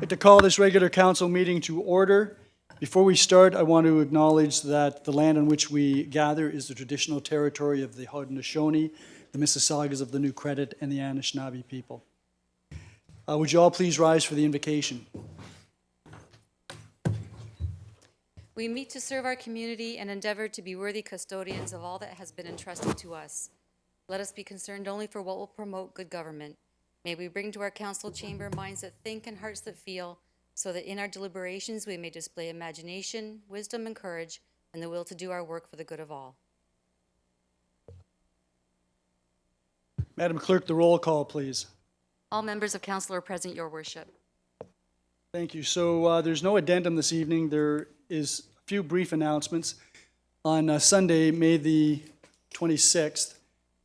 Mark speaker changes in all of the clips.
Speaker 1: like to call this regular council meeting to order. Before we start, I want to acknowledge that the land on which we gather is the traditional territory of the Haudenosaunee, the Mississaugas of the New Credit, and the Anishinaabe people. Would you all please rise for the invocation?
Speaker 2: We meet to serve our community and endeavor to be worthy custodians of all that has been entrusted to us. Let us be concerned only for what will promote good government. May we bring to our council chamber minds that think and hearts that feel, so that in our deliberations we may display imagination, wisdom, and courage, and the will to do our work for the good of all.
Speaker 1: Madam Clerk, the roll call, please.
Speaker 2: All members of council are present, your worship.
Speaker 1: Thank you. So there's no addendum this evening. There is a few brief announcements. On Sunday, May the 26th,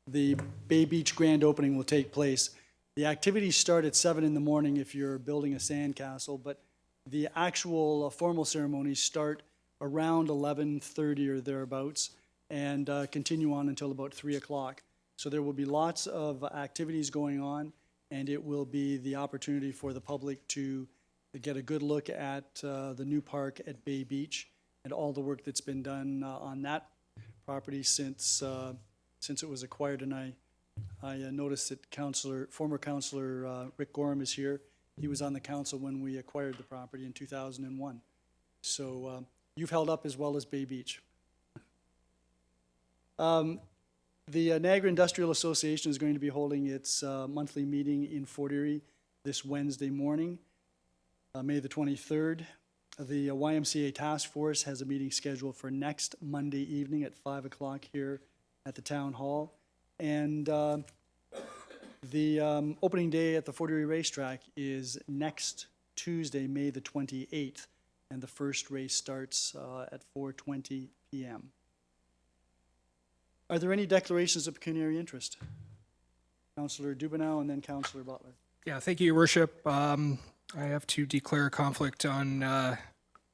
Speaker 1: the Bay Beach grand opening will take place. The activities start at 7 in the morning if you're building a sandcastle, but the actual formal ceremonies start around 11:30 or thereabouts and continue on until about 3 o'clock. So there will be lots of activities going on, and it will be the opportunity for the public to get a good look at the new park at Bay Beach and all the work that's been done on that property since it was acquired. And I noticed that former councillor Rick Gorham is here. He was on the council when we acquired the property in 2001. So you've held up as well as Bay Beach. The Niagara Industrial Association is going to be holding its monthly meeting in Fort Erie this Wednesday morning, May the 23rd. The YMCA Task Force has a meeting scheduled for next Monday evening at 5 o'clock here at the Town Hall. And the opening day at the Fort Erie Racetrack is next Tuesday, May the 28th, and the first race starts at 4:20 p.m. Are there any declarations of pecuniary interest? Councillor Dubineau and then Councillor Butler.
Speaker 3: Yeah, thank you, Your Worship. I have to declare a conflict on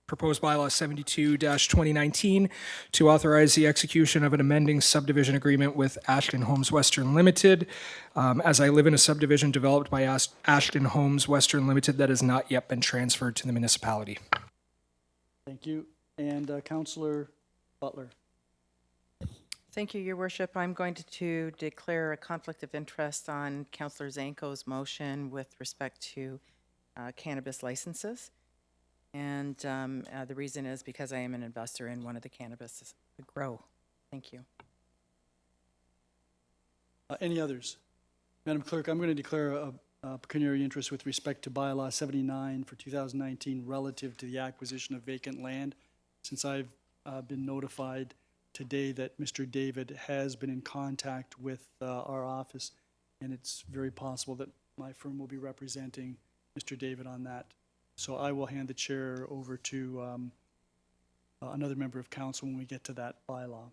Speaker 3: proposed bylaw 72-2019 to authorize the execution of an amending subdivision agreement with Ashton Homes Western Limited, as I live in a subdivision developed by Ashton Homes Western Limited that has not yet been transferred to the municipality.
Speaker 1: Thank you. And Councillor Butler.
Speaker 4: Thank you, Your Worship. I'm going to declare a conflict of interest on Councillor Zanko's motion with respect to cannabis licenses. And the reason is because I am an investor in one of the cannabis grow. Thank you.
Speaker 1: Any others? Madam Clerk, I'm going to declare a pecuniary interest with respect to bylaw 79 for 2019 relative to the acquisition of vacant land. Since I've been notified today that Mr. David has been in contact with our office, and it's very possible that my firm will be representing Mr. David on that. So I will hand the chair over to another member of council when we get to that bylaw.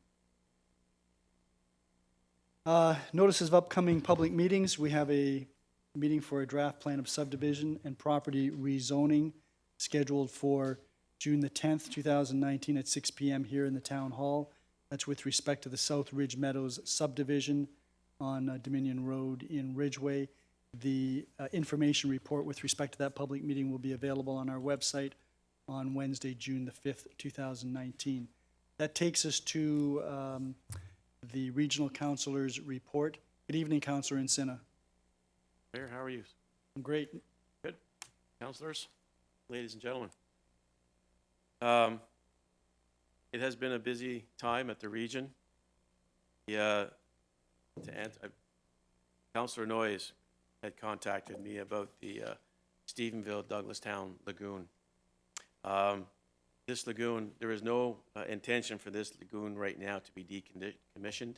Speaker 1: Notices of upcoming public meetings. We have a meeting for a draft plan of subdivision and property rezoning scheduled for June the 10th, 2019 at 6 p.m. here in the Town Hall. That's with respect to the South Ridge Meadows subdivision on Dominion Road in Ridgeway. The information report with respect to that public meeting will be available on our website on Wednesday, June the 5th, 2019. That takes us to the Regional Councillor's report. Good evening, Councillor Encina.
Speaker 5: Mayor, how are you?
Speaker 1: I'm great.
Speaker 5: Good. Councillors, ladies and gentlemen. It has been a busy time at the region. Councillor Noyes had contacted me about the Stephenville Douglastown Lagoon. This lagoon, there is no intention for this lagoon right now to be decommissioned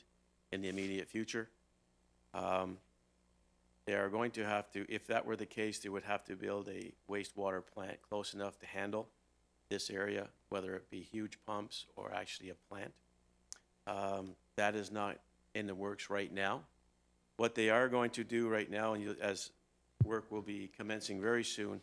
Speaker 5: in the immediate future. They are going to have to, if that were the case, they would have to build a wastewater plant close enough to handle this area, whether it be huge pumps or actually a plant. That is not in the works right now. What they are going to do right now, and as work will be commencing very soon,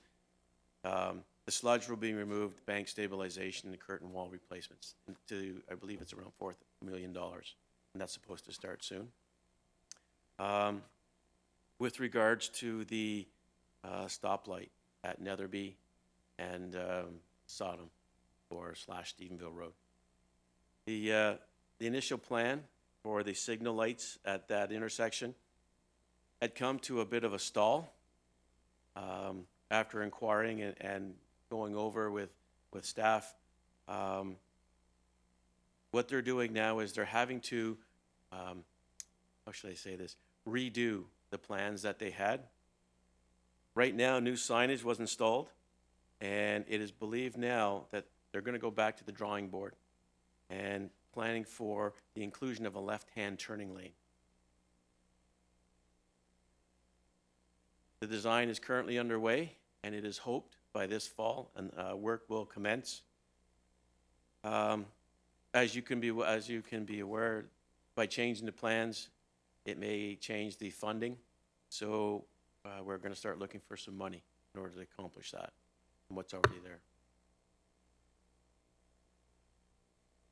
Speaker 5: the sludge will be removed, bank stabilization, and the curtain wall replacements to, I believe it's around $4 million, and that's supposed to start soon. With regards to the stoplight, at Netherby and Sodom or / Stephenville Road. The initial plan for the signal lights at that intersection had come to a bit of a stall after inquiring and going over with staff. What they're doing now is they're having to, how should I say this, redo the plans that they had. Right now, new signage was installed, and it is believed now that they're going to go back to the drawing board and planning for the inclusion of a left-hand turning lane. The design is currently underway, and it is hoped by this fall, and work will commence. As you can be aware, by changing the plans, it may change the funding. So we're going to start looking for some money in order to accomplish that and what's already there.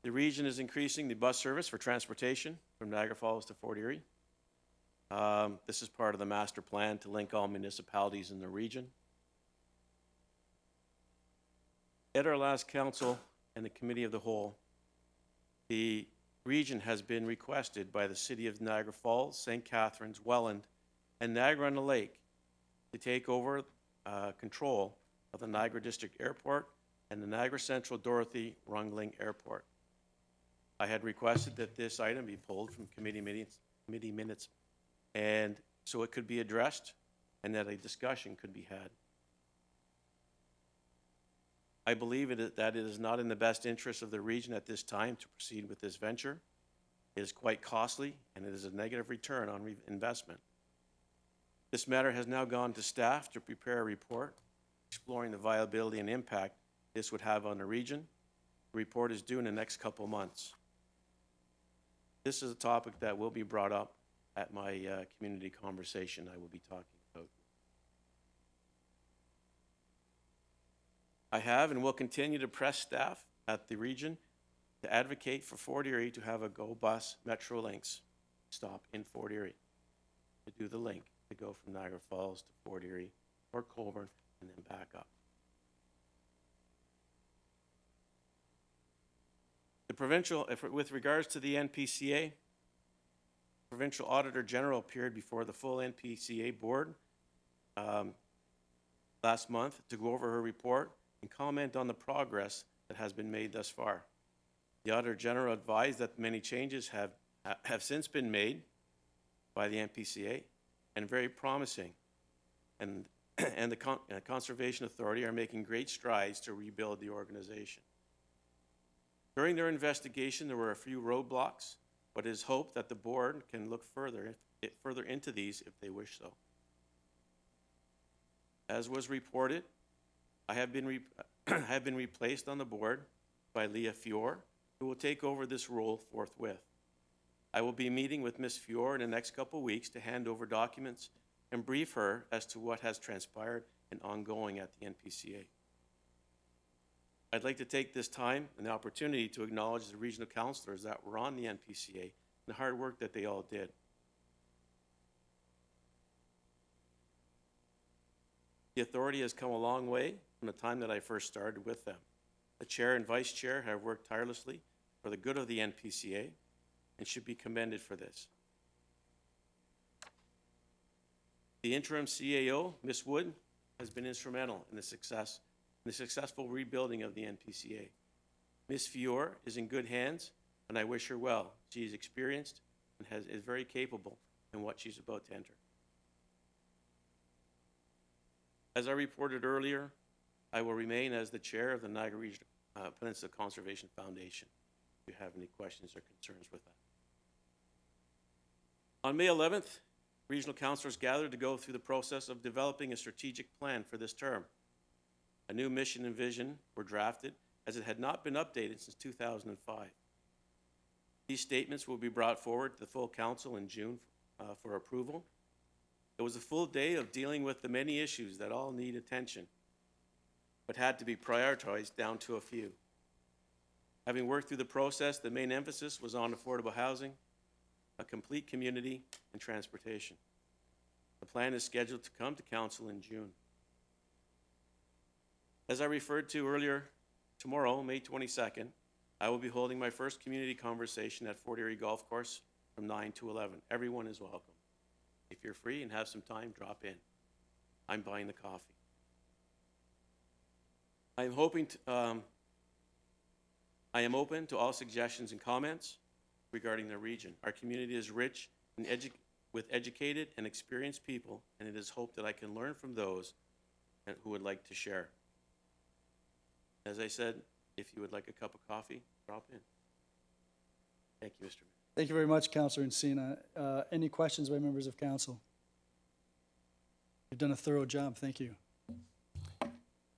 Speaker 5: The region is increasing the bus service for transportation from Niagara Falls to Fort Erie. This is part of the master plan to link all municipalities in the region. At our last council and the committee of the whole, the region has been requested by the city of Niagara Falls, St. Catharines, Welland, and Niagara-on-the-Lake to take over control of the Niagara District Airport and the Niagara Central Dorothy Rungling Airport. I had requested that this item be pulled from committee minutes, and so it could be addressed and that a discussion could be had. I believe that it is not in the best interest of the region at this time to proceed with this venture. It is quite costly, and it is a negative return on investment. This matter has now gone to staff to prepare a report exploring the viability and impact this would have on the region. The report is due in the next couple months. This is a topic that will be brought up at my community conversation I will be talking about. I have and will continue to press staff at the region to advocate for Fort Erie to have a GO Bus Metrolinx stop in Fort Erie, to do the link to go from Niagara Falls to Fort Erie or Colborne and then back up. The provincial, with regards to the NPCA, Provincial Auditor General appeared before the full NPCA board last month to go over her report and comment on the progress that has been made thus far. The Auditor General advised that many changes have since been made by the NPCA and very promising, and the Conservation Authority are making great strides to rebuild the organization. During their investigation, there were a few roadblocks, but it is hoped that the board can look further into these if they wish so. As was reported, I have been replaced on the board by Leah Fior, who will take over this role forthwith. I will be meeting with Ms. Fior in the next couple weeks to hand over documents and brief her as to what has transpired and ongoing at the NPCA. I'd like to take this time and the opportunity to acknowledge the regional councillors that were on the NPCA and the hard work that they all did. The authority has come a long way from the time that I first started with them. The chair and vice chair have worked tirelessly for the good of the NPCA and should be commended for this. The interim CAO, Ms. Wood, has been instrumental in the successful rebuilding of the NPCA. Ms. Fior is in good hands, and I wish her well. She is experienced and is very capable in what she's about to enter. As I reported earlier, I will remain as the chair of the Niagara Regional Peninsula Conservation Foundation, if you have any questions or concerns with that. On May 11th, regional councillors gathered to go through the process of developing a strategic plan for this term. A new mission and vision were drafted, as it had not been updated since 2005. These statements will be brought forward to the full council in June for approval. It was a full day of dealing with the many issues that all need attention, but had to be prioritized down to a few. Having worked through the process, the main emphasis was on affordable housing, a complete community, and transportation. The plan is scheduled to come to council in June. As I referred to earlier, tomorrow, May 22nd, I will be holding my first community conversation at Fort Erie Golf Course from 9 to 11. Everyone is welcome. If you're free and have some time, drop in. I'm buying the coffee. I am open to all suggestions and comments regarding the region. Our community is rich in with educated and experienced people, and it is hoped that I can learn from those who would like to share. As I said, if you would like a cup of coffee, drop in. Thank you, Mr. Mayor.
Speaker 1: Thank you very much, Councillor Encina. Any questions by members of council? You've done a thorough job. Thank you.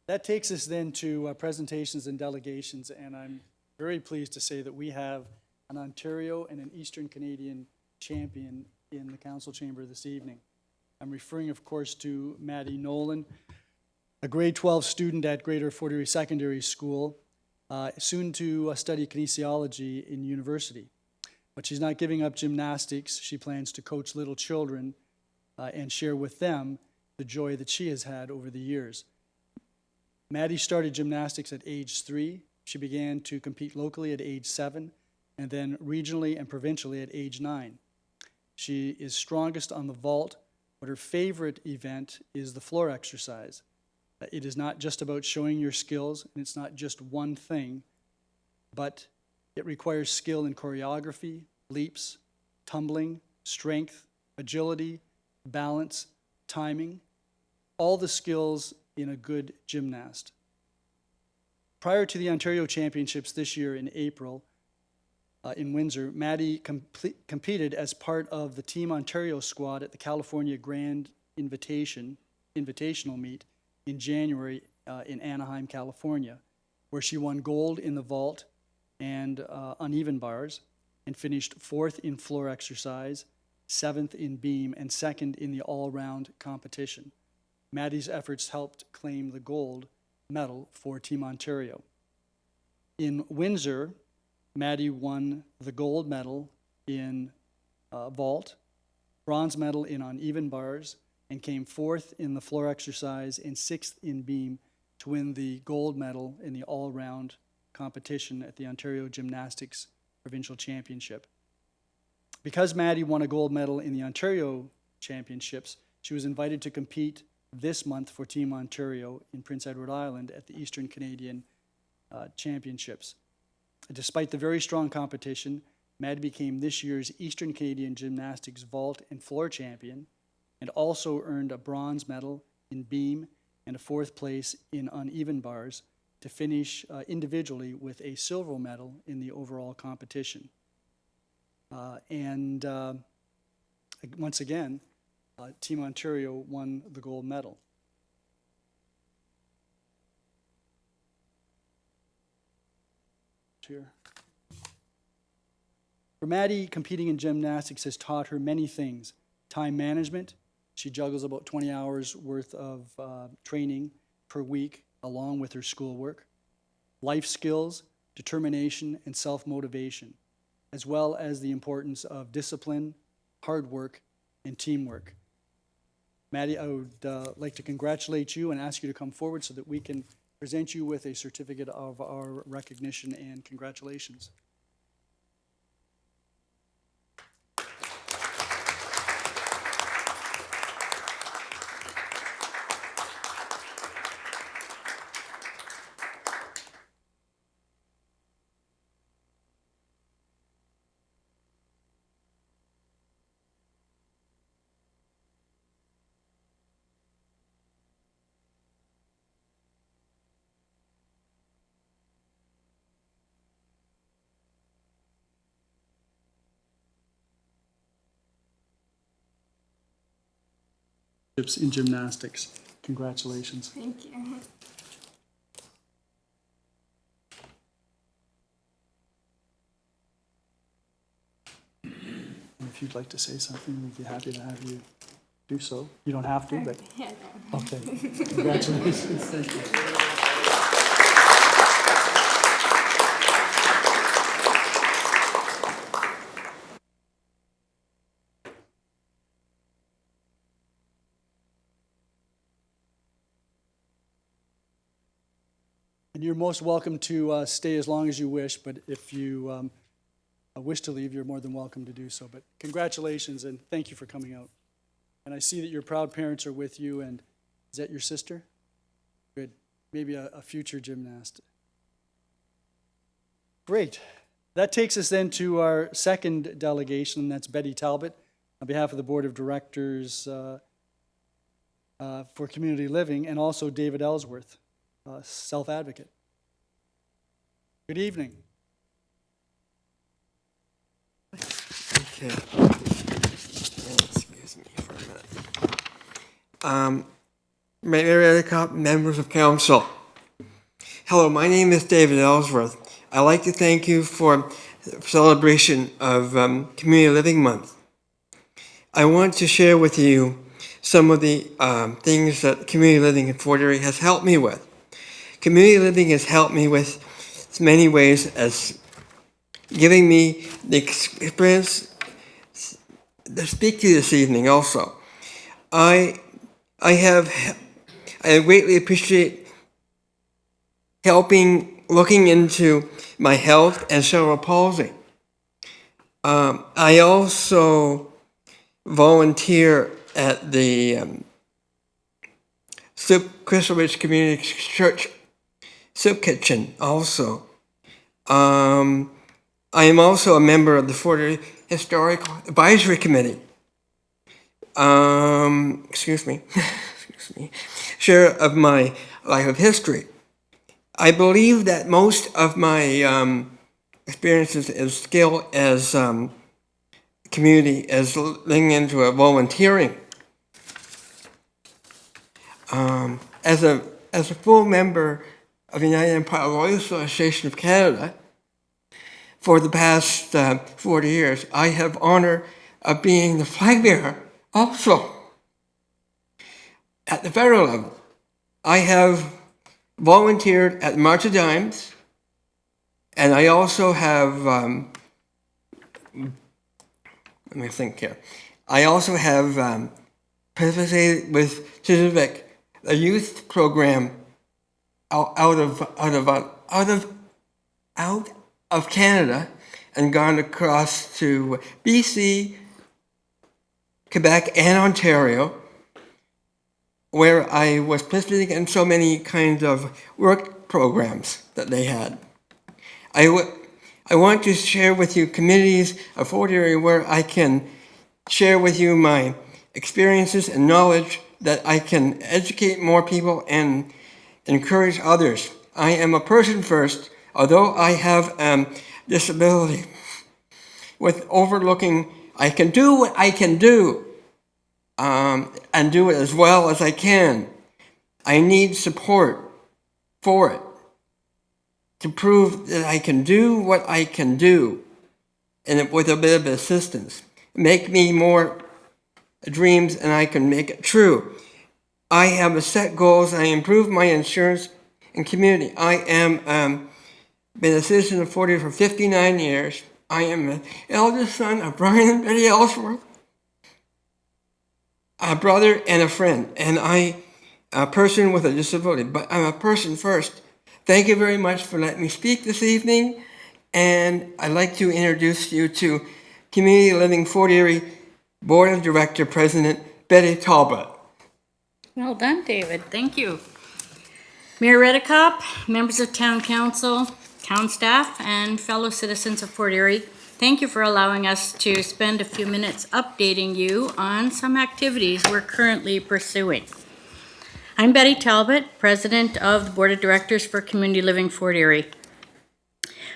Speaker 1: That takes us then to presentations and delegations, and I'm very pleased to say that we have an Ontario and an Eastern Canadian champion in the council chamber this evening. I'm referring, of course, to Maddie Nolan, a grade 12 student at Greater Fort Erie Secondary School, soon to study kinesiology in university. But she's not giving up gymnastics. She plans to coach little children and share with them the joy that she has had over the years. Maddie started gymnastics at age 3. She began to compete locally at age 7, and then regionally and provincially at age 9. She is strongest on the vault, but her favorite event is the floor exercise. It is not just about showing your skills, and it's not just one thing, but it requires skill in choreography, leaps, tumbling, strength, agility, balance, timing, all the skills in a good gymnast. Prior to the Ontario Championships this year in April in Windsor, Maddie competed as part of the Team Ontario squad at the California Grand Invitational meet in January in Anaheim, California, where she won gold in the vault and uneven bars, and finished 4th in floor exercise, 7th in beam, and 2nd in the all-round competition. Maddie's efforts helped claim the gold medal for Team Ontario. In Windsor, Maddie won the gold medal in vault, bronze medal in uneven bars, and came 4th in the floor exercise and 6th in beam to win the gold medal in the all-round competition at the Ontario Gymnastics Provincial Championship. Because Maddie won a gold medal in the Ontario Championships, she was invited to compete this month for Team Ontario in Prince Edward Island at the Eastern Canadian Championships. Despite the very strong competition, Maddie became this year's Eastern Canadian Gymnastics vault and floor champion, and also earned a bronze medal in beam and a 4th place in uneven bars to finish individually with a silver medal in the overall competition. Once again, Team Ontario won the gold medal. Here. For Maddie, competing in gymnastics has taught her many things. Time management. She juggles about 20 hours worth of training per week along with her schoolwork. Life skills, determination, and self-motivation, as well as the importance of discipline, hard work, and teamwork. Maddie, I would like to congratulate you and ask you to come forward so that we can present you with a certificate of our recognition and congratulations. In gymnastics. Congratulations.
Speaker 6: Thank you.
Speaker 1: And if you'd like to say something, we'd be happy to have you do so. You don't have to, but
Speaker 6: Yeah, no.
Speaker 1: okay. Congratulations. Thank you. And you're most welcome to stay as long as you wish, but if you wish to leave, you're more than welcome to do so. But congratulations, and thank you for coming out. And I see that your proud parents are with you, and is that your sister? Good. Maybe a future gymnast. Great. That takes us then to our second delegation, and that's Betty Talbot, on behalf of the Board of Directors for Community Living, and also David Ellsworth, self-advocate. Good evening.
Speaker 6: Okay. Excuse me for a minute. Mayor Redekop, members of council. Hello, my name is David Ellsworth. I'd like to thank you for the celebration of Community Living Month. I want to share with you some of the things that Community Living in Fort Erie has helped me with. Community Living has helped me with many ways as giving me the experience to speak to you this evening also. I greatly appreciate looking into my health and cerebral palsy. I also volunteer at the Crystal Ridge Community Church Soup Kitchen also. I am also a member of the Fort Erie Historical Advisory Committee. Excuse me. Share of my life of history. I believe that most of my experiences and skill as community as living into a volunteering. As a full member of the United Empire Lawyers Association of Canada, for the past 40 years, I have honor of being the flag bearer also at the federal level. I have volunteered at March of Dimes, and I also have, let me think here. I also have participated with Civic, a youth program out of Canada, and gone across to BC, Quebec, and Ontario, where I was participating in so many kinds of work programs that they had. I want to share with you communities of Fort Erie where I can share with you my experiences and knowledge that I can educate more people and encourage others. I am a person first, although I have disability. With overlooking, I can do what I can do, and do it as well as I can. I need support for it to prove that I can do what I can do, and with a bit of assistance. Make me more dreams and I can make it true. I have a set goals. I improve my insurance and community. I am been a citizen of Fort Erie for 59 years. I am the eldest son of Brian and Betty Ellsworth, a brother and a friend, and a person with a disability, but I'm a person first. Thank you very much for letting me speak this evening, and I'd like to introduce you to Community Living Fort Erie Board of Director President Betty Talbot.
Speaker 7: Well done, David. Thank you. Mayor Redekop, members of Town Council, town staff, and fellow citizens of Fort Erie, thank you for allowing us to spend a few minutes updating you on some activities we're currently pursuing. I'm Betty Talbot, President of the Board of Directors for Community Living Fort Erie.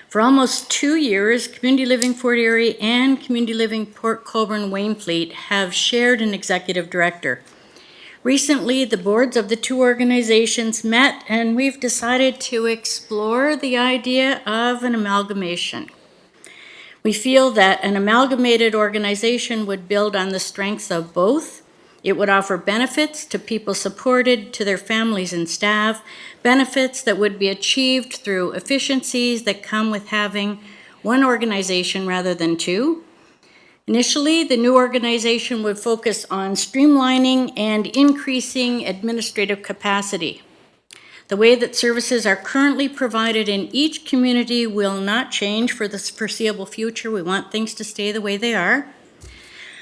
Speaker 7: For almost 2 years, Community Living Fort Erie and Community Living Port Colborne Wainfleet have shared an executive director. Recently, the boards of the two organizations met, and we've decided to explore the idea of an amalgamation. We feel that an amalgamated organization would build on the strengths of both. It would offer benefits to people supported, to their families and staff, benefits that would be achieved through efficiencies that come with having one organization rather than two. Initially, the new organization would focus on streamlining and increasing administrative capacity. The way that services are currently provided in each community will not change for the foreseeable future. We want things to stay the way they are.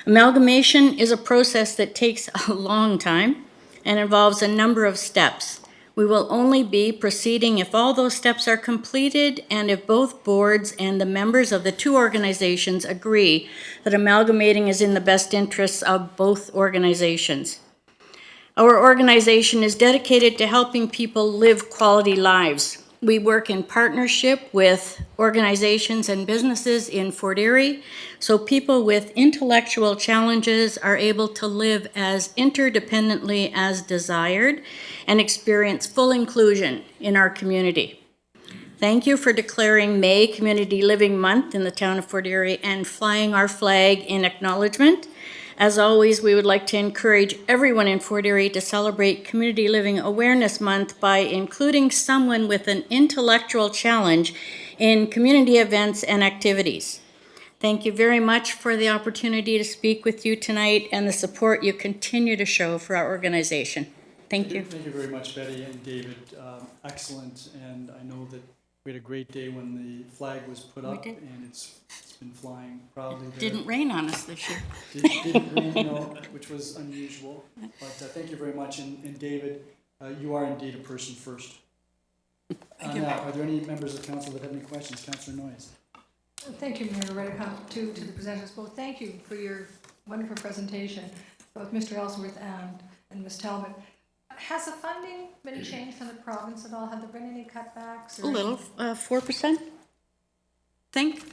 Speaker 7: Amalgamation is a process that takes a long time and involves a number of steps. We will only be proceeding if all those steps are completed and if both boards and the members of the two organizations agree that amalgamating is in the best interests of both organizations. Our organization is dedicated to helping people live quality lives. We work in partnership with organizations and businesses in Fort Erie, so people with intellectual challenges are able to live as interdependently as desired and experience full inclusion in our community. Thank you for declaring May Community Living Month in the town of Fort Erie and flying our flag in acknowledgement. As always, we would like to encourage everyone in Fort Erie to celebrate Community Living Awareness Month by including someone with an intellectual challenge in community events and activities. Thank you very much for the opportunity to speak with you tonight and the support you continue to show for our organization. Thank you.
Speaker 1: Thank you very much, Betty and David. Excellent, and I know that we had a great day when the flag was put up,
Speaker 7: did.
Speaker 1: and it's been flying proudly there.
Speaker 7: Didn't rain on us this year.
Speaker 1: Didn't rain, no, which was unusual. But thank you very much, and David, you are indeed a person first. Now, are there any members of council that have any questions? Councillor Noyes.
Speaker 8: Thank you, Mayor Redekop, to the presenters both. Thank you for your wonderful presentation, both Mr. Ellsworth and Ms. Talbot. Has the funding been changed from the province at all? Have there been any cutbacks?
Speaker 7: A little, 4%? Think?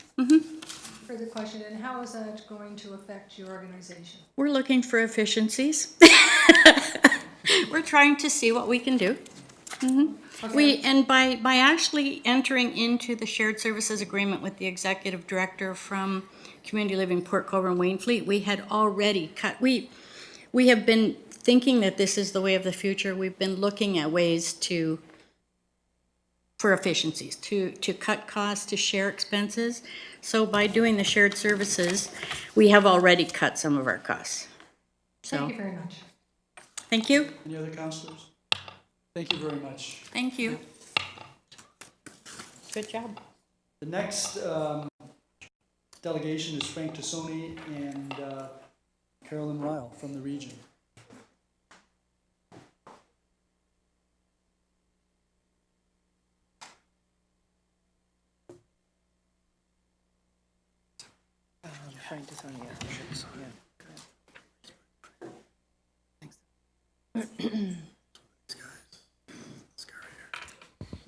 Speaker 8: Further question, and how is that going to affect your organization?
Speaker 7: We're looking for efficiencies. We're trying to see what we can do.
Speaker 8: Okay.
Speaker 7: And by actually entering into the shared services agreement with the executive director from Community Living Port Colborne Wainfleet, we had already cut. We have been thinking that this is the way of the future. We've been looking at ways for efficiencies, to cut costs, to share expenses. So by doing the shared services, we have already cut some of our costs. So,
Speaker 8: Thank you very much.
Speaker 7: thank you.
Speaker 1: Any other councillors? Thank you very much.
Speaker 7: Thank you. Good job.
Speaker 1: The next delegation is Frank Tassoni and Carolyn Ryle from the region.
Speaker 4: Frank Tassoni, yeah.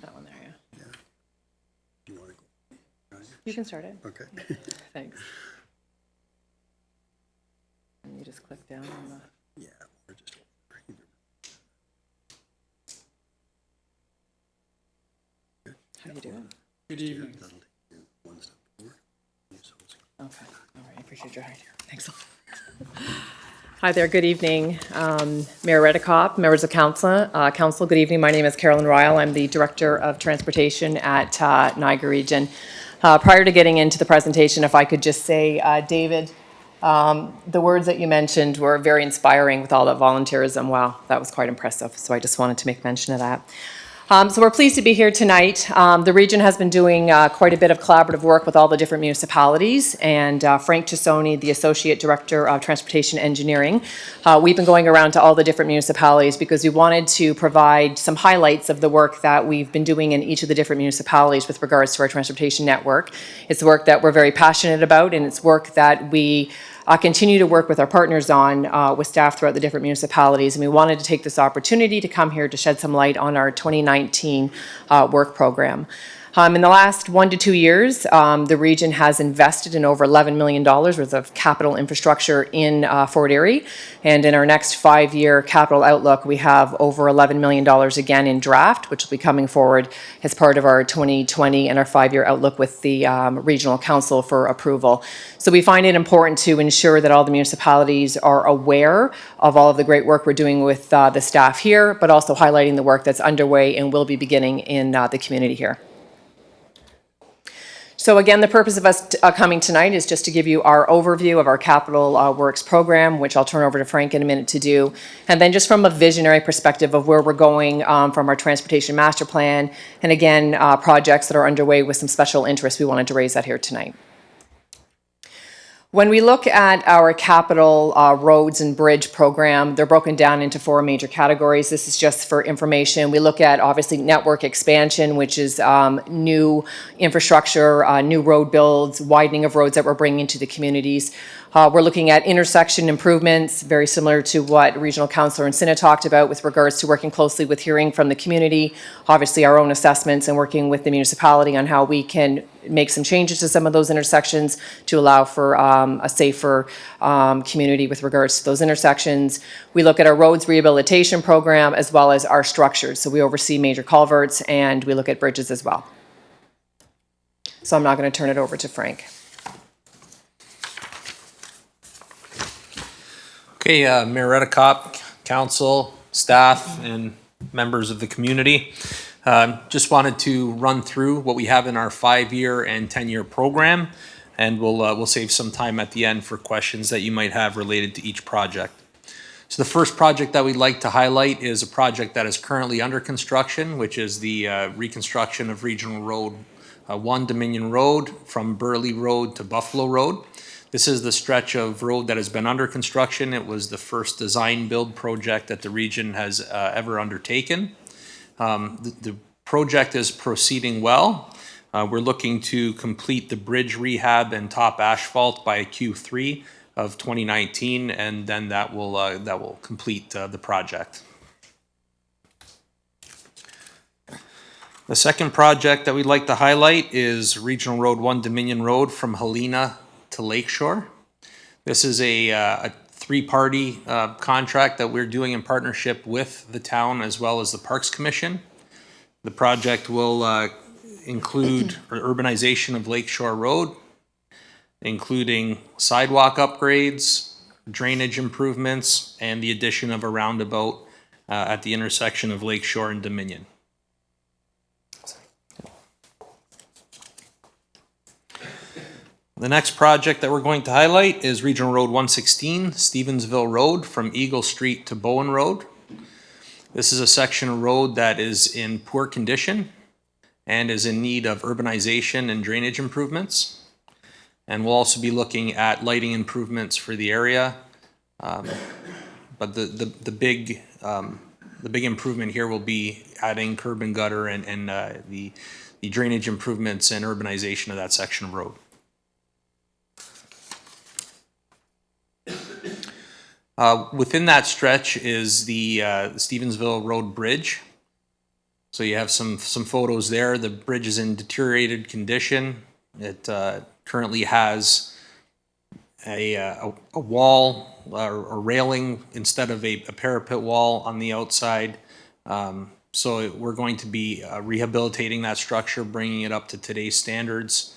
Speaker 4: That one there, yeah.
Speaker 9: You want to go?
Speaker 4: You can start it.
Speaker 9: Okay.
Speaker 4: Thanks. And you just click down on the...
Speaker 9: Yeah, we're just.
Speaker 4: How do you do it?
Speaker 1: Good evening.
Speaker 9: That'll take you one step forward. So it's-
Speaker 4: Okay, all right, I appreciate your height here. Thanks a lot. Hi there, good evening. Mayor Redekop, members of council, good evening. My name is Carolyn Ryle. I'm the Director of Transportation at Niagara Region. Prior to getting into the presentation, if I could just say, David, the words that you mentioned were very inspiring with all that volunteerism. Wow, that was quite impressive. So I just wanted to make mention of that. So we're pleased to be here tonight. The region has been doing quite a bit of collaborative work with all the different municipalities, and Frank Tassoni, the Associate Director of Transportation Engineering, we've been going around to all the different municipalities because we wanted to provide some highlights of the work that we've been doing in each of the different municipalities with regards to our transportation network. It's work that we're very passionate about, and it's work that we continue to work with our partners on with staff throughout the different municipalities, and we wanted to take this opportunity to come here to shed some light on our 2019 work program. In the last 1 to 2 years, the region has invested in over $11 million worth of capital infrastructure in Fort Erie, and in our next 5-year capital outlook, we have over $11 million again in draft, which will be coming forward as part of our 2020 and our 5-year outlook with the Regional Council for approval. So we find it important to ensure that all the municipalities are aware of all of the great work we're doing with the staff here, but also highlighting the work that's underway and will be beginning in the community here.
Speaker 10: So again, the purpose of us coming tonight is just to give you our overview of our capital works program, which I'll turn over to Frank in a minute to do. And then just from a visionary perspective of where we're going from our transportation master plan. And again, projects that are underway with some special interest. We wanted to raise that here tonight. When we look at our capital roads and bridge program, they're broken down into 4 major categories. This is just for information. We look at obviously network expansion, which is new infrastructure, new road builds, widening of roads that we're bringing to the communities. We're looking at intersection improvements, very similar to what Regional Councillor Encina talked about with regards to working closely with hearing from the community, obviously our own assessments, and working with the municipality on how we can make some changes to some of those intersections to allow for a safer community with regards to those intersections. We look at our roads rehabilitation program as well as our structures. So we oversee major culverts and we look at bridges as well. So I'm now going to turn it over to Frank.
Speaker 11: Okay, Mayor Redekop, council, staff, and members of the community. Just wanted to run through what we have in our 5-year and 10-year program, and we'll save some time at the end for questions that you might have related to each project. So the first project that we'd like to highlight is a project that is currently under construction, which is the reconstruction of Regional Road 1 Dominion Road from Burley Road to Buffalo Road. This is the stretch of road that has been under construction. It was the first design build project that the region has ever undertaken. The project is proceeding well. We're looking to complete the bridge rehab and top asphalt by Q3 of 2019, and then that will complete the project. The second project that we'd like to highlight is Regional Road 1 Dominion Road from Helena to Lakeshore. This is a 3-party contract that we're doing in partnership with the town as well as the Parks Commission. The project will include urbanization of Lakeshore Road, including sidewalk upgrades, drainage improvements, and the addition of a roundabout at the intersection of Lakeshore and Dominion. The next project that we're going to highlight is Regional Road 116, Stevensville Road from Eagle Street to Bowen Road. This is a section of road that is in poor condition and is in need of urbanization and drainage improvements. And we'll also be looking at lighting improvements for the area. But the big improvement here will be adding curb and gutter and the drainage improvements and urbanization of that section of road. Within that stretch is the Stevensville Road Bridge. So you have some photos there. The bridge is in deteriorated condition. It currently has a wall or railing instead of a parapet wall on the outside. So we're going to be rehabilitating that structure, bringing it up to today's standards,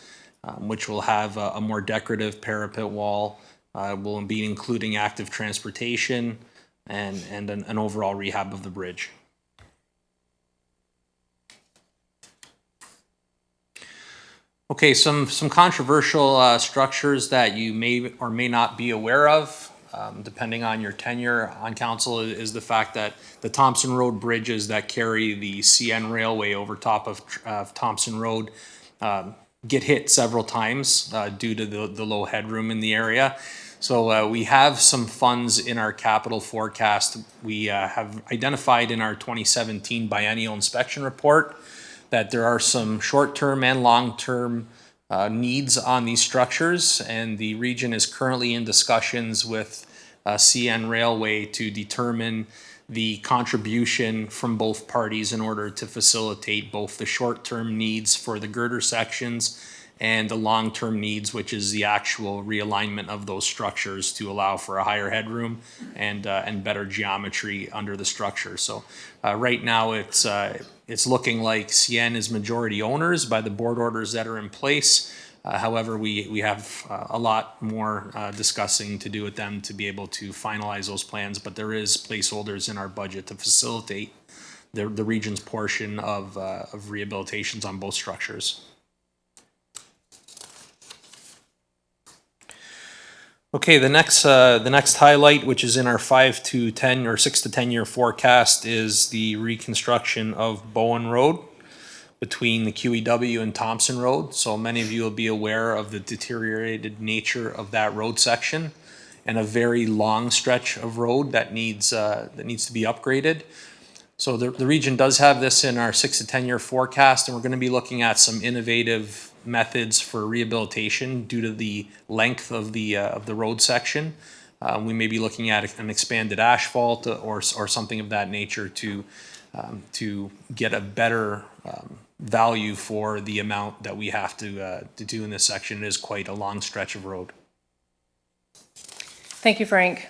Speaker 11: which will have a more decorative parapet wall. We'll be including active transportation and an overall rehab of the bridge. Okay, some controversial structures that you may or may not be aware of, depending on your tenure on council, is the fact that the Thompson Road bridges that carry the CN Railway over top of Thompson Road get hit several times due to the low headroom in the area. So we have some funds in our capital forecast. We have identified in our 2017 biennial inspection report that there are some short-term and long-term needs on these structures, and the region is currently in discussions with CN Railway to determine the contribution from both parties in order to facilitate both the short-term needs for the girder sections and the long-term needs, which is the actual realignment of those structures to allow for a higher headroom and better geometry under the structure. So right now it's looking like CN is majority owners by the board orders that are in place. However, we have a lot more discussing to do with them to be able to finalize those plans, but there is placeholders in our budget to facilitate the region's portion of rehabilitations on both structures. Okay, the next highlight, which is in our 5 to 10 or 6 to 10 year forecast, is the reconstruction of Bowen Road between the QEW and Thompson Road. So many of you will be aware of the deteriorated nature of that road section and a very long stretch of road that needs to be upgraded. So the region does have this in our 6 to 10 year forecast, and we're going to be looking at some innovative methods for rehabilitation due to the length of the road section. We may be looking at an expanded asphalt or something of that nature to get a better value for the amount that we have to do in this section. It is quite a long stretch of road.
Speaker 10: Thank you, Frank.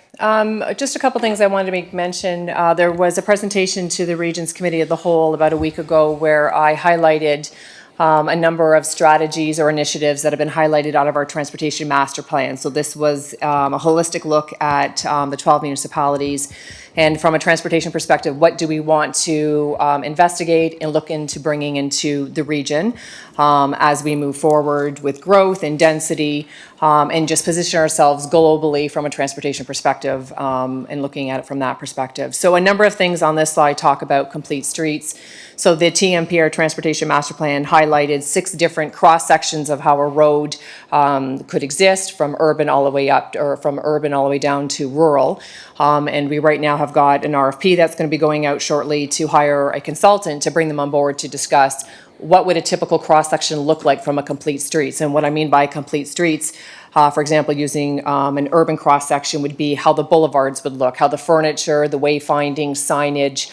Speaker 10: Just a couple things I wanted to make mention. There was a presentation to the Regions Committee of the Whole about a week ago where I highlighted a number of strategies or initiatives that have been highlighted out of our transportation master plan. So this was a holistic look at the 12 municipalities. And from a transportation perspective, what do we want to investigate and look into bringing into the region as we move forward with growth and density and just position ourselves globally from a transportation perspective and looking at it from that perspective. So a number of things on this slide talk about complete streets. So the TMPR Transportation Master Plan highlighted 6 different cross sections of how a road could exist from urban all the way up, or from urban all the way down to rural. And we right now have got an RFP that's going to be going out shortly to hire a consultant to bring them on board to discuss what would a typical cross-section look like from a complete streets. And what I mean by complete streets, for example, using an urban cross-section would be how the boulevards would look, how the furniture, the wayfinding, signage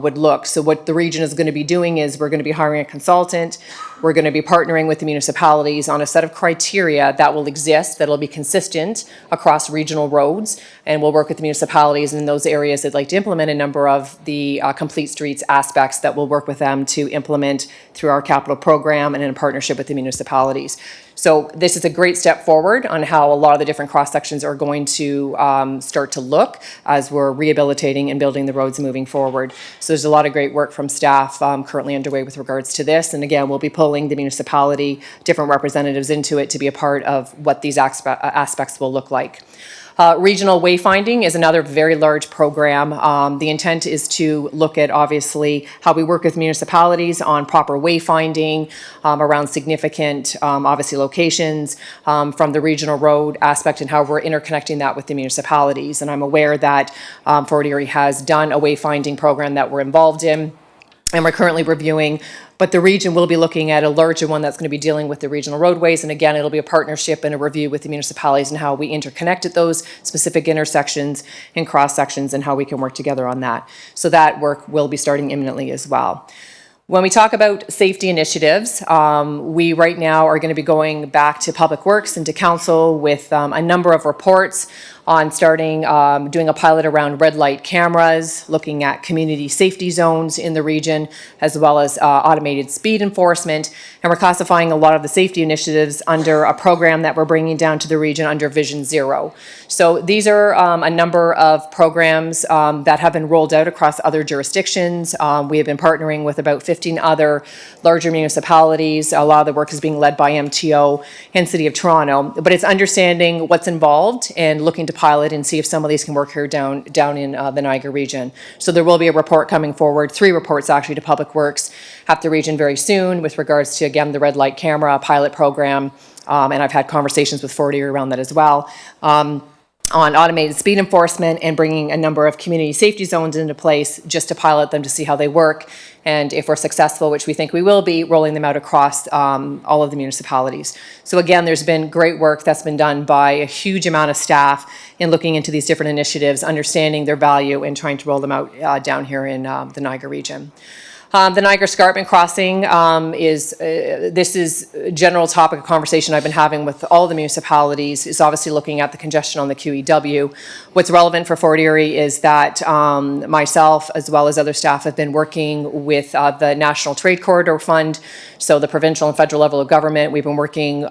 Speaker 10: would look. So what the region is going to be doing is we're going to be hiring a consultant. We're going to be partnering with the municipalities on a set of criteria that will exist, that'll be consistent across regional roads. And we'll work with the municipalities in those areas that'd like to implement a number of the complete streets aspects that we'll work with them to implement through our capital program and in partnership with the municipalities. So this is a great step forward on how a lot of the different cross sections are going to start to look as we're rehabilitating and building the roads moving forward. So there's a lot of great work from staff currently underway with regards to this. And again, we'll be pulling the municipality, different representatives into it to be a part of what these aspects will look like. Regional wayfinding is another very large program. The intent is to look at, obviously, how we work with municipalities on proper wayfinding around significant, obviously, locations from the regional road aspect and how we're interconnecting that with the municipalities. And I'm aware that Fort Erie has done a wayfinding program that we're involved in, and we're currently reviewing. But the region will be looking at a larger one that's going to be dealing with the regional roadways. And again, it'll be a partnership and a review with the municipalities and how we interconnect at those specific intersections and cross sections and how we can work together on that. So that work will be starting imminently as well. When we talk about safety initiatives, we right now are going to be going back to Public Works and to Council with a number of reports on starting doing a pilot around red light cameras, looking at community safety zones in the region, as well as automated speed enforcement. And we're classifying a lot of the safety initiatives under a program that we're bringing down to the region under Vision Zero. So these are a number of programs that have been rolled out across other jurisdictions. We have been partnering with about 15 other larger municipalities. A lot of the work is being led by MTO and City of Toronto, but it's understanding what's involved and looking to pilot and see if some of these can work here down in the Niagara region. So there will be a report coming forward, 3 reports actually to Public Works at the region very soon with regards to, again, the red light camera pilot program, and I've had conversations with Fort Erie around that as well. On automated speed enforcement and bringing a number of community safety zones into place just to pilot them to see how they work. And if we're successful, which we think we will be, rolling them out across all of the municipalities. So again, there's been great work that's been done by a huge amount of staff in looking into these different initiatives, understanding their value and trying to roll them out down here in the Niagara region. The Niagara Escarpment Crossing this is a general topic of conversation I've been having with all the municipalities, is obviously looking at the congestion on the QEW. What's relevant for Fort Erie is that myself, as well as other staff, have been working with the National Trade Corridor Fund, so the provincial and federal level of government. We've been working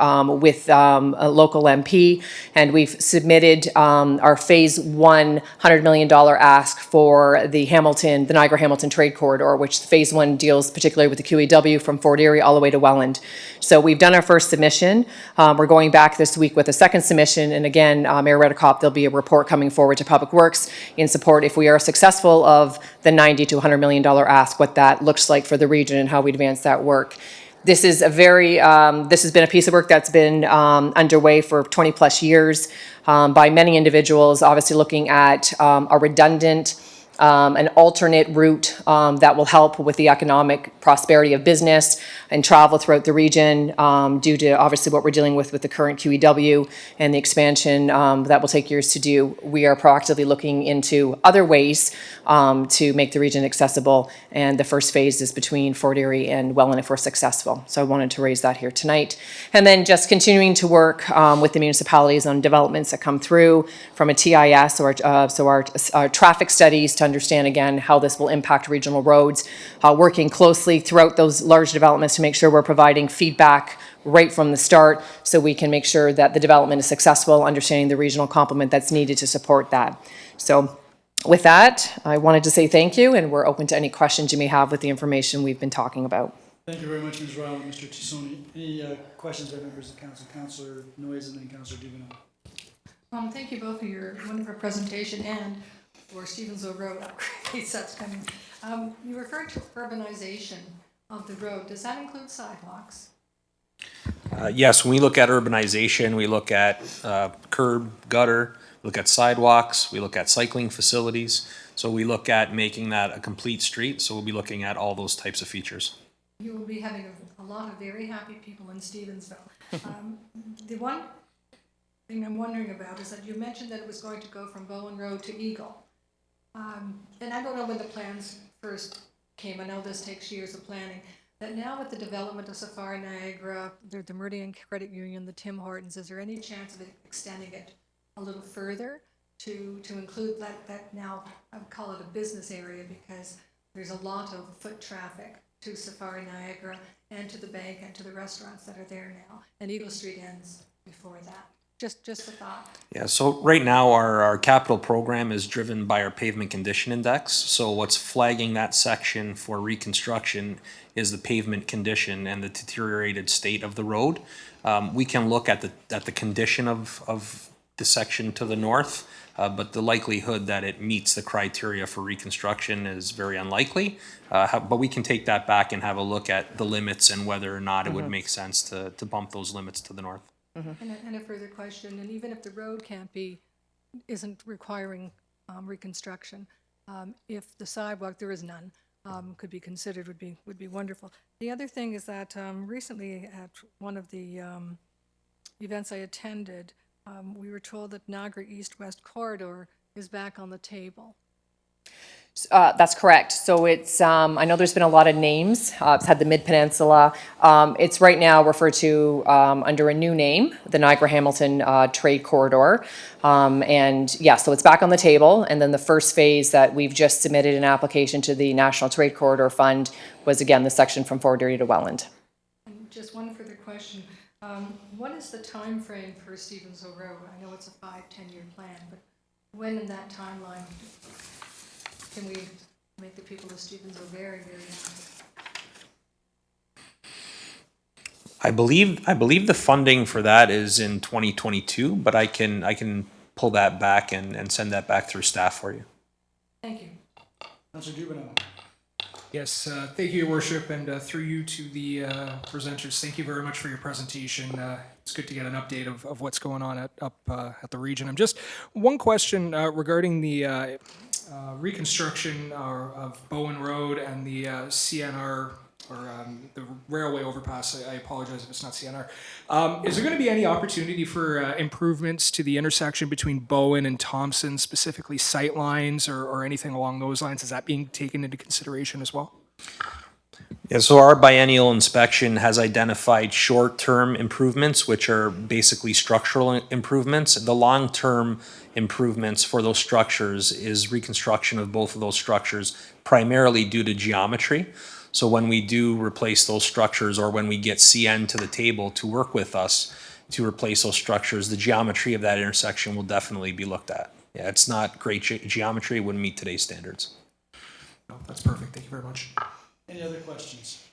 Speaker 10: with a local MP, and we've submitted our Phase 1 $100 million ask for the Niagara-Hamilton Trade Corridor, which Phase phase one deals particularly with the QEW from Fort Erie all the way to Welland. So we've done our first submission. We're going back this week with a second submission, and again, Mayor Redekop, there'll be a report coming forward to Public Works in support, if we are successful, of the $90 to $100 million ask, what that looks like for the region and how we advance that work. This is a very, this has been a piece of work that's been underway for 20 plus years by many individuals, obviously looking at a redundant, an alternate route that will help with the economic prosperity of business and travel throughout the region due to obviously what we're dealing with the current QEW and the expansion that will take years to do. We are proactively looking into other ways to make the region accessible, and the first phase is between Fort Erie and Welland if we're successful. So I wanted to raise that here tonight. And then just continuing to work with the municipalities on developments that come through from a TIS or our traffic studies to understand again how this will impact regional roads, working closely throughout those large developments to make sure we're providing feedback right from the start so we can make sure that the development is successful, understanding the regional complement that's needed to support that. So with that, I wanted to say thank you, and we're open to any questions you may have with the information we've been talking about.
Speaker 1: Thank you very much, Ms. Rowell and Mr. Tassoni. Any questions by members of council? Councillor Noyes and then Councillor Duvenel.
Speaker 8: Thank you both for your wonderful presentation and for Stevensville Road upgrades that's coming. You referred to urbanization of the road. Does that include sidewalks?
Speaker 11: Yes, when we look at urbanization, we look at curb, gutter, we look at sidewalks, we look at cycling facilities. So we look at making that a complete street. So we'll be looking at all those types of features.
Speaker 8: You will be having a lot of very happy people in Stevensville. The one thing I'm wondering about is that you mentioned that it was going to go from Bowen Road to Eagle. And I don't know when the plans first came. I know this takes years of planning. But now with the development of Safari Niagara, the Meridian Credit Union, the Tim Hortons, is there any chance of extending it a little further to include that now, I would call it a business area, because there's a lot of foot traffic to Safari Niagara and to the bank and to the restaurants that are there now. And Eagle Street ends before that. Just a thought.
Speaker 11: Yeah, so right now our capital program is driven by our pavement condition index. So what's flagging that section for reconstruction is the pavement condition and the deteriorated state of the road. We can look at the condition of the section to the north, but the likelihood that it meets the criteria for reconstruction is very unlikely. But we can take that back and have a look at the limits and whether or not it would make sense to bump those limits to the north.
Speaker 8: And a further question, and even if the road isn't requiring reconstruction, if the sidewalk, there is none, could be considered, would be wonderful. The other thing is that recently at one of the events I attended, we were told that Niagara East-West Corridor is back on the table.
Speaker 10: That's correct. So it's, I know there's been a lot of names. It's had the Mid-Peninsula. It's right now referred to under a new name, the Niagara-Hamilton Trade Corridor. And yeah, so it's back on the table. And then the first phase that we've just submitted an application to the National Trade Corridor Fund was, again, the section from Fort Erie to Welland.
Speaker 8: And just one further question. What is the time frame for Stevensville Road? I know it's a 5-10-year plan, but when in that timeline can we make the people of Stevensville very, very happy?
Speaker 11: I believe the funding for that is in 2022, but I can pull that back and send that back through staff for you.
Speaker 8: Thank you.
Speaker 1: Councillor Duvenel.
Speaker 3: Yes, thank you, Your Worship, and through you to the presenters, thank you very much for your presentation. It's good to get an update of what's going on up at the region. Just one question regarding the reconstruction of Bowen Road and the CNR, or the railway overpass. I apologize if it's not CNR. Is there going to be any opportunity for improvements to the intersection between Bowen and Thompson, specifically sight lines or anything along those lines? Is that being taken into consideration as well?
Speaker 11: Yeah, so our biennial inspection has identified short-term improvements, which are basically structural improvements. The long-term improvements for those structures is reconstruction of both of those structures, primarily due to geometry. So when we do replace those structures, or when we get CN to the table to work with us to replace those structures, the geometry of that intersection will definitely be looked at. Yeah, it's not great geometry, it wouldn't meet today's standards.
Speaker 3: No, that's perfect. Thank you very much.
Speaker 1: Any other questions?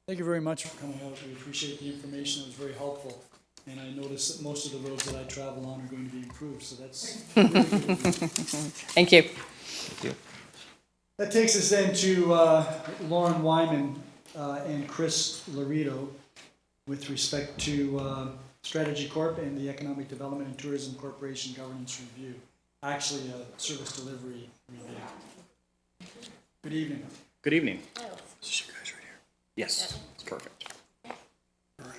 Speaker 1: Thank you very much for coming out. We appreciate the information. It was very helpful. And I noticed that most of the roads that I travel on are going to be improved, so that's really good of you.
Speaker 10: Thank you.
Speaker 1: That takes us then to Lauren Wyman and Chris Laredo with respect to Strategy Corp and the Economic Development and Tourism Corporation Governance Review. Actually, a service delivery review. Good evening.
Speaker 12: Good evening.
Speaker 9: This is you guys right here.
Speaker 12: Yes, it's perfect.
Speaker 9: All right.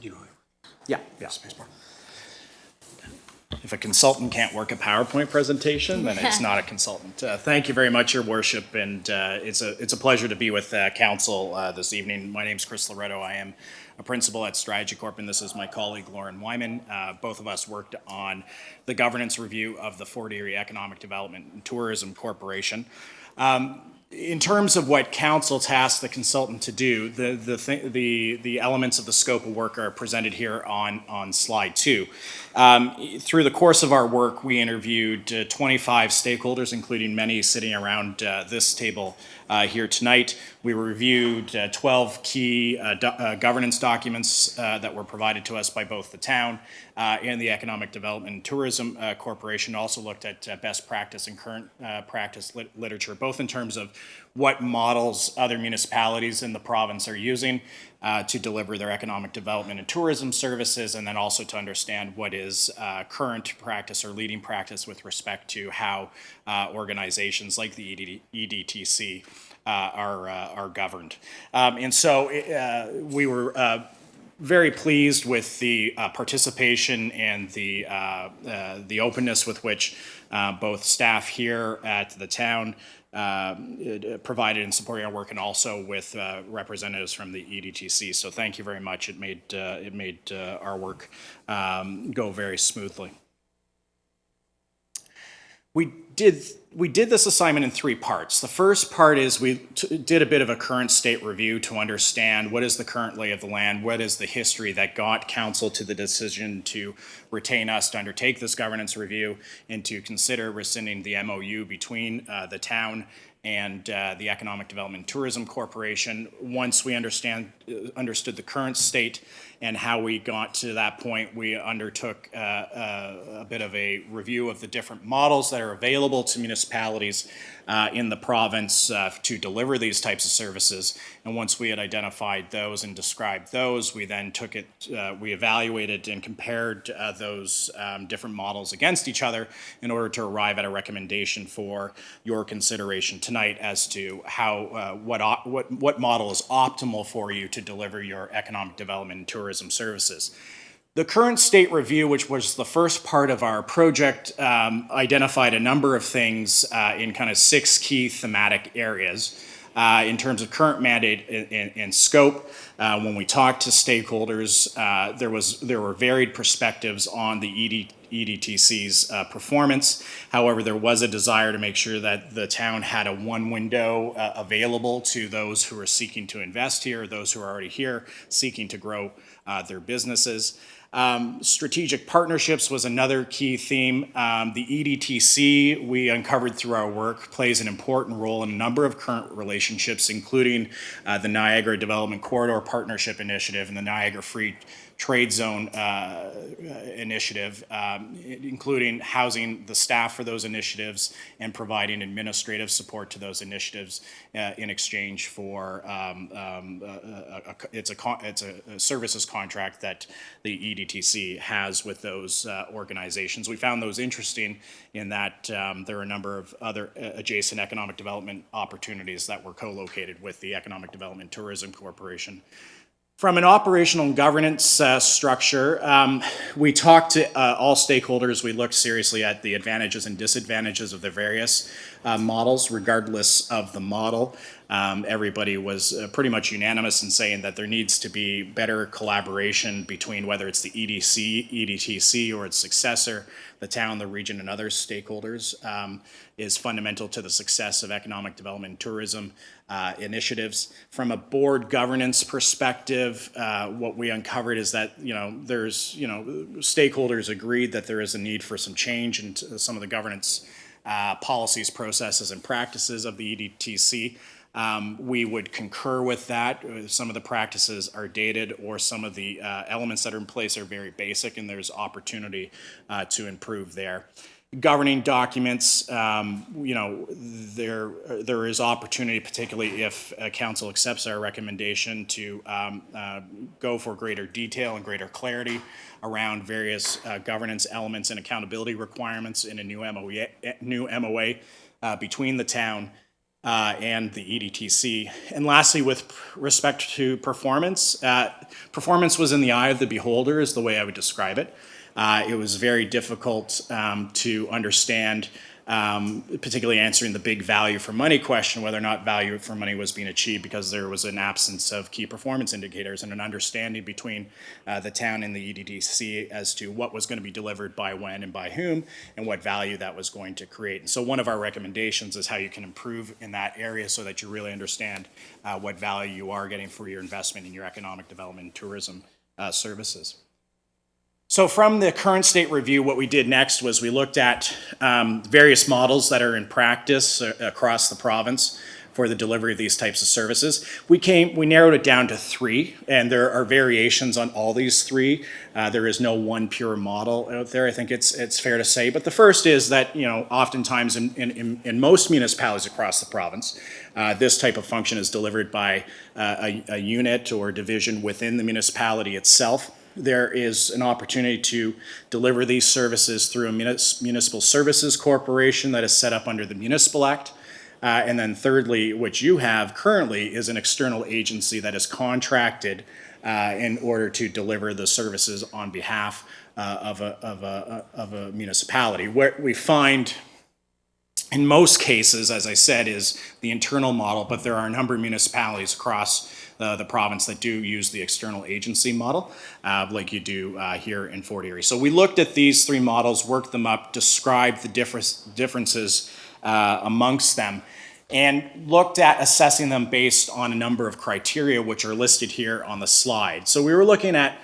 Speaker 9: You know,
Speaker 12: Yeah.
Speaker 9: spacebar.
Speaker 12: If a consultant can't work a PowerPoint presentation, then it's not a consultant. Thank you very much, Your Worship, and it's a pleasure to be with Council this evening. My name's Chris Loretto. I am a principal at Strategy Corp, and this is my colleague Lauren Wyman. Both of us worked on the governance review of the Fort Erie Economic Development and Tourism Corporation. In terms of what council tasked the consultant to do, the elements of the scope of work are presented here on slide 2. Through the course of our work, we interviewed 25 stakeholders, including many sitting around this table here tonight. We reviewed 12 key governance documents that were provided to us by both the town and the Economic Development and Tourism Corporation. Also looked at best practice and current practice literature, both in terms of what models other municipalities in the province are using to deliver their economic development and tourism services, and then also to understand what is current practice or leading practice with respect to how organizations like the EDTC are governed. And so we were very pleased with the participation and the openness with which both staff here at the town provided in supporting our work, and also with representatives from the EDTC. So thank you very much. It made our work go very smoothly. We did this assignment in 3 parts. The first part is we did a bit of a current state review to understand what is the current lay of the land, what is the history that got council to the decision to retain us to undertake this governance review and to consider rescinding the MOU between the town and the Economic Development and Tourism Corporation. Once we understood the current state and how we got to that point, we undertook a bit of a review of the different models that are available to municipalities in the province to deliver these types of services. And once we had identified those and described those, we then took it, we evaluated and compared those different models against each other in order to arrive at a recommendation for your consideration tonight as to how what model is optimal for you to deliver your economic development and tourism services. The current state review, which was the first part of our project, identified a number of things in kind of 6 key thematic areas. In terms of current mandate and scope, when we talked to stakeholders, there were varied perspectives on the EDTC's performance. However, there was a desire to make sure that the town had a one window available to those who are seeking to invest here, those who are already here seeking to grow their businesses. Strategic partnerships was another key theme. The EDTC, we uncovered through our work, plays an important role in a number of current relationships, including the Niagara Development Corridor Partnership Initiative and the Niagara Free Trade Zone initiative, including housing the staff for those initiatives and providing administrative support to those initiatives in exchange for it's a services contract that the EDTC has with those organizations. We found those interesting in that there are a number of other adjacent economic development opportunities that were co-located with the Economic Development and Tourism Corporation. From an operational and governance structure, we talked to all stakeholders. We looked seriously at the advantages and disadvantages of the various models, regardless of the model. everybody was pretty much unanimous in saying that there needs to be better collaboration between whether it's the EDTC or its successor, the town, the region, and other stakeholders, is fundamental to the success of economic development and tourism initiatives. From a board governance perspective, what we uncovered is that, stakeholders agreed that there is a need for some change in some of the governance policies, processes, and practices of the EDTC. We would concur with that. Some of the practices are dated, or some of the elements that are in place are very basic, and there's opportunity to improve there. Governing documents, there is opportunity, particularly if council accepts our recommendation, to go for greater detail and greater clarity around various governance elements and accountability requirements in a new MOA between the town and the EDTC. And lastly, with respect to performance, performance was in the eye of the beholder is the way I would describe it. It was very difficult to understand, particularly answering the big value for money question, whether or not value for money was being achieved, because there was an absence of key performance indicators and an understanding between the town and the EDTC as to what was going to be delivered by when and by whom, and what value that was going to create. And so one of our recommendations is how you can improve in that area so that you really understand what value you are getting for your investment in your economic development and tourism services. So from the current state review, what we did next was we looked at various models that are in practice across the province for the delivery of these types of services. We narrowed it down to 3, and there are variations on all these 3. There is no one pure model out there, I think it's fair to say. But the first is that, oftentimes in most municipalities across the province, this type of function is delivered by a unit or division within the municipality itself. There is an opportunity to deliver these services through a municipal services corporation that is set up under the Municipal Act. And then thirdly, what you have currently is an external agency that is contracted in order to deliver the services on behalf of a municipality. What we find in most cases, as I said, is the internal model, but there are a number of municipalities across the province that do use the external agency model, like you do here in Fort Erie. So we looked at these 3 models, worked them up, described the differences amongst them, and looked at assessing them based on a number of criteria which are listed here on the slide. So we were looking at,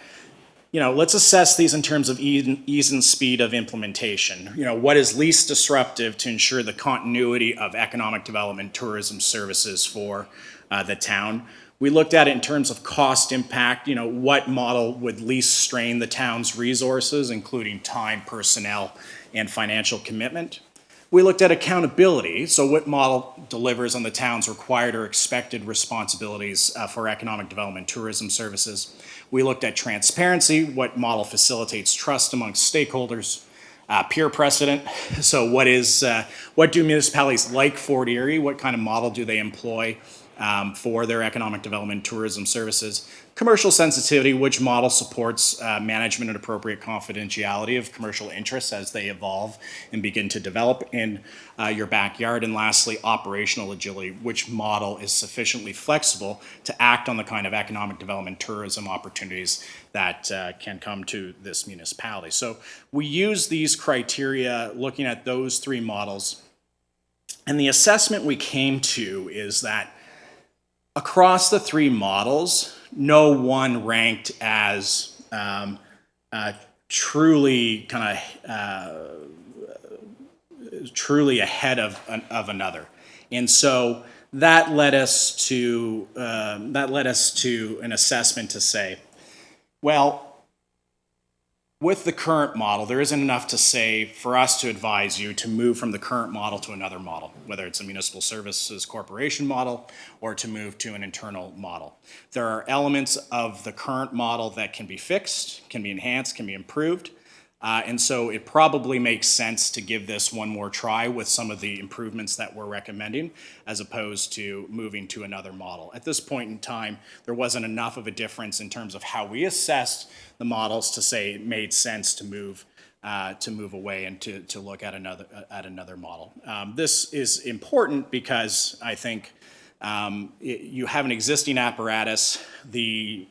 Speaker 12: let's assess these in terms of ease and speed of implementation. What is least disruptive to ensure the continuity of economic development tourism services for the town. We looked at it in terms of cost impact, what model would least strain the town's resources, including time, personnel, and financial commitment. We looked at accountability, so what model delivers on the town's required or expected responsibilities for economic development tourism services. We looked at transparency, what model facilitates trust amongst stakeholders. Peer precedent, so what do municipalities like Fort Erie, what kind of model do they employ for their economic development tourism services? Commercial sensitivity, which model supports management and appropriate confidentiality of commercial interests as they evolve and begin to develop in your backyard? And lastly, operational agility, which model is sufficiently flexible to act on the kind of economic development tourism opportunities that can come to this municipality. So we use these criteria looking at those 3 models, and the assessment we came to is that across the 3 models, no one ranked as truly ahead of another, and so that led us to an assessment to say, well, with the current model, there isn't enough to say for us to advise you to move from the current model to another model, whether it's a municipal services corporation model or to move to an internal model. There are elements of the current model that can be fixed, can be enhanced, can be improved. And so it probably makes sense to give this one more try with some of the improvements that we're recommending, as opposed to moving to another model. At this point in time, there wasn't enough of a difference in terms of how we assessed the models to say it made sense to move away and to look at another model. This is important because I think You have an existing apparatus. The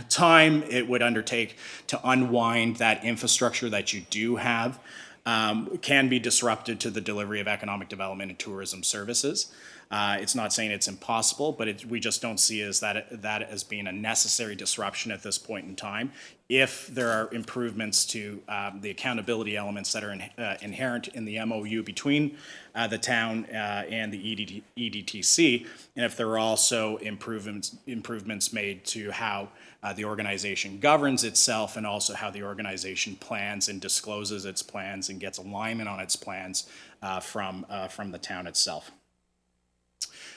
Speaker 12: time it would undertake to unwind that infrastructure that you do have can be disrupted to the delivery of economic development and tourism services. It's not saying it's impossible, but we just don't see that as being a necessary disruption at this point in time. If there are improvements to the accountability elements that are inherent in the MOU between the town and the EDTC, and if there are also improvements made to how the organization governs itself and also how the organization plans and discloses its plans and gets alignment on its plans from the town itself.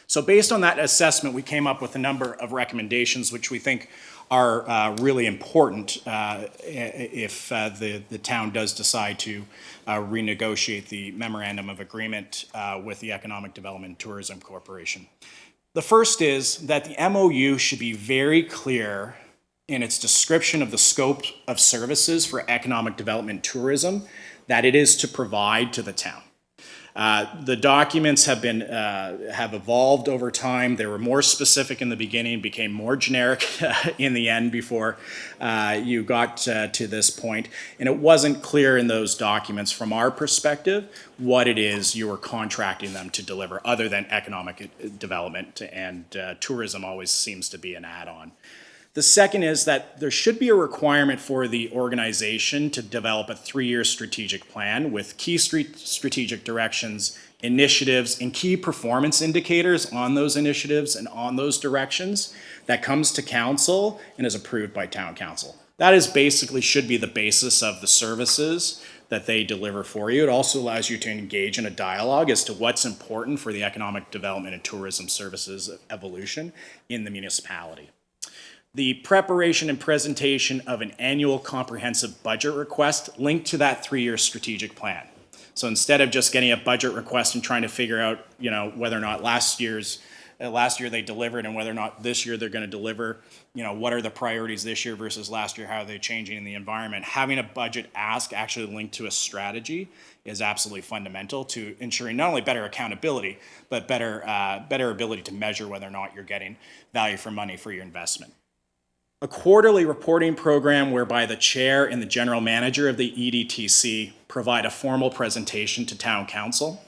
Speaker 12: So based on that assessment, we came up with a number of recommendations which we think are really important if the town does decide to renegotiate the memorandum of agreement with the Economic Development and Tourism Corporation. The first is that the MOU should be very clear in its description of the scope of services for economic development and tourism that it is to provide to the town. The documents have evolved over time. They were more specific in the beginning, became more generic in the end before you got to this point. And it wasn't clear in those documents from our perspective what it is you were contracting them to deliver other than economic development, and tourism always seems to be an add-on. The second is that there should be a requirement for the organization to develop a 3-year strategic plan with key strategic directions, initiatives, and key performance indicators on those initiatives and on those directions that comes to council and is approved by town council. That is basically should be the basis of the services that they deliver for you. It also allows you to engage in a dialogue as to what's important for the economic development and tourism services evolution in the municipality. The preparation and presentation of an annual comprehensive budget request linked to that 3-year strategic plan. So instead of just getting a budget request and trying to figure out, whether or not last year they delivered and whether or not this year they're going to deliver, what are the priorities this year versus last year, how are they changing in the environment. Having a budget ask actually linked to a strategy is absolutely fundamental to ensuring not only better accountability, but better ability to measure whether or not you're getting value for money for your investment. A quarterly reporting program whereby the chair and the general manager of the EDTC provide a formal presentation to town council.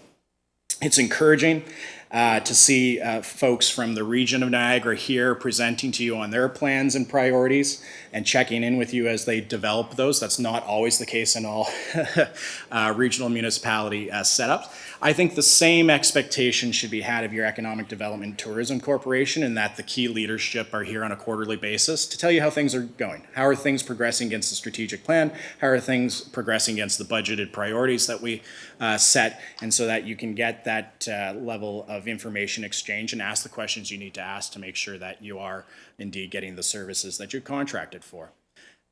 Speaker 12: It's encouraging to see folks from the region of Niagara here presenting to you on their plans and priorities and checking in with you as they develop those. That's not always the case in all regional municipality setups. I think the same expectation should be had of your Economic Development and Tourism Corporation, and that the key leadership are here on a quarterly basis to tell you how things are going. How are things progressing against the strategic plan? How are things progressing against the budgeted priorities that we set? And so that you can get that level of information exchange and ask the questions you need to ask to make sure that you are indeed getting the services that you're contracted for.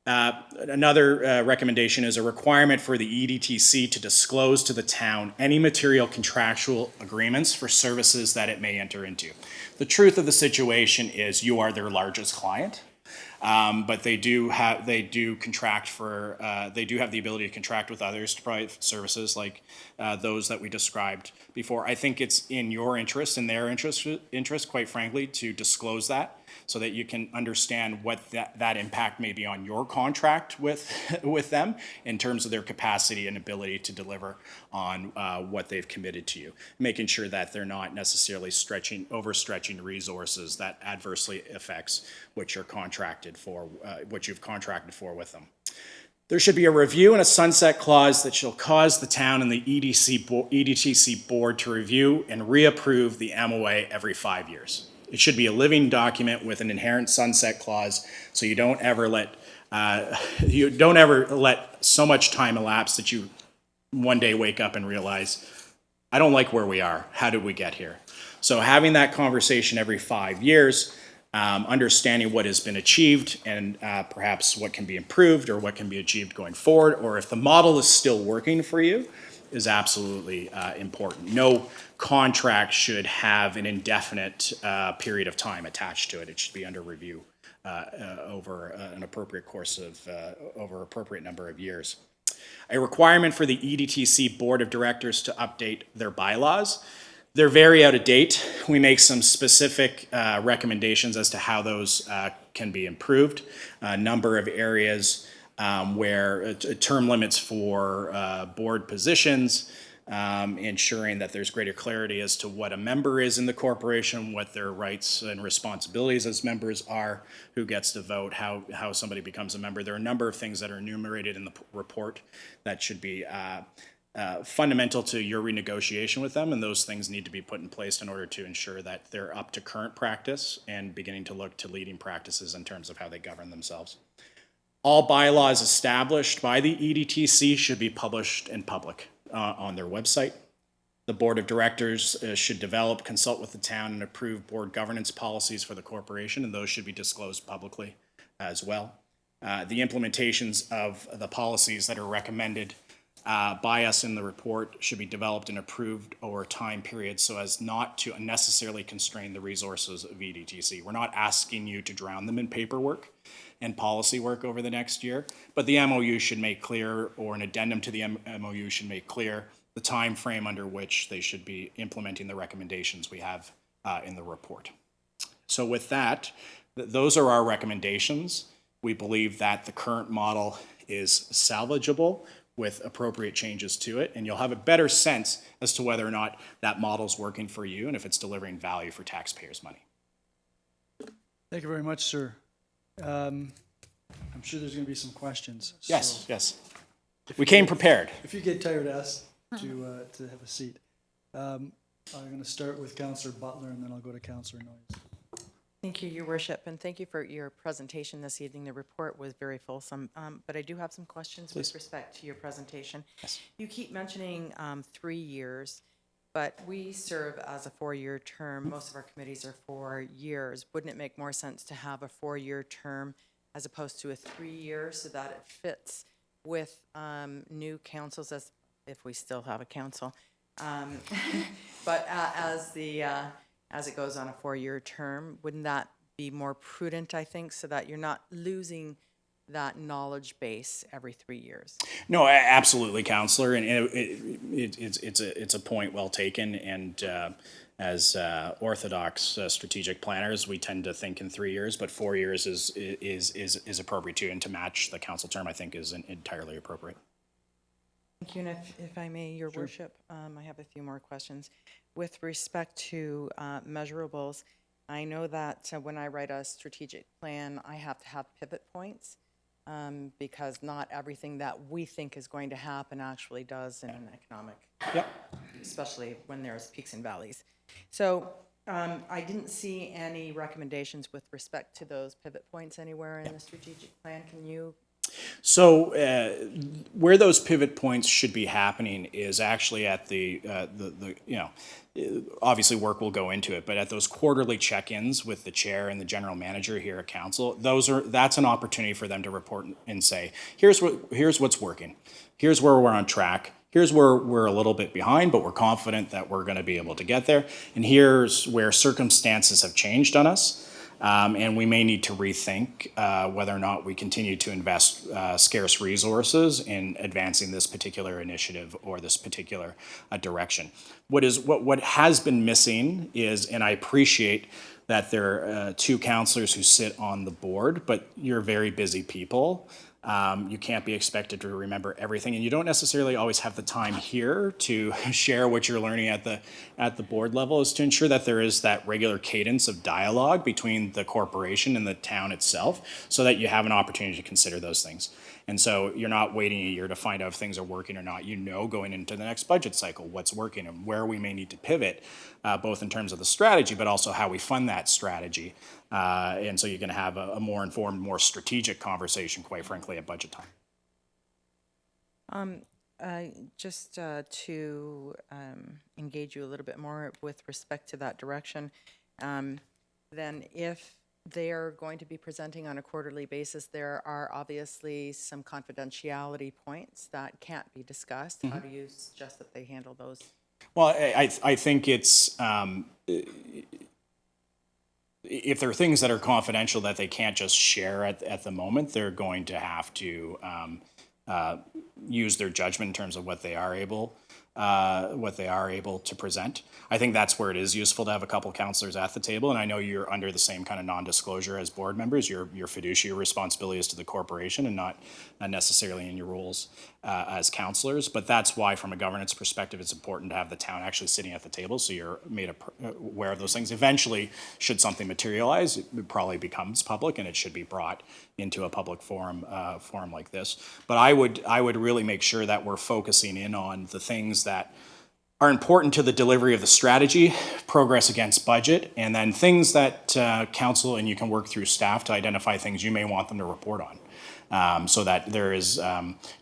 Speaker 12: Another recommendation is a requirement for the EDTC to disclose to the town any material contractual agreements for services that it may enter into. The truth of the situation is you are their largest client, but they do have the ability to contract with others to provide services like those that we described before. I think it's in your interest, in their interest, quite frankly, to disclose that, so that you can understand what that impact may be on your contract with them in terms of their capacity and ability to deliver on what they've committed to you, making sure that they're not necessarily overstretching resources that adversely affects what you're contracted for, what you've contracted for with them. There should be a review and a sunset clause that shall cause the town and the EDTC board to review and reapprove the MOA every 5 years. It should be a living document with an inherent sunset clause, so you don't ever let so much time elapse that you one day wake up and realize, I don't like where we are. How did we get here? So having that conversation every 5 years, understanding what has been achieved and perhaps what can be improved or what can be achieved going forward, or if the model is still working for you, is absolutely important. No contract should have an indefinite period of time attached to it. It should be under review over an appropriate course of, over appropriate number of years. A requirement for the EDTC Board of Directors to update their bylaws. They're very out of date. We make some specific recommendations as to how those can be improved. A number of areas where term limits for board positions, ensuring that there's greater clarity as to what a member is in the corporation, what their rights and responsibilities as members are, who gets to vote, how somebody becomes a member. There are a number of things that are enumerated in the report that should be fundamental to your renegotiation with them, and those things need to be put in place in order to ensure that they're up to current practice and beginning to look to leading practices in terms of how they govern themselves. All bylaws established by the EDTC should be published in public on their website. The board of directors should develop, consult with the town, and approve board governance policies for the corporation, and those should be disclosed publicly as well. The implementations of the policies that are recommended by us in the report should be developed and approved over time periods so as not to unnecessarily constrain the resources of EDTC. We're not asking you to drown them in paperwork and policy work over the next year, but the MOU should make clear, or an addendum to the MOU should make clear, the time frame under which they should be implementing the recommendations we have in the report. So with that, those are our recommendations. We believe that the current model is salvageable with appropriate changes to it, and you'll have a better sense as to whether or not that model's working for you and if it's delivering value for taxpayers' money.
Speaker 1: Thank you very much, sir. I'm sure there's going to be some questions.
Speaker 12: Yes,
Speaker 1: so
Speaker 12: yes. We came prepared.
Speaker 1: if you get tired, ask to have a seat. I'm going to start with Councillor Butler, and then I'll go to Councillor Noyes.
Speaker 4: Thank you, Your Worship, and thank you for your presentation this evening. The report was very fulsome, but I do have some questions with respect to your presentation.
Speaker 12: Yes.
Speaker 4: You keep mentioning 3 years, but we serve as a 4-year term. Most of our committees are 4 years. Wouldn't it make more sense to have a 4-year term as opposed to a 3-year so that it fits with new councils, as if we still have a council? But as it goes on a 4-year term, wouldn't that be more prudent, I think, so that you're not losing that knowledge base every 3 years?
Speaker 12: No, absolutely, Councillor, and it's a point well taken. And as orthodox strategic planners, we tend to think in 3 years, but 4 years is appropriate too, and to match the council term, I think, is entirely appropriate.
Speaker 4: Thank you, and if I may, Your Worship, I have a few more questions. With respect to measurables, I know that when I write a strategic plan, I have to have pivot points because not everything that we think is going to happen actually does in an economic, especially when there's peaks and valleys. So I didn't see any recommendations with respect to those pivot points anywhere in the strategic plan. Can you?
Speaker 12: So where those pivot points should be happening is actually at the obviously work will go into it, but at those quarterly check-ins with the chair and the general manager here at council, that's an opportunity for them to report and say, here's what's working, here's where we're on track, here's where we're a little bit behind, but we're confident that we're going to be able to get there, and here's where circumstances have changed on us. And we may need to rethink whether or not we continue to invest scarce resources in advancing this particular initiative or this particular direction. What has been missing is, and I appreciate that there are 2 councillors who sit on the board, but you're very busy people. You can't be expected to remember everything, and you don't necessarily always have the time here to share what you're learning at the board level. Is to ensure that there is that regular cadence of dialogue between the corporation and the town itself, so that you have an opportunity to consider those things. And so you're not waiting a year to find out if things are working or not. You know, going into the next budget cycle, what's working and where we may need to pivot, both in terms of the strategy, but also how we fund that strategy. And so you can have a more informed, more strategic conversation, quite frankly, at budget time.
Speaker 4: Just to engage you a little bit more with respect to that direction, then if they are going to be presenting on a quarterly basis, there are obviously some confidentiality points that can't be discussed. How do you suggest that they handle those?
Speaker 12: Well, I think it's if there are things that are confidential that they can't just share at the moment, they're going to have to use their judgment in terms of what they are able what they are able to present. I think that's where it is useful to have a couple counselors at the table, and I know you're under the same kind of non-disclosure as board members. Your fiduciary responsibility is to the corporation and not necessarily in your roles as counselors, but that's why from a governance perspective it's important to have the town actually sitting at the table so you're made aware of those things. Eventually, should something materialize, it probably becomes public and it should be brought into a public forum like this. But I would really make sure that we're focusing in on the things that are important to the delivery of the strategy, progress against budget, and then things that council and you can work through staff to identify things you may want them to report on. So that there is,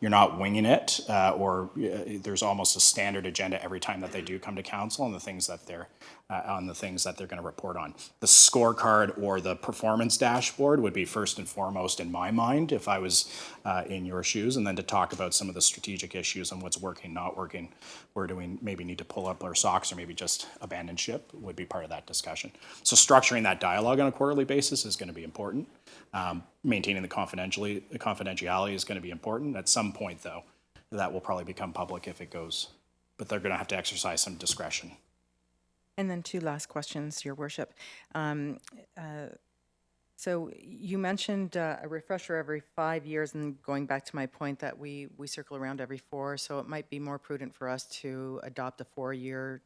Speaker 12: you're not winging it, or there's almost a standard agenda every time that they do come to council on the things that they're going to report on. The scorecard or the performance dashboard would be first and foremost in my mind if I was in your shoes, and then to talk about some of the strategic issues and what's working, not working, where do we maybe need to pull up our socks or maybe just abandon ship would be part of that discussion. So structuring that dialogue on a quarterly basis is going to be important. Maintaining the confidentiality is going to be important. At some point, though, that will probably become public if it goes, but they're going to have to exercise some discretion.
Speaker 4: And then two last questions, Your Worship. So you mentioned a refresher every 5 years, and going back to my point that we circle around every 4, so it might be more prudent for us to adopt a 4-year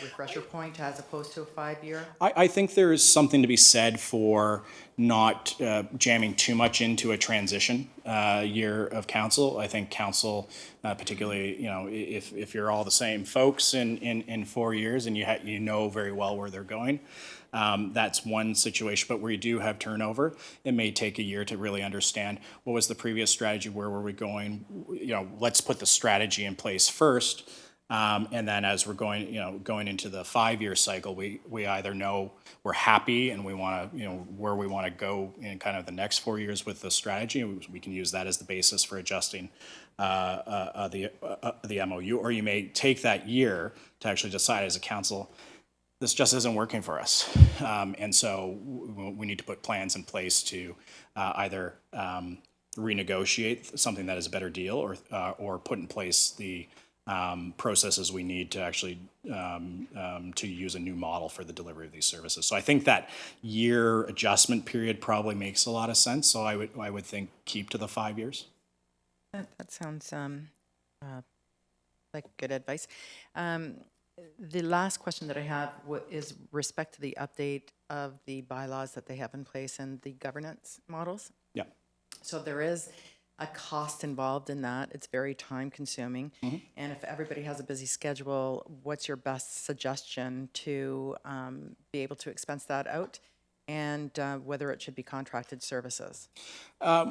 Speaker 4: refresher point as opposed to a 5-year?
Speaker 12: I think there is something to be said for not jamming too much into a transition year of council. I think council, particularly, if you're all the same folks in 4 years and you know very well where they're going, that's one situation. But where you do have turnover, it may take a year to really understand what was the previous strategy, where were we going. Let's put the strategy in place first. And then as we're going into the 5-year cycle, we either know we're happy and we want to, where we want to go in kind of the next 4 years with the strategy. We can use that as the basis for adjusting the MOU, or you may take that year to actually decide as a council, this just isn't working for us. And so we need to put plans in place to either renegotiate something that is a better deal, or put in place the processes we need to actually to use a new model for the delivery of these services. So I think that year adjustment period probably makes a lot of sense. So I would think keep to the 5 years.
Speaker 4: That sounds like good advice. The last question that I have is respect to the update of the bylaws that they have in place and the governance models.
Speaker 12: Yeah.
Speaker 4: So there is a cost involved in that. It's very time consuming. Mm-hmm. And if everybody has a busy schedule, what's your best suggestion to be able to expense that out, and whether it should be contracted services?
Speaker 12: I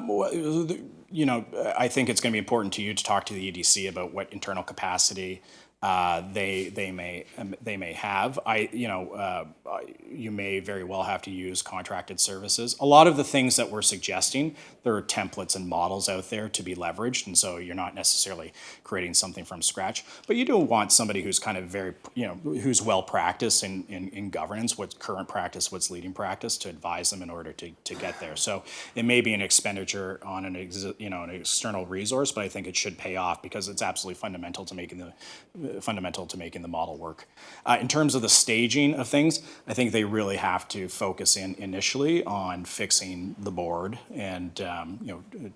Speaker 12: think it's going to be important to you to talk to the EDC about what internal capacity they may have. You may very well have to use contracted services. A lot of the things that we're suggesting, there are templates and models out there to be leveraged, and so you're not necessarily creating something from scratch. But you do want somebody who's kind of very, who's well practiced in governance, what's current practice, what's leading practice, to advise them in order to get there. So it may be an expenditure on an external resource, but I think it should pay off because it's absolutely fundamental to making the model work. In terms of the staging of things, I think they really have to focus in initially on fixing the board and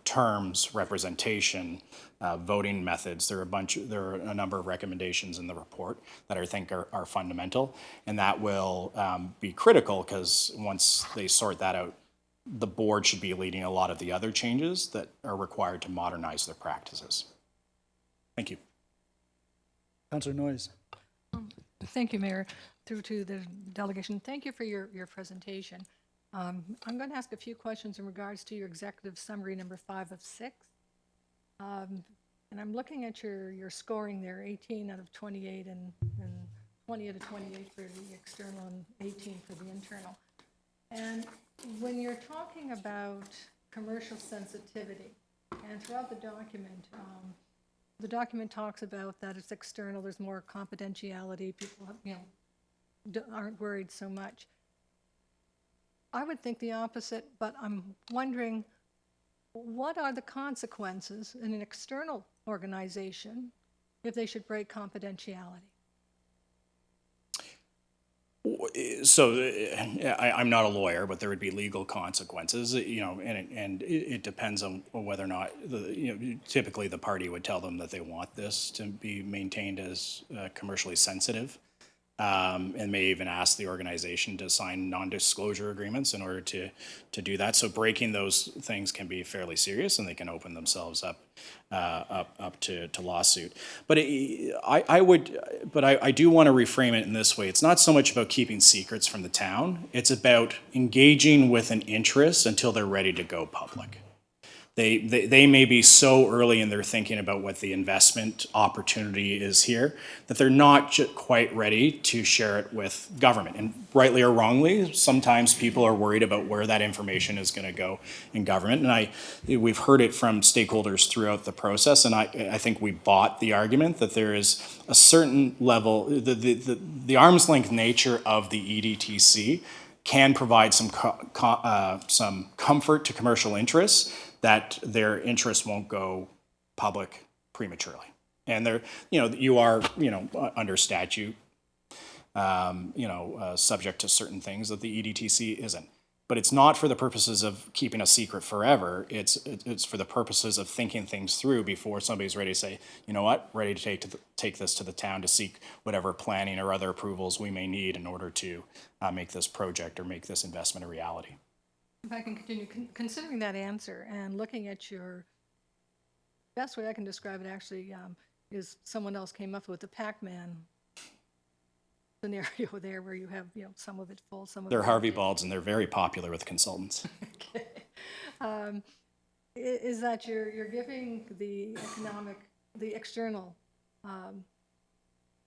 Speaker 12: terms, representation, voting methods. There are a number of recommendations in the report that I think are fundamental, and that will be critical because once they sort that out, the board should be leading a lot of the other changes that are required to modernize their practices. Thank you.
Speaker 1: Councillor Noyes.
Speaker 8: Thank you, Mayor. Through to the delegation, thank you for your presentation. I'm going to ask a few questions in regards to your executive summary number 5 of 6. And I'm looking at your scoring there, 18 out of 28 and 20 out of 28 for the external and 18 for the internal. And when you're talking about commercial sensitivity, and throughout the document talks about that it's external, there's more confidentiality, people aren't worried so much. I would think the opposite, but I'm wondering, what are the consequences in an external organization if they should break confidentiality?
Speaker 12: So I'm not a lawyer, but there would be legal consequences, and it depends on whether or not, typically the party would tell them that they want this to be maintained as commercially sensitive. And may even ask the organization to sign non-disclosure agreements in order to do that. So breaking those things can be fairly serious, and they can open themselves up to lawsuit. But I do want to reframe it in this way. It's not so much about keeping secrets from the town. It's about engaging with an interest until they're ready to go public. They may be so early in their thinking about what the investment opportunity is here that they're not quite ready to share it with government. And rightly or wrongly, sometimes people are worried about where that information is going to go in government. And we've heard it from stakeholders throughout the process, and I think we bought the argument that there is a certain level, the arm's length nature of the EDTC can provide some comfort to commercial interests that their interests won't go public prematurely. And they're, you are, under statute, subject to certain things that the EDTC isn't. But it's not for the purposes of keeping a secret forever. It's for the purposes of thinking things through before somebody's ready to say, you know what, ready to take this to the town to seek whatever planning or other approvals we may need in order to make this project or make this investment a reality.
Speaker 8: If I can continue, considering that answer and looking at your, best way I can describe it actually is someone else came up with the Pac-Man scenario there where you have, some of it full, some of it
Speaker 12: They're Harvey
Speaker 8: empty.
Speaker 12: Balds, and they're very popular with consultants.
Speaker 8: Okay. Is that you're giving the external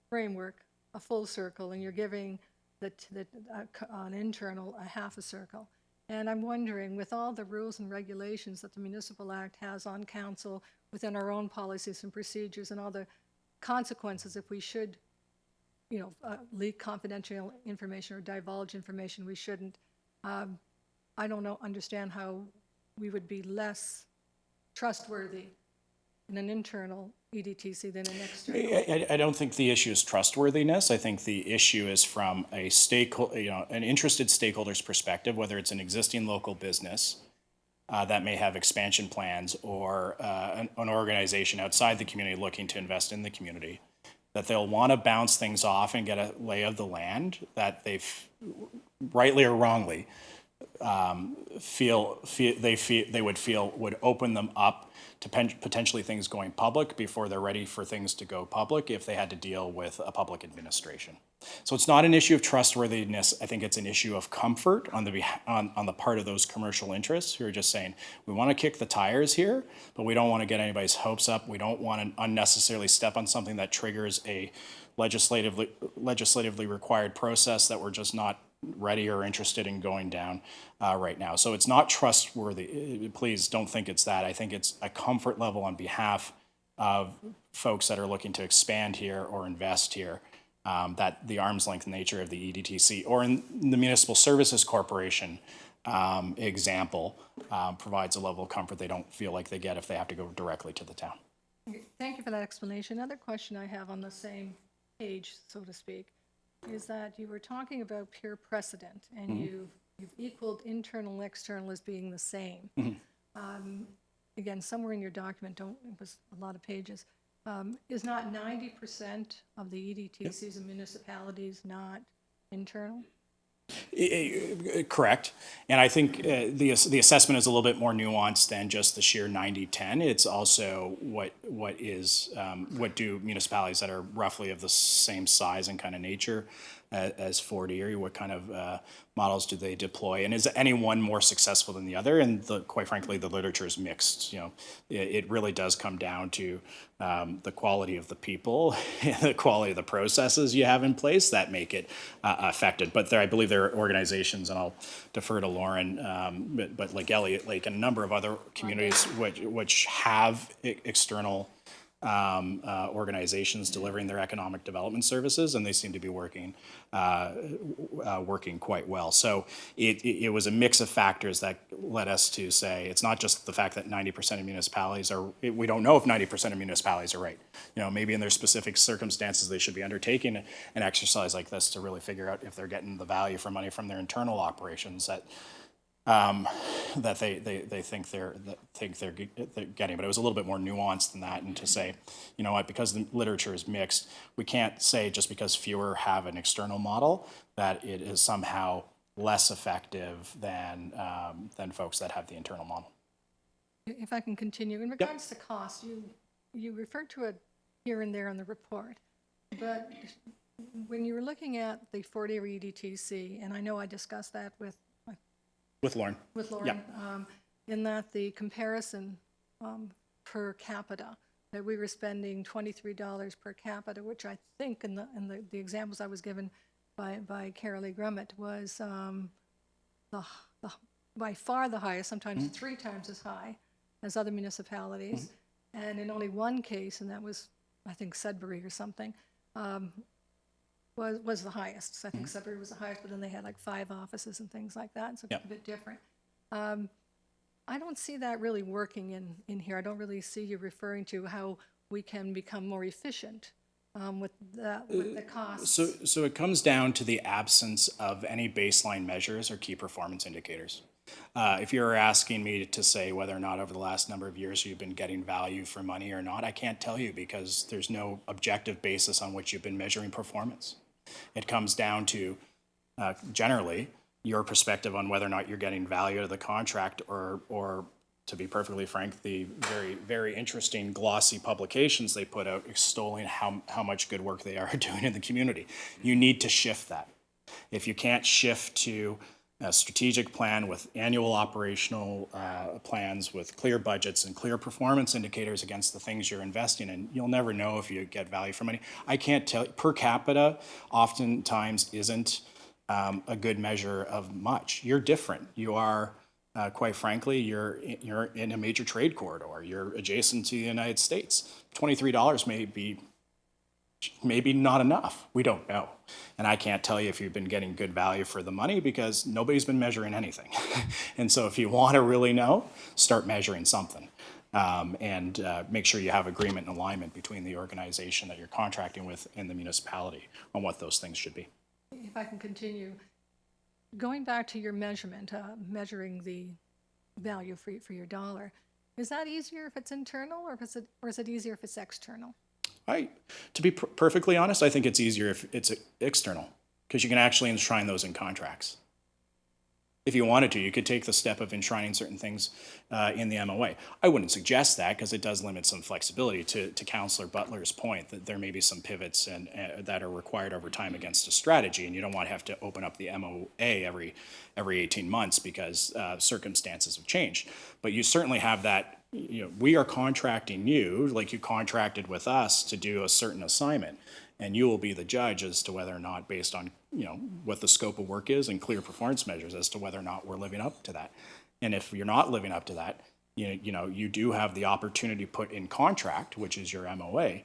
Speaker 8: framework a full circle, and you're giving an internal a half a circle. And I'm wondering, with all the rules and regulations that the Municipal Act has on council, within our own policies and procedures, and all the consequences if we should, leak confidential information or divulge information we shouldn't, I don't understand how we would be less trustworthy in an internal EDTC than an external.
Speaker 12: I don't think the issue is trustworthiness. I think the issue is from a an interested stakeholder's perspective, whether it's an existing local business that may have expansion plans or an organization outside the community looking to invest in the community, that they'll want to bounce things off and get a lay of the land that they've, rightly or wrongly, they would feel would open them up to potentially things going public before they're ready for things to go public if they had to deal with a public administration. So it's not an issue of trustworthiness. I think it's an issue of comfort on the part of those commercial interests who are just saying, we want to kick the tires here, but we don't want to get anybody's hopes up. We don't want to unnecessarily step on something that triggers a legislatively required process that we're just not ready or interested in going down right now. So it's not trustworthy. Please don't think it's that. I think it's a comfort level on behalf of folks that are looking to expand here or invest here, that the arm's length nature of the EDTC or in the Municipal Services Corporation example provides a level of comfort they don't feel like they get if they have to go directly to the town.
Speaker 8: Thank you for that explanation. Another question I have on the same page, so to speak, is that you were talking about peer precedent, and you've equaled internal and external as being the same. Again, somewhere in your document, it was a lot of pages, is not 90% of the EDTCs and municipalities not internal?
Speaker 12: Correct. And I think the assessment is a little bit more nuanced than just the sheer 90-10. It's also what do municipalities that are roughly of the same size and kind of nature as Fort Erie, what kind of models do they deploy? And is any one more successful than the other? And quite frankly, the literature is mixed. It really does come down to the quality of the people, the quality of the processes you have in place that make it affected. But I believe there are organizations, and I'll defer to Lauren, but like Elliott Lake and a number of other communities which have external organizations delivering their economic development services, and they seem to be working quite well. So it was a mix of factors that led us to say it's not just the fact that 90% of municipalities are. We don't know if 90% of municipalities are right. You know, maybe in their specific circumstances they should be undertaking an exercise like this to really figure out if they're getting the value for money from their internal operations that they think they're getting. But it was a little bit more nuanced than that, and to say, you know what, because the literature is mixed, we can't say just because fewer have an external model that it is somehow less effective than folks that have the internal model.
Speaker 8: If I can continue, in regards to cost, you referred to it here and there in the report, but when you were looking at the Fort Erie EDTC, and I know I discussed that with
Speaker 12: Lauren.
Speaker 8: Lauren, in that the comparison per capita, that we were spending $23 per capita, which I think in the examples I was given by Carolee Grummett was by far the highest, sometimes 3 times as high as other municipalities. And in only one case, and that was, I think, Sudbury or something, was the highest. So I think Sudbury was the highest, but then they had like 5 offices and things like that, so it's a bit different. I don't see that really working in here. I don't really see you referring to how we can become more efficient with the costs.
Speaker 12: So it comes down to the absence of any baseline measures or key performance indicators. If you're asking me to say whether or not over the last number of years you've been getting value for money or not, I can't tell you because there's no objective basis on which you've been measuring performance. It comes down to generally your perspective on whether or not you're getting value out of the contract, or to be perfectly frank, the very, very interesting glossy publications they put out extolling how much good work they are doing in the community. You need to shift that. If you can't shift to a strategic plan with annual operational plans with clear budgets and clear performance indicators against the things you're investing in, you'll never know if you get value for money. I can't tell you, per capita oftentimes isn't a good measure of much. You're different. You are, quite frankly, you're in a major trade corridor. You're adjacent to the United States. $23 may be not enough. We don't know. And I can't tell you if you've been getting good value for the money because nobody's been measuring anything. And so if you want to really know, start measuring something. And make sure you have agreement and alignment between the organization that you're contracting with and the municipality on what those things should be.
Speaker 8: If I can continue, going back to your measurement, measuring the value for your dollar, is that easier if it's internal or is it easier if it's external?
Speaker 12: To be perfectly honest, I think it's easier if it's external because you can actually enshrine those in contracts. If you wanted to, you could take the step of enshrining certain things in the MOA. I wouldn't suggest that because it does limit some flexibility. To Councillor Butler's point, that there may be some pivots and that are required over time against a strategy, and you don't want to have to open up the MOA every 18 months because circumstances have changed. But you certainly have that. You know, we are contracting you like you contracted with us to do a certain assignment, and you will be the judge as to whether or not, based on what the scope of work is and clear performance measures, as to whether or not we're living up to that. And if you're not living up to that, you do have the opportunity to put in contract, which is your MOA,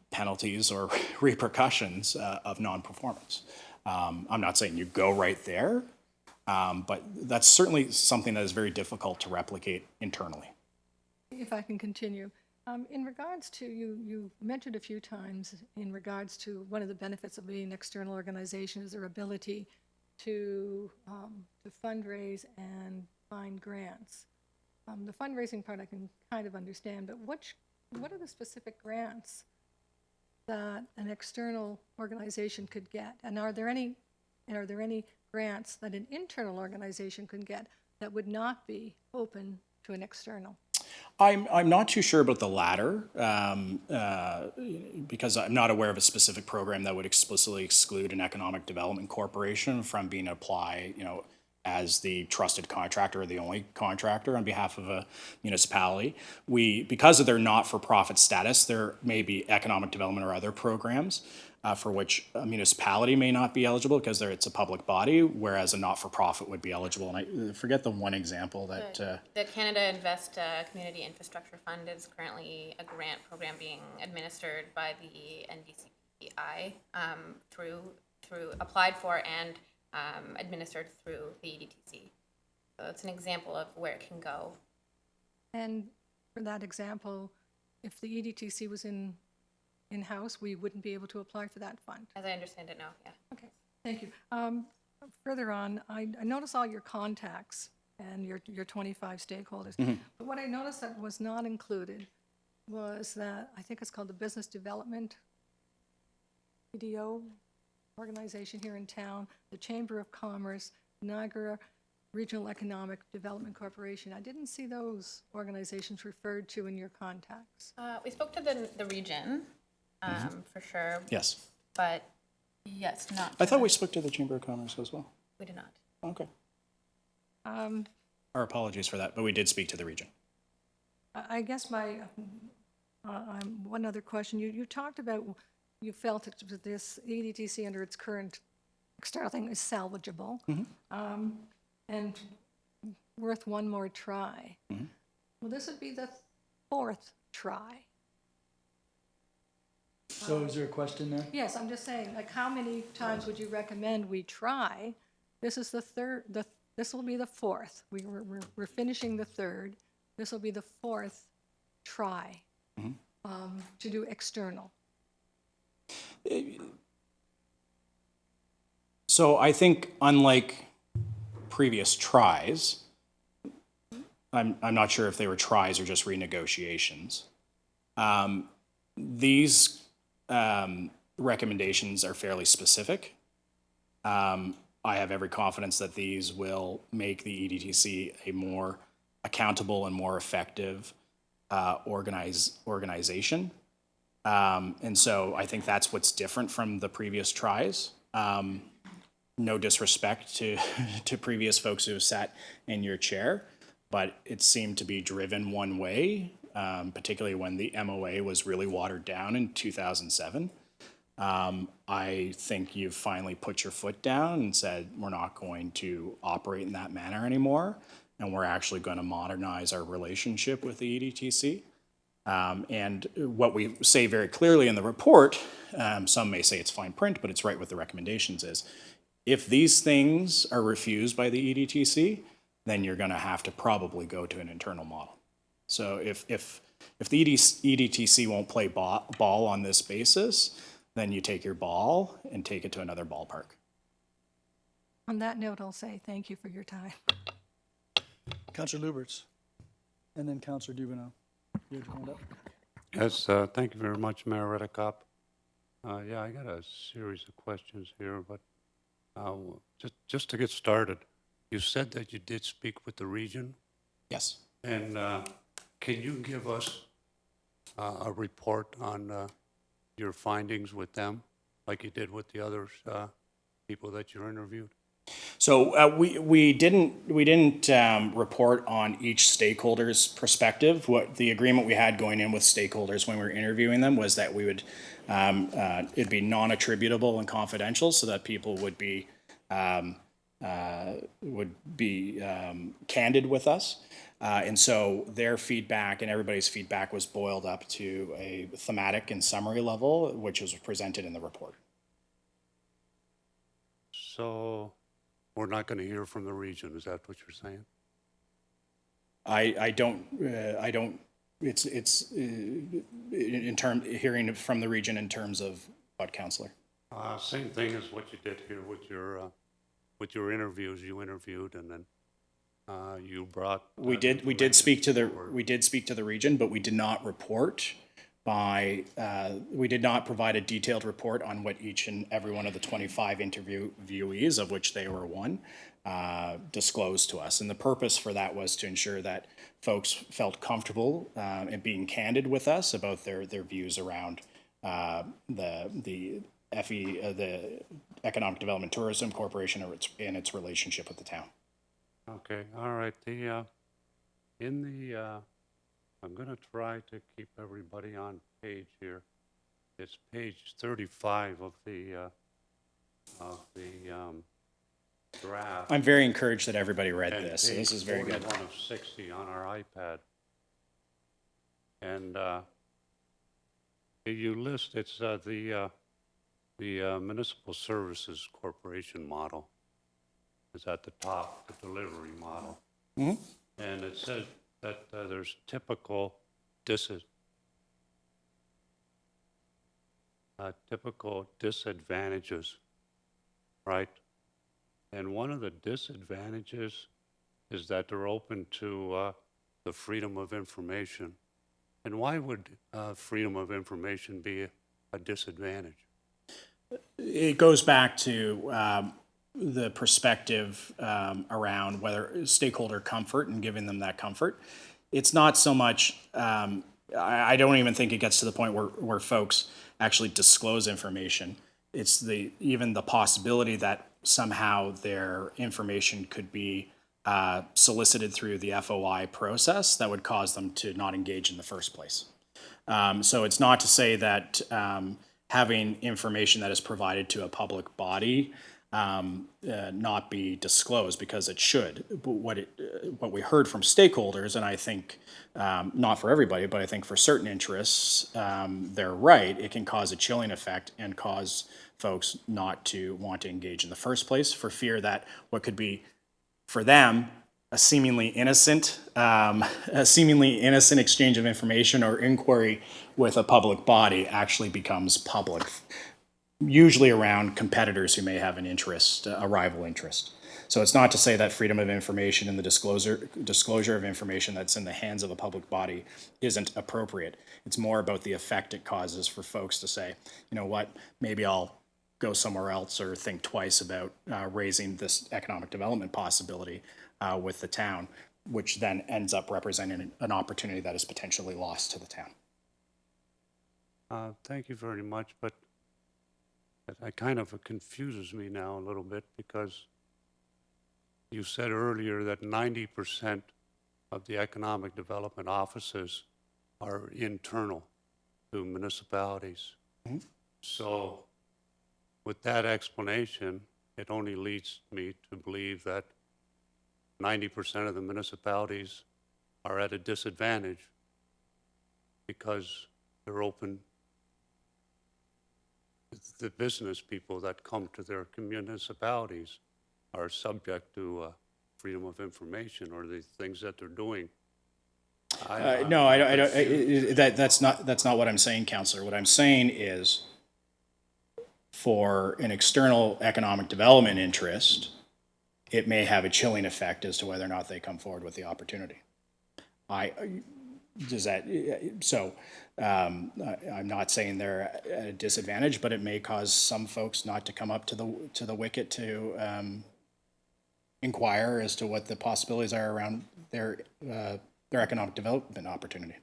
Speaker 12: penalties or repercussions of non-performance. I'm not saying you go right there, but that's certainly something that is very difficult to replicate internally.
Speaker 8: If I can continue, in regards to, you mentioned a few times in regards to one of the benefits of being an external organization is their ability to fundraise and find grants. The fundraising part I can kind of understand, but what are the specific grants that an external organization could get? And are there any grants that an internal organization could get that would not be open to an external?
Speaker 12: I'm not too sure about the latter because I'm not aware of a specific program that would explicitly exclude an economic development corporation from being applied, as the trusted contractor or the only contractor on behalf of a municipality. Because of their not-for-profit status, there may be economic development or other programs for which a municipality may not be eligible because it's a public body, whereas a not-for-profit would be eligible. And I forget the one example that.
Speaker 13: The Canada Invest Community Infrastructure Fund is currently a grant program being administered by the NDCI through applied for and administered through the EDTC. So it's an example of where it can go.
Speaker 8: And for that example, if the EDTC was in-house, we wouldn't be able to apply for that fund.
Speaker 13: As I understand it now, yeah.
Speaker 8: Okay, thank you. Further on, I noticed all your contacts and your 25 stakeholders. But what I noticed that was not included was that, I think it's called the Business Development BDO organization here in town, the Chamber of Commerce, Niagara Regional Economic Development Corporation. I didn't see those organizations referred to in your contacts.
Speaker 13: We spoke to the region, for sure.
Speaker 12: Yes.
Speaker 13: But yes, not.
Speaker 12: I thought we spoke to the Chamber of Commerce as well.
Speaker 13: We did not.
Speaker 12: Okay.
Speaker 8: Um,
Speaker 12: Our apologies for that, but we did speak to the region.
Speaker 8: I guess one other question. You talked about, you felt that this EDTC under its current external thing is salvageable and worth one more try. Well, this would be the fourth try.
Speaker 1: So is there a question there?
Speaker 8: Yes, I'm just saying, like, how many times would you recommend we try? This is the third, this will be the fourth. We're finishing the third. This will be the fourth try to do external.
Speaker 12: So I think unlike previous tries, I'm not sure if they were tries or just renegotiations. These recommendations are fairly specific. I have every confidence that these will make the EDTC a more accountable and more effective organization. And so I think that's what's different from the previous tries. No disrespect to previous folks who have sat in your chair, but it seemed to be driven one way, particularly when the MOA was really watered down in 2007. I think you've finally put your foot down and said, we're not going to operate in that manner anymore, and we're actually going to modernize our relationship with the EDTC. And what we say very clearly in the report, some may say it's fine print, but it's right with the recommendations, is if these things are refused by the EDTC, then you're going to have to probably go to an internal model. So if the EDTC won't play ball on this basis, then you take your ball and take it to another ballpark.
Speaker 8: On that note, I'll say thank you for your time.
Speaker 1: Councillor Luberts, and then Councillor Dubineau. You have your hand up.
Speaker 9: Yes, thank you very much, Mayor Redekop. Yeah, I got a series of questions here, but just to get started, you said that you did speak with the region,
Speaker 12: Yes.
Speaker 9: and can you give us a report on your findings with them, like you did with the other people that you interviewed?
Speaker 12: So we didn't report on each stakeholder's perspective. What the agreement we had going in with stakeholders when we were interviewing them was that we would it'd be non-attributable and confidential, so that people would be candid with us. And so their feedback and everybody's feedback was boiled up to a thematic and summary level, which was presented in the report.
Speaker 9: So we're not going to hear from the region, is that what you're saying?
Speaker 12: I don't, it's in term, hearing from the region in terms of what, Councillor?
Speaker 9: Same thing as what you did here with your interviews. You interviewed and then you brought.
Speaker 12: We did speak to the region, but we did not report we did not provide a detailed report on what each and every one of the 25 interviewees, of which they were one, disclosed to us. And the purpose for that was to ensure that folks felt comfortable in being candid with us about their views around the Economic Development Tourism Corporation and its relationship with the town.
Speaker 9: Okay, all right, I'm gonna try to keep everybody on page here. It's page 35 of the draft.
Speaker 12: I'm very encouraged that everybody read
Speaker 9: And
Speaker 12: this, so this
Speaker 9: page
Speaker 12: is very good.
Speaker 9: 41 of 60 on our iPad. And you list, it's the Municipal Services Corporation model is at the top, the delivery model.
Speaker 12: Mhm.
Speaker 9: And it says that there's typical disadvantages, right? And one of the disadvantages is that they're open to the freedom of information. And why would freedom of information be a disadvantage?
Speaker 12: It goes back to the perspective around whether stakeholder comfort and giving them that comfort. It's not so much, I don't even think it gets to the point where folks actually disclose information. It's even the possibility that somehow their information could be solicited through the FOI process that would cause them to not engage in the first place. So it's not to say that having information that is provided to a public body not be disclosed, because it should. But what we heard from stakeholders, and I think not for everybody, but I think for certain interests, they're right. It can cause a chilling effect and cause folks not to want to engage in the first place for fear that what could be for them a seemingly innocent exchange of information or inquiry with a public body actually becomes public, usually around competitors who may have an interest, a rival interest. So it's not to say that freedom of information and the disclosure of information that's in the hands of a public body isn't appropriate. It's more about the effect it causes for folks to say, you know what, maybe I'll go somewhere else or think twice about raising this economic development possibility with the town, which then ends up representing an opportunity that is potentially lost to the town.
Speaker 9: Thank you very much, but that kind of confuses me now a little bit, because you said earlier that 90% of the economic development offices are internal to municipalities.
Speaker 12: Mm-hmm.
Speaker 9: So with that explanation, it only leads me to believe that 90% of the municipalities are at a disadvantage because they're open. The business people that come to their municipalities are subject to freedom of information, or the things that they're doing.
Speaker 12: No, I don't. That's not what I'm saying, Councillor. What I'm saying is, for an external economic development interest, it may have a chilling effect as to whether or not they come forward with the opportunity. I'm not saying they're at a disadvantage, but it may cause some folks not to come up to the wicket to inquire as to what the possibilities are around their economic development opportunity.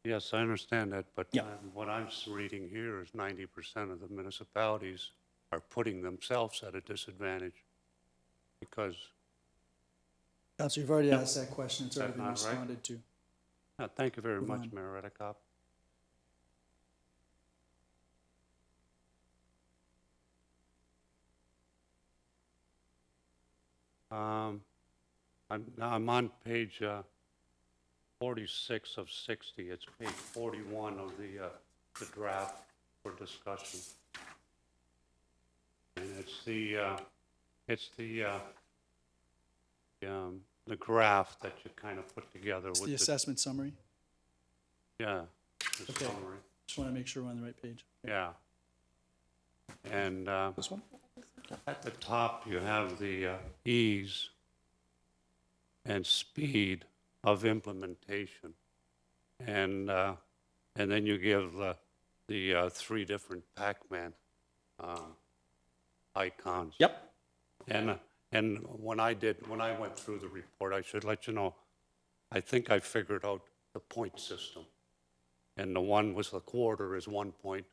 Speaker 9: Yes, I understand that, but
Speaker 12: Yeah.
Speaker 9: What I'm reading here is 90% of the municipalities are putting themselves at a disadvantage because,
Speaker 1: Councilor, you've already asked that question. It's
Speaker 9: Is that
Speaker 1: already been
Speaker 9: not right?
Speaker 1: responded to.
Speaker 9: thank you very
Speaker 1: Move
Speaker 9: much,
Speaker 1: on.
Speaker 9: Mayor Redekop. I'm on page 46 of 60. It's page 41 of the draft for discussion. And it's the graph that you kind of put together
Speaker 1: It's
Speaker 9: with
Speaker 1: the assessment summary.
Speaker 9: yeah, the
Speaker 1: Okay.
Speaker 9: summary.
Speaker 1: Just want to make sure we're on the right page.
Speaker 9: Yeah. And
Speaker 12: This one?
Speaker 9: at the top, you have the ease and speed of implementation. And then you give the three different Pac-Man icons.
Speaker 12: Yep.
Speaker 9: And when I went through the report, I should let you know, I think I figured out the point system. And the one with the quarter is 1 point,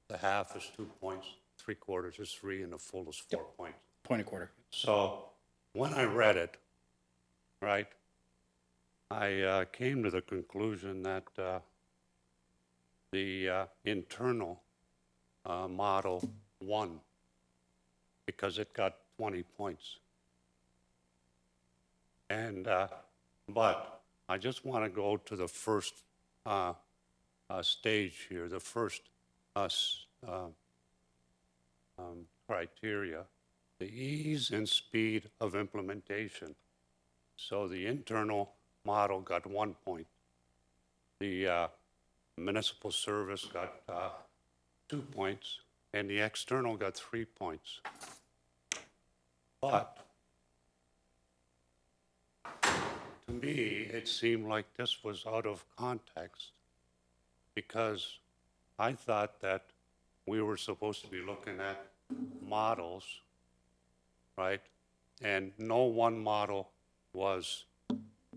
Speaker 9: the half is 2 points, 3/4 is 3, and the full is 4 points.
Speaker 12: Point a quarter.
Speaker 9: So when I read it, right, I came to the conclusion that the internal model won because it got 20 points. And, but I just want to go to the first stage here, the first criteria, the ease and speed of implementation. So the internal model got 1 point. The municipal service got 2 points, and the external got 3 points. But to me, it seemed like this was out of context because I thought that we were supposed to be looking at models, right? And no one model was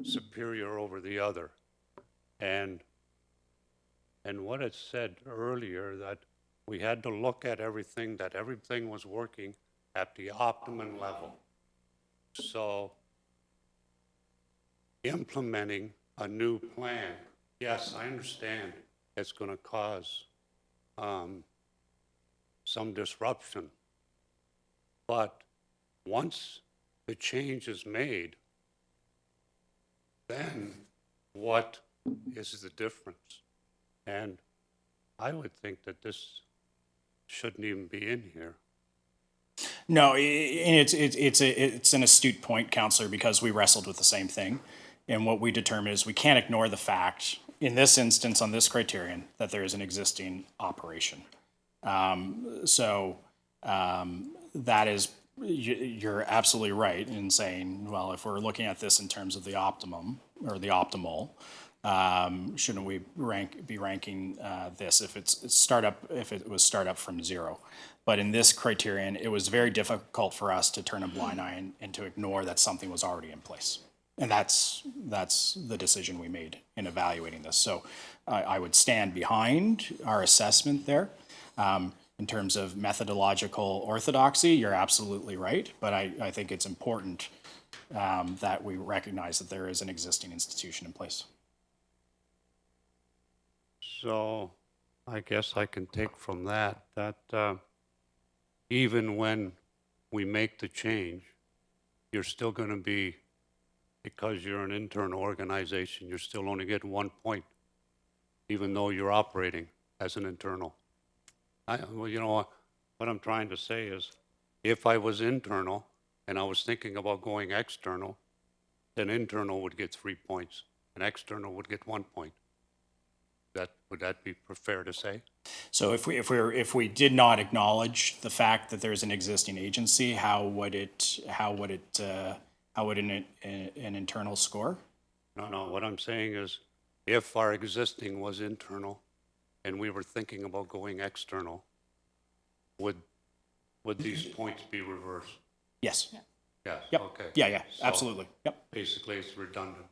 Speaker 9: superior over the other. And what it said earlier, that we had to look at everything, that everything was working at the optimum level. So implementing a new plan, yes, I understand it's going to cause some disruption. But once the change is made, then what is the difference? And I would think that this shouldn't even be in here.
Speaker 12: No, and it's an astute point, Counselor, because we wrestled with the same thing. And what we determined is we can't ignore the fact, in this instance, on this criterion, that there is an existing operation. That is, you're absolutely right in saying, well, if we're looking at this in terms of the optimum or the optimal, shouldn't we be ranking this if it was startup from zero? But in this criterion, it was very difficult for us to turn a blind eye and to ignore that something was already in place. And that's the decision we made in evaluating this. So I would stand behind our assessment there. In terms of methodological orthodoxy, you're absolutely right. But I think it's important that we recognize that there is an existing institution in place.
Speaker 9: So I guess I can take from that even when we make the change, you're still going to be, because you're an internal organization, you're still only getting 1 point, even though you're operating as an internal. Well, you know, what I'm trying to say is, if I was internal and I was thinking about going external, then internal would get 3 points and external would get 1 point. Would that be fair to say?
Speaker 12: So if we did not acknowledge the fact that there's an existing agency, how would an internal score?
Speaker 9: No, what I'm saying is, if our existing was internal and we were thinking about going external, would these points be reversed?
Speaker 12: Yes.
Speaker 9: Yes,
Speaker 12: Yep.
Speaker 9: okay.
Speaker 12: Yeah,
Speaker 9: So
Speaker 12: absolutely. Yep.
Speaker 9: basically, it's redundant.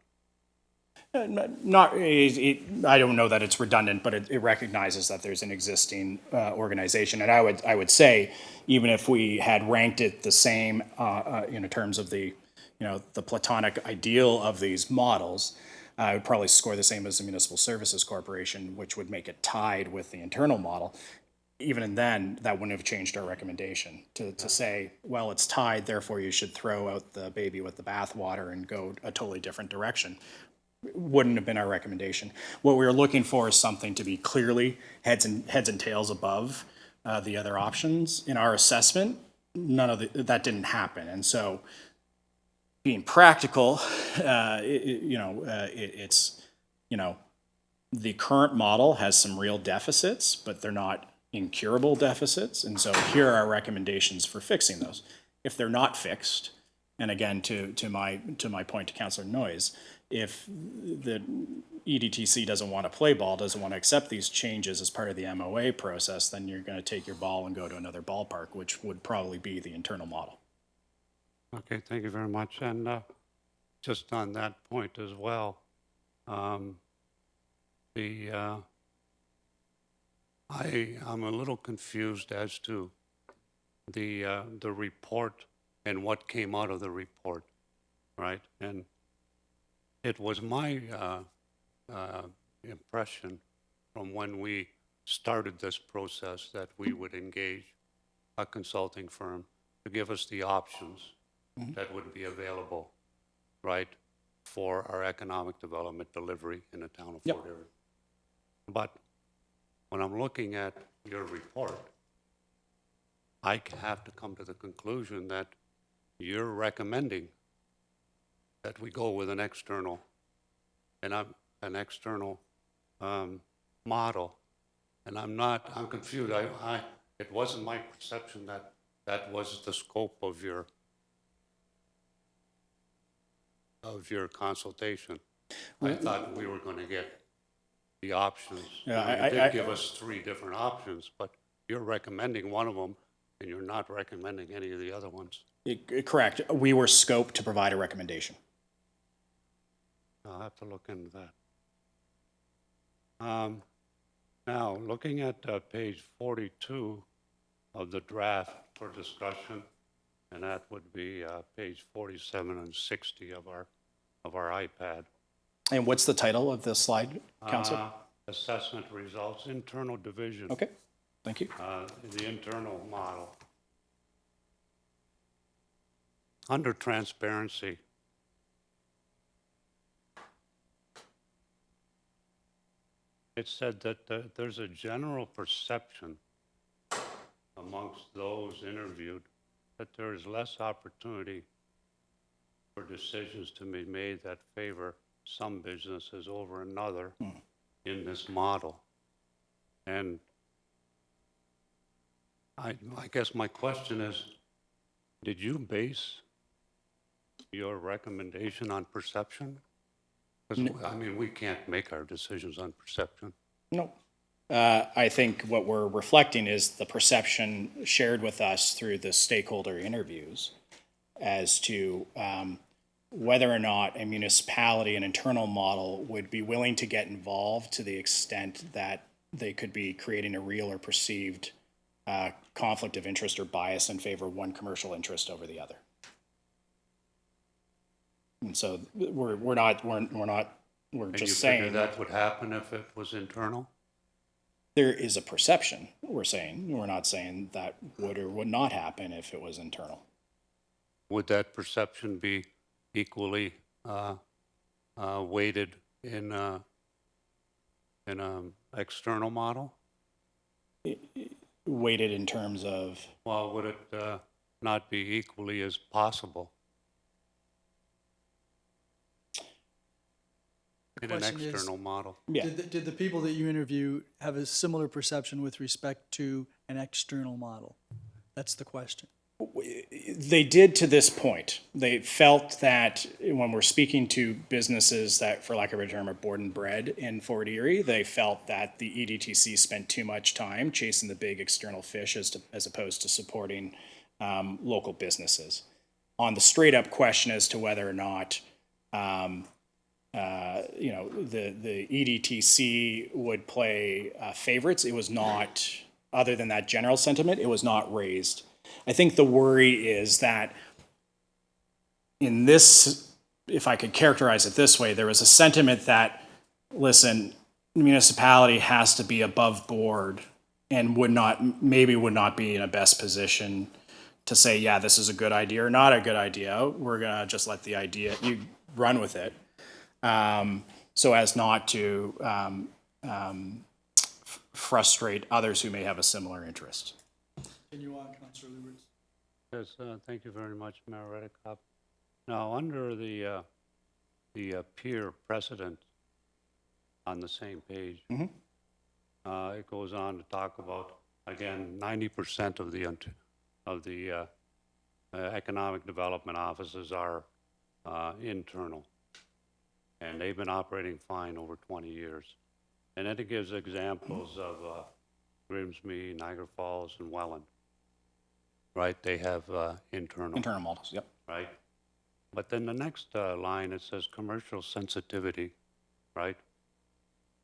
Speaker 12: I don't know that it's redundant, but it recognizes that there's an existing organization. And I would say, even if we had ranked it the same in terms of the platonic ideal of these models, I would probably score the same as the Municipal Services Corporation, which would make it tied with the internal model. Even then, that wouldn't have changed our recommendation to say, well, it's tied, therefore you should throw out the baby with the bathwater and go a totally different direction. Wouldn't have been our recommendation. What we were looking for is something to be clearly heads and tails above the other options. In our assessment, none of that didn't happen, and so being practical, the current model has some real deficits, but they're not incurable deficits, and so here are our recommendations for fixing those. If they're not fixed, and again to my point to Councillor Noyes, if the EDTC doesn't want to play ball, doesn't want to accept these changes as part of the MOA process, then you're going to take your ball and go to another ballpark, which would probably be the internal model.
Speaker 9: Okay, thank you very much. And just on that point as well, I'm a little confused as to the report and what came out of the report, right? And it was my impression from when we started this process that we would engage a consulting firm to give us the options that would be available, right, for our economic development delivery in the town of
Speaker 12: Yep.
Speaker 9: Fort Erie. But when I'm looking at your report, I have to come to the conclusion that you're recommending that we go with an external, an external model. And I'm confused. It wasn't my perception that that was the scope of your consultation. I thought we were going to get the options.
Speaker 12: Yeah,
Speaker 9: You did give us 3 different options, but you're recommending one of them, and you're not recommending any of the other ones.
Speaker 12: Correct. We were scoped to provide a recommendation.
Speaker 9: I'll have to look into that. Now, looking at page 42 of the draft for discussion, and that would be page 47 and 60 of our iPad.
Speaker 12: And what's the title of this slide, Council?
Speaker 9: Assessment results, internal division.
Speaker 12: Okay, thank you.
Speaker 9: The internal model. Under transparency, it said that there's a general perception amongst those interviewed that there is less opportunity for decisions to be made that favor some businesses over another in this model. And I guess my question is, did you base your recommendation on perception? Because, I mean, we can't make our decisions on perception.
Speaker 12: No. I think what we're reflecting is the perception shared with us through the stakeholder interviews as to whether or not a municipality, an internal model, would be willing to get involved to the extent that they could be creating a real or perceived conflict of interest or bias in favor of one commercial interest over the other. And so we're
Speaker 9: And
Speaker 12: just
Speaker 9: you
Speaker 12: saying
Speaker 9: figure that would happen if it was internal?
Speaker 12: there is a perception, we're saying. We're not saying that would or would not happen if it was internal.
Speaker 9: Would that perception be equally weighted in an external model?
Speaker 12: Weighted in terms of,
Speaker 9: Well, would it not be equally as possible in an
Speaker 1: question is-
Speaker 9: external model?
Speaker 12: yeah.
Speaker 1: Did the people that you interview have a similar perception with respect to an external model? That's the question.
Speaker 12: They did to this point. They felt that when we're speaking to businesses that, for lack of a term, are born and bred in Fort Erie, they felt that the EDTC spent too much time chasing the big external fish as opposed to supporting local businesses. On the straight up question as to whether or not the EDTC would play favorites, it was not, other than that general sentiment, it was not raised. I think the worry is that in this, if I could characterize it this way, there was a sentiment that, listen, the municipality has to be above board and would not be in a best position to say, yeah, this is a good idea or not a good idea. We're gonna just let the idea, you run with it. So as not to frustrate others who may have a similar interest.
Speaker 1: Continue on, Councilor Lubert.
Speaker 9: Yes, thank you very much, Mayor Redekop. Now, under the peer precedent on the same page, it goes on to talk about, again, 90% of the economic development offices are internal, and they've been operating fine over 20 years. And then it gives examples of Grimsby, Niagara Falls, and Welland. Right, they have internal,
Speaker 12: models, yep.
Speaker 9: right? But then the next line, it says commercial sensitivity, right?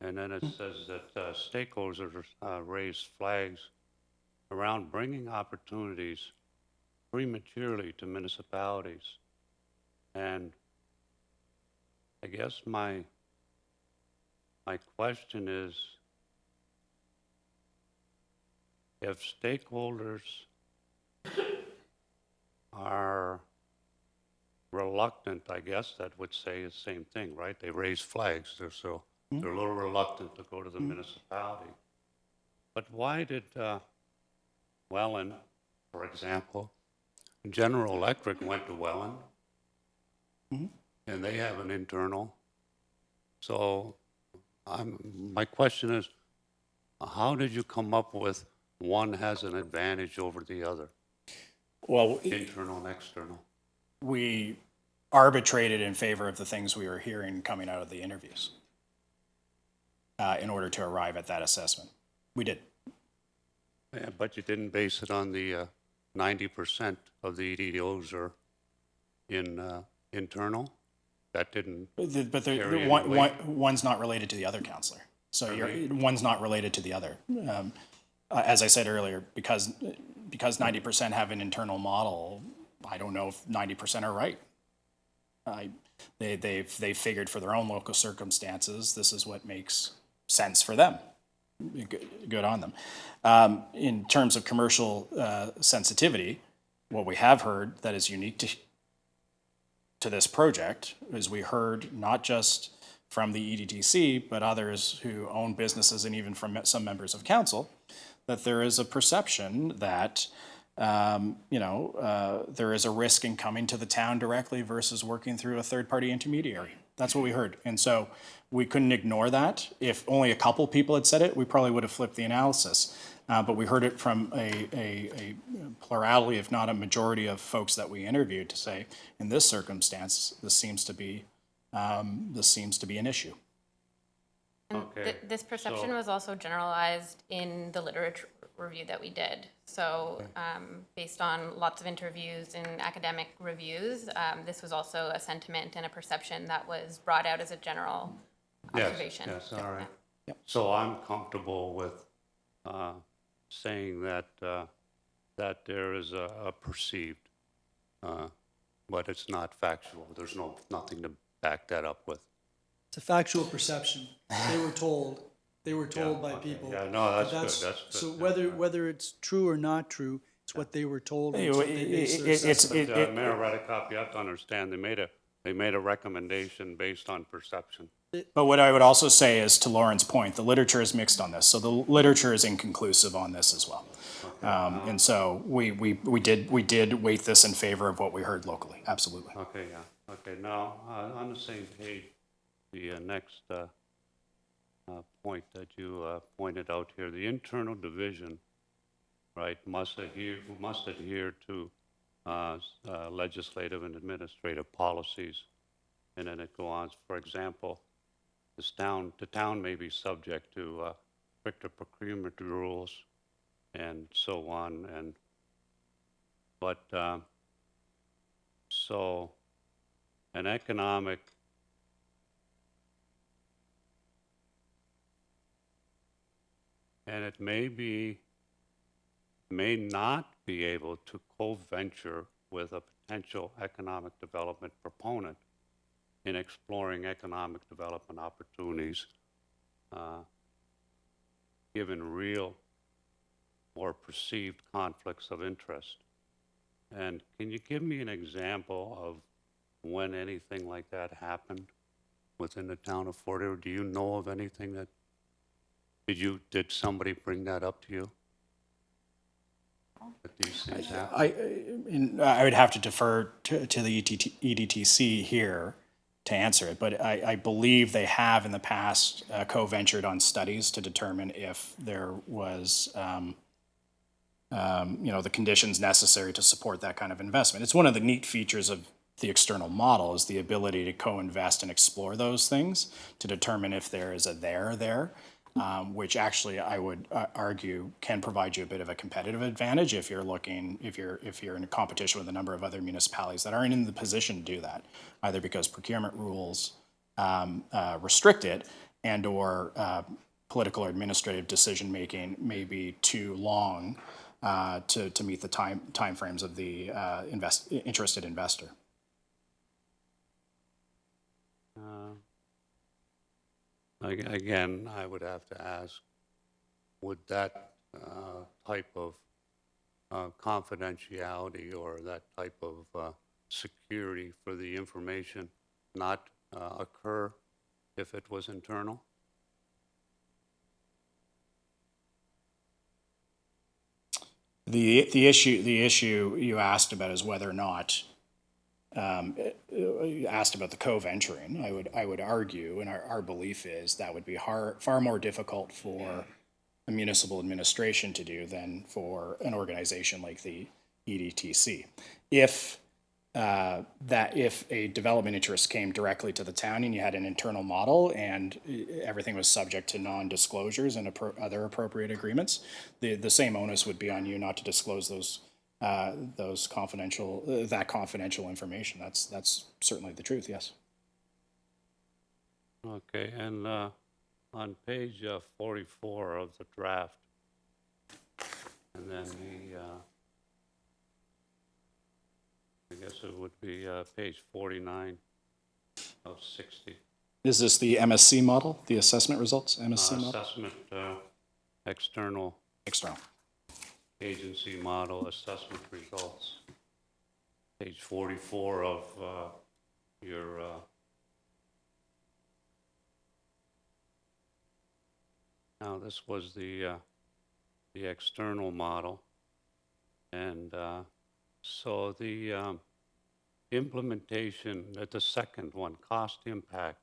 Speaker 9: And then it says that stakeholders raise flags around bringing opportunities prematurely to municipalities. And I guess my question is, if stakeholders are reluctant, I guess that would say the same thing, right? They raise flags, they're a little reluctant to go to the municipality. But why did Welland, for example, General Electric went to Welland, and they have an internal. So my question is, how did you come up with one has an advantage over the other,
Speaker 12: Well,
Speaker 9: internal and external?
Speaker 12: we arbitrated in favor of the things we were hearing coming out of the interviews in order to arrive at that assessment. We did.
Speaker 9: Yeah, but you didn't base it on the 90% of the EDOs are in internal? That didn't carry any weight?
Speaker 12: One's not related to the other, Counselor. So one's not related to the other. As I said earlier, because 90% have an internal model, I don't know if 90% are right. They've figured for their own local circumstances, this is what makes sense for them. Good on them. In terms of commercial sensitivity, what we have heard that is unique to this project is we heard not just from the EDTC, but others who own businesses and even from some members of council, that there is a perception that there is a risk in coming to the town directly versus working through a third-party intermediary. That's what we heard. And so we couldn't ignore that. If only a couple people had said it, we probably would have flipped the analysis. But we heard it from a plurality, if not a majority of folks that we interviewed to say, in this circumstance, this seems to be an issue.
Speaker 13: And
Speaker 9: Okay,
Speaker 13: this perception
Speaker 9: so-
Speaker 13: was also generalized in the literature review that we did. So based on lots of interviews and academic reviews, this was also a sentiment and a perception that was brought out as a general observation.
Speaker 9: Yes, all right. So I'm comfortable with saying that that there is a perceived, but it's not factual. There's nothing to back that up with.
Speaker 1: It's a factual perception. They were told by
Speaker 9: okay.
Speaker 1: people.
Speaker 9: Yeah, no, that's
Speaker 1: But
Speaker 9: good, that's good.
Speaker 1: So
Speaker 9: Yeah,
Speaker 1: whether it's true or not true, it's what they were told. and
Speaker 12: Hey,
Speaker 1: it's what they based their
Speaker 12: it's-
Speaker 1: assessment
Speaker 9: But Mayor Redekop, you have to understand, they made a recommendation based on perception.
Speaker 12: But what I would also say is, to Lauren's point, the literature is mixed on this. So the literature is inconclusive on this as well. And so we did weight this in favor of what we heard locally. Absolutely.
Speaker 9: Okay, yeah, okay, now, on the same page, the next point that you pointed out here, the internal division, right, must adhere to legislative and administrative policies. And then it goes on, for example, the town may be subject to stricter procurement rules and so on, but so an economic and it may not be able to co-venture with a potential economic development proponent in exploring economic development opportunities, given real or perceived conflicts of interest. And can you give me an example of when anything like that happened within the town of Fort Erie? Do you know of anything that, did somebody bring that up to you? That these things happen?
Speaker 12: I would have to defer to the EDTC here to answer it, but I believe they have in the past co-ventured on studies to determine if there was, the conditions necessary to support that kind of investment. It's one of the neat features of the external model is the ability to co-invest and explore those things to determine if there is a there, which actually I would argue can provide you a bit of a competitive advantage if you're in a competition with a number of other municipalities that aren't in the position to do that, either because procurement rules restrict it and or political or administrative decision making may be too long to meet the timeframes of the interested investor.
Speaker 9: Again, I would have to ask, would that type of confidentiality or that type of security for the information not occur if it was internal?
Speaker 12: The issue you asked about is whether or not, you asked about the co-venturing. I would argue, and our belief is that would be far more difficult for a municipal administration to do than for an organization like the EDTC. If a development interest came directly to the town and you had an internal model and everything was subject to non-disclosures and other appropriate agreements, the same onus would be on you not to disclose those confidential information. That's certainly the truth, yes.
Speaker 9: Okay, and on page 44 of the draft, and then I guess it would be page 49 of 60.
Speaker 12: Is this the MSC model, the assessment results, MSC model?
Speaker 9: Assessment, external
Speaker 12: External.
Speaker 9: agency model assessment results. Page 44 of your now this was the external model, and so the implementation at the second one, cost impact.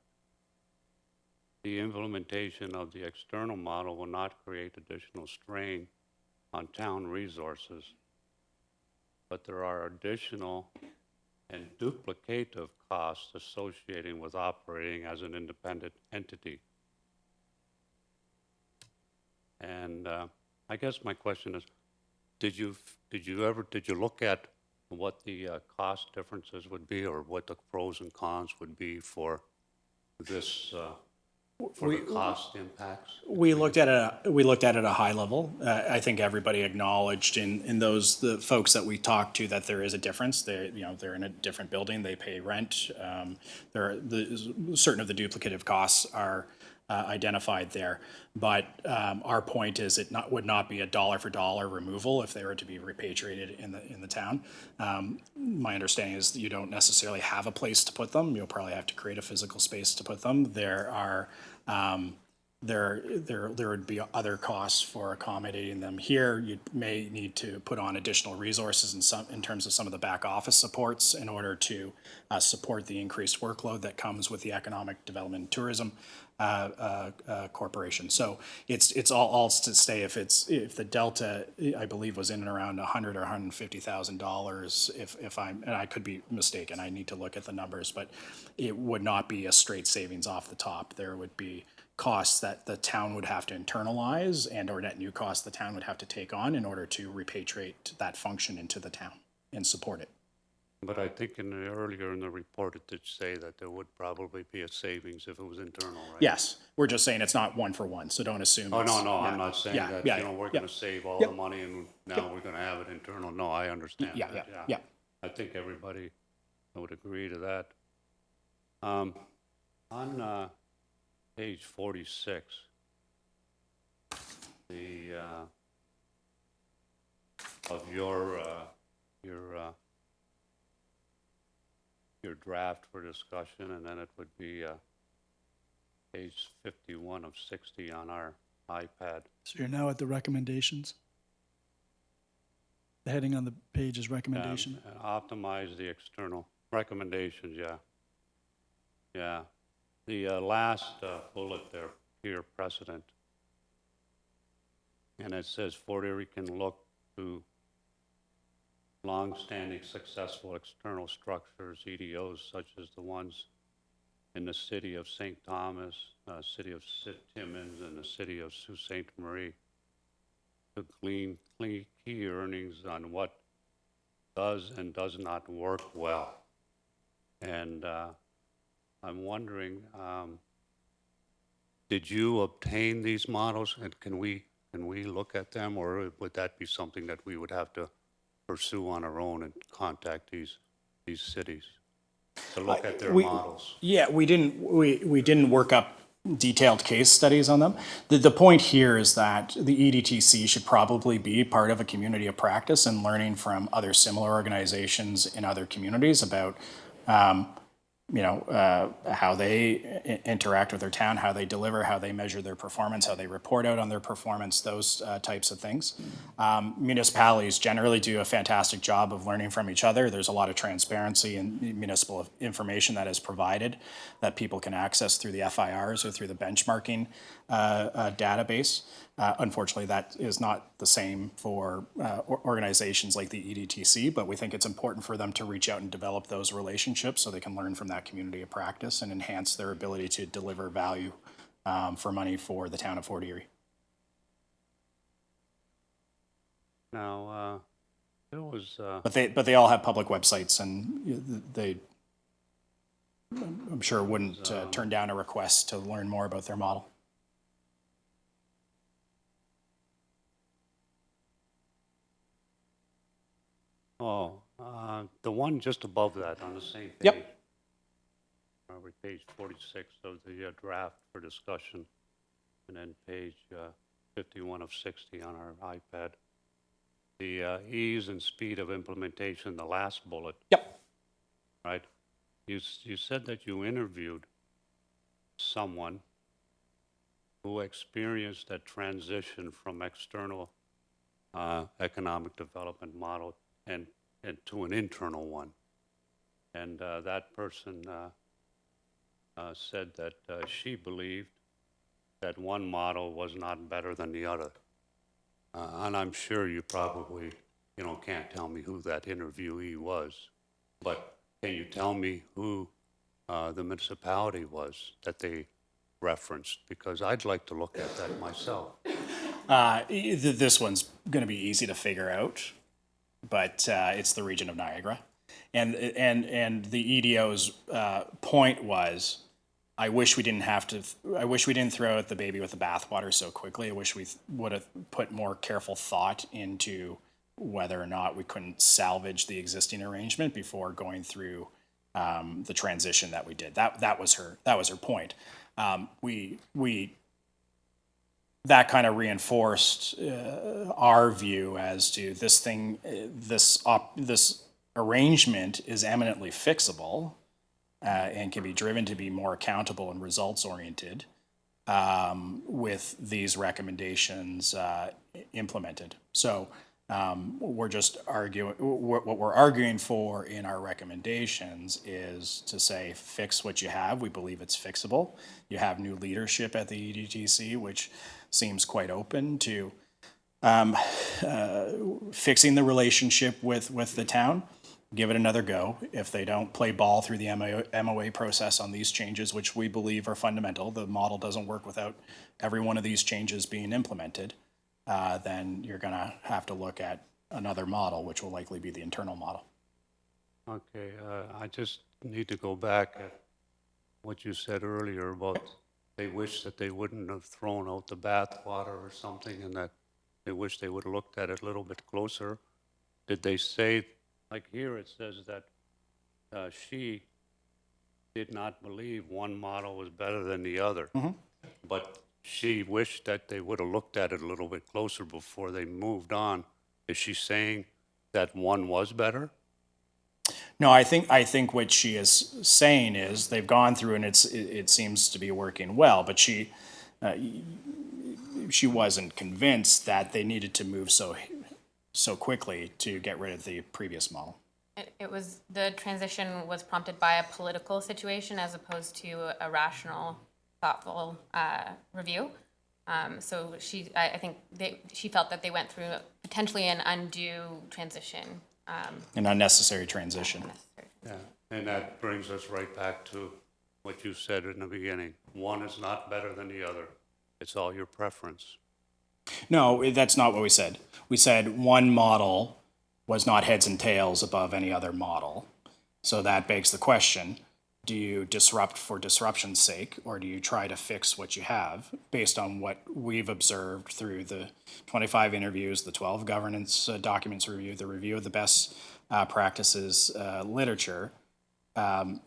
Speaker 9: The implementation of the external model will not create additional strain on town resources, but there are additional and duplicative costs associated with operating as an independent entity. And I guess my question is, did you look at what the cost differences would be, or what the pros and cons would be for this? For the cost impacts?
Speaker 12: We looked at it at a high level. I think everybody acknowledged in the folks that we talked to that there is a difference. They're in a different building. They pay rent. Certain of the duplicative costs are identified there. But our point is would not be a dollar for dollar removal if they were to be repatriated in the town. My understanding is that you don't necessarily have a place to put them. You'll probably have to create a physical space to put them. There would be other costs for accommodating them here. You may need to put on additional resources in terms of some of the back office supports in order to support the increased workload that comes with the Economic Development and Tourism Corporation. So it's all to say if the delta, I believe, was in and around $100,000 or $150,000. And I could be mistaken. I need to look at the numbers, but it would not be a straight savings off the top. There would be costs that the town would have to internalize or net new costs the town would have to take on in order to repatriate that function into the town and support it.
Speaker 9: But I think earlier in the report, it did say that there would probably be a savings if it was internal, right?
Speaker 12: Yes, we're just saying it's not one for one, so don't assume.
Speaker 9: Oh, no, I'm not saying that, we're gonna save all
Speaker 12: Yep.
Speaker 9: the money and now we're gonna have it internal. No, I understand
Speaker 12: Yeah,
Speaker 9: that,
Speaker 12: yeah.
Speaker 9: I think everybody would agree to that. On page 46, of your draft for discussion, and then it would be page 51 of 60 on our iPad.
Speaker 1: So you're now at the recommendations? The heading on the page is recommendation?
Speaker 9: Optimize the external recommendations, yeah. Yeah. The last bullet there, peer precedent. And it says Fort Erie can look to long-standing successful external structures, EDOs, such as the ones in the city of St. Thomas, city of Timmins, and the city of Sault Ste. Marie, to glean key earnings on what does and does not work well. And I'm wondering, did you obtain these models, and can we look at them, or would that be something that we would have to pursue on our own and contact these cities to look at their models?
Speaker 12: Yeah, we didn't work up detailed case studies on them. The point here is that the EDTC should probably be part of a community of practice and learning from other similar organizations in other communities about how they interact with their town, how they deliver, how they measure their performance, how they report out on their performance, those types of things. Municipalities generally do a fantastic job of learning from each other. There's a lot of transparency in municipal information that is provided that people can access through the FIRs or through the benchmarking database. Unfortunately, that is not the same for organizations like the EDTC, but we think it's important for them to reach out and develop those relationships so they can learn from that community of practice and enhance their ability to deliver value for money for the town of Fort Erie.
Speaker 9: Now, there was,
Speaker 12: But they all have public websites, and they, I'm sure, wouldn't turn down a request to learn more about their model.
Speaker 9: the one just above that on the same page.
Speaker 12: Yep.
Speaker 9: Probably page 46 of the draft for discussion, and then page 51 of 60 on our iPad. The ease and speed of implementation, the last bullet.
Speaker 12: Yep.
Speaker 9: Right? You said that you interviewed someone who experienced that transition from external economic development model and to an internal one. And that person said that she believed that one model was not better than the other. And I'm sure you probably, can't tell me who that interviewee was, but can you tell me who the municipality was that they referenced? Because I'd like to look at that myself.
Speaker 12: This one's going to be easy to figure out, but it's the region of Niagara. And the EDO's point was, I wish we didn't throw out the baby with the bathwater so quickly. I wish we would have put more careful thought into whether or not we couldn't salvage the existing arrangement before going through the transition that we did. That was her point. That kind of reinforced our view as to this arrangement is eminently fixable and can be driven to be more accountable and results oriented with these recommendations implemented. So we're just arguing, what we're arguing for in our recommendations is to say, fix what you have. We believe it's fixable. You have new leadership at the EDTC, which seems quite open to fixing the relationship with the town. Give it another go. If they don't play ball through the MOA process on these changes, which we believe are fundamental, the model doesn't work without every one of these changes being implemented, then you're going to have to look at another model, which will likely be the internal model.
Speaker 9: Okay, I just need to go back at what you said earlier about they wish that they wouldn't have thrown out the bathwater or something, and that they wish they would have looked at it a little bit closer. Did they say, like here it says that she did not believe one model was better than the other, but she wished that they would have looked at it a little bit closer before they moved on. Is she saying that one was better?
Speaker 12: No, I think what she is saying is they've gone through and it seems to be working well, but she wasn't convinced that they needed to move so quickly to get rid of the previous model.
Speaker 13: The transition was prompted by a political situation as opposed to a rational, thoughtful review. So I think she felt that they went through potentially an undue transition.
Speaker 12: An unnecessary transition.
Speaker 9: Yeah, and that brings us right back to what you said in the beginning. One is not better than the other. It's all your preference.
Speaker 12: No, that's not what we said. We said one model was not heads and tails above any other model. So that begs the question, do you disrupt for disruption's sake, or do you try to fix what you have based on what we've observed through the 25 interviews, the 12 governance documents review, the review of the best practices literature?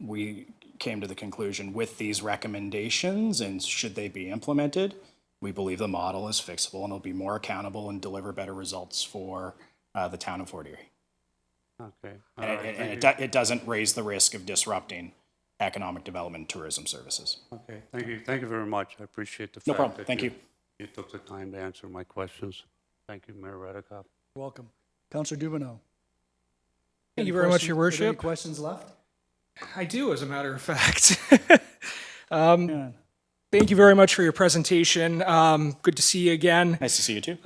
Speaker 12: We came to the conclusion with these recommendations, and should they be implemented, we believe the model is fixable and will be more accountable and deliver better results for the town of Fort Erie.
Speaker 9: Okay.
Speaker 12: And,
Speaker 9: all right,
Speaker 12: it doesn't raise the risk of disrupting economic development and tourism services.
Speaker 9: Okay, thank you very much. I appreciate the
Speaker 12: No
Speaker 9: fact
Speaker 12: problem.
Speaker 9: that
Speaker 12: Thank you.
Speaker 9: You took the time to answer my questions. Thank you, Mayor Redekop.
Speaker 1: You're welcome. Councillor Dubino.
Speaker 3: Thank you very much, Your
Speaker 1: Any
Speaker 3: Worship.
Speaker 1: questions left?
Speaker 3: I do, as a matter of fact.
Speaker 1: Yeah.
Speaker 3: Thank you very much for your presentation. Good to see you again.
Speaker 12: Nice to see you too.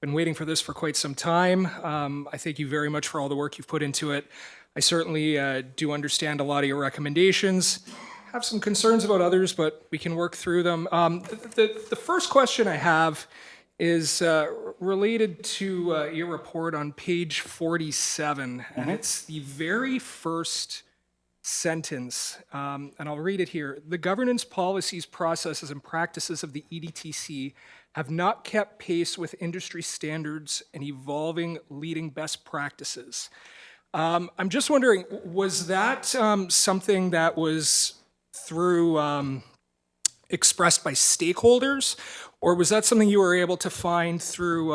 Speaker 3: Been waiting for this for quite some time. I thank you very much for all the work you've put into it. I certainly do understand a lot of your recommendations. Have some concerns about others, but we can work through them. The first question I have is related to your report on page 47, and it's the very first sentence, and I'll read it here. The governance policies, processes, and practices of the EDTC have not kept pace with industry standards and evolving leading best practices. I'm just wondering, was that something that was through expressed by stakeholders, or was that something you were able to find through,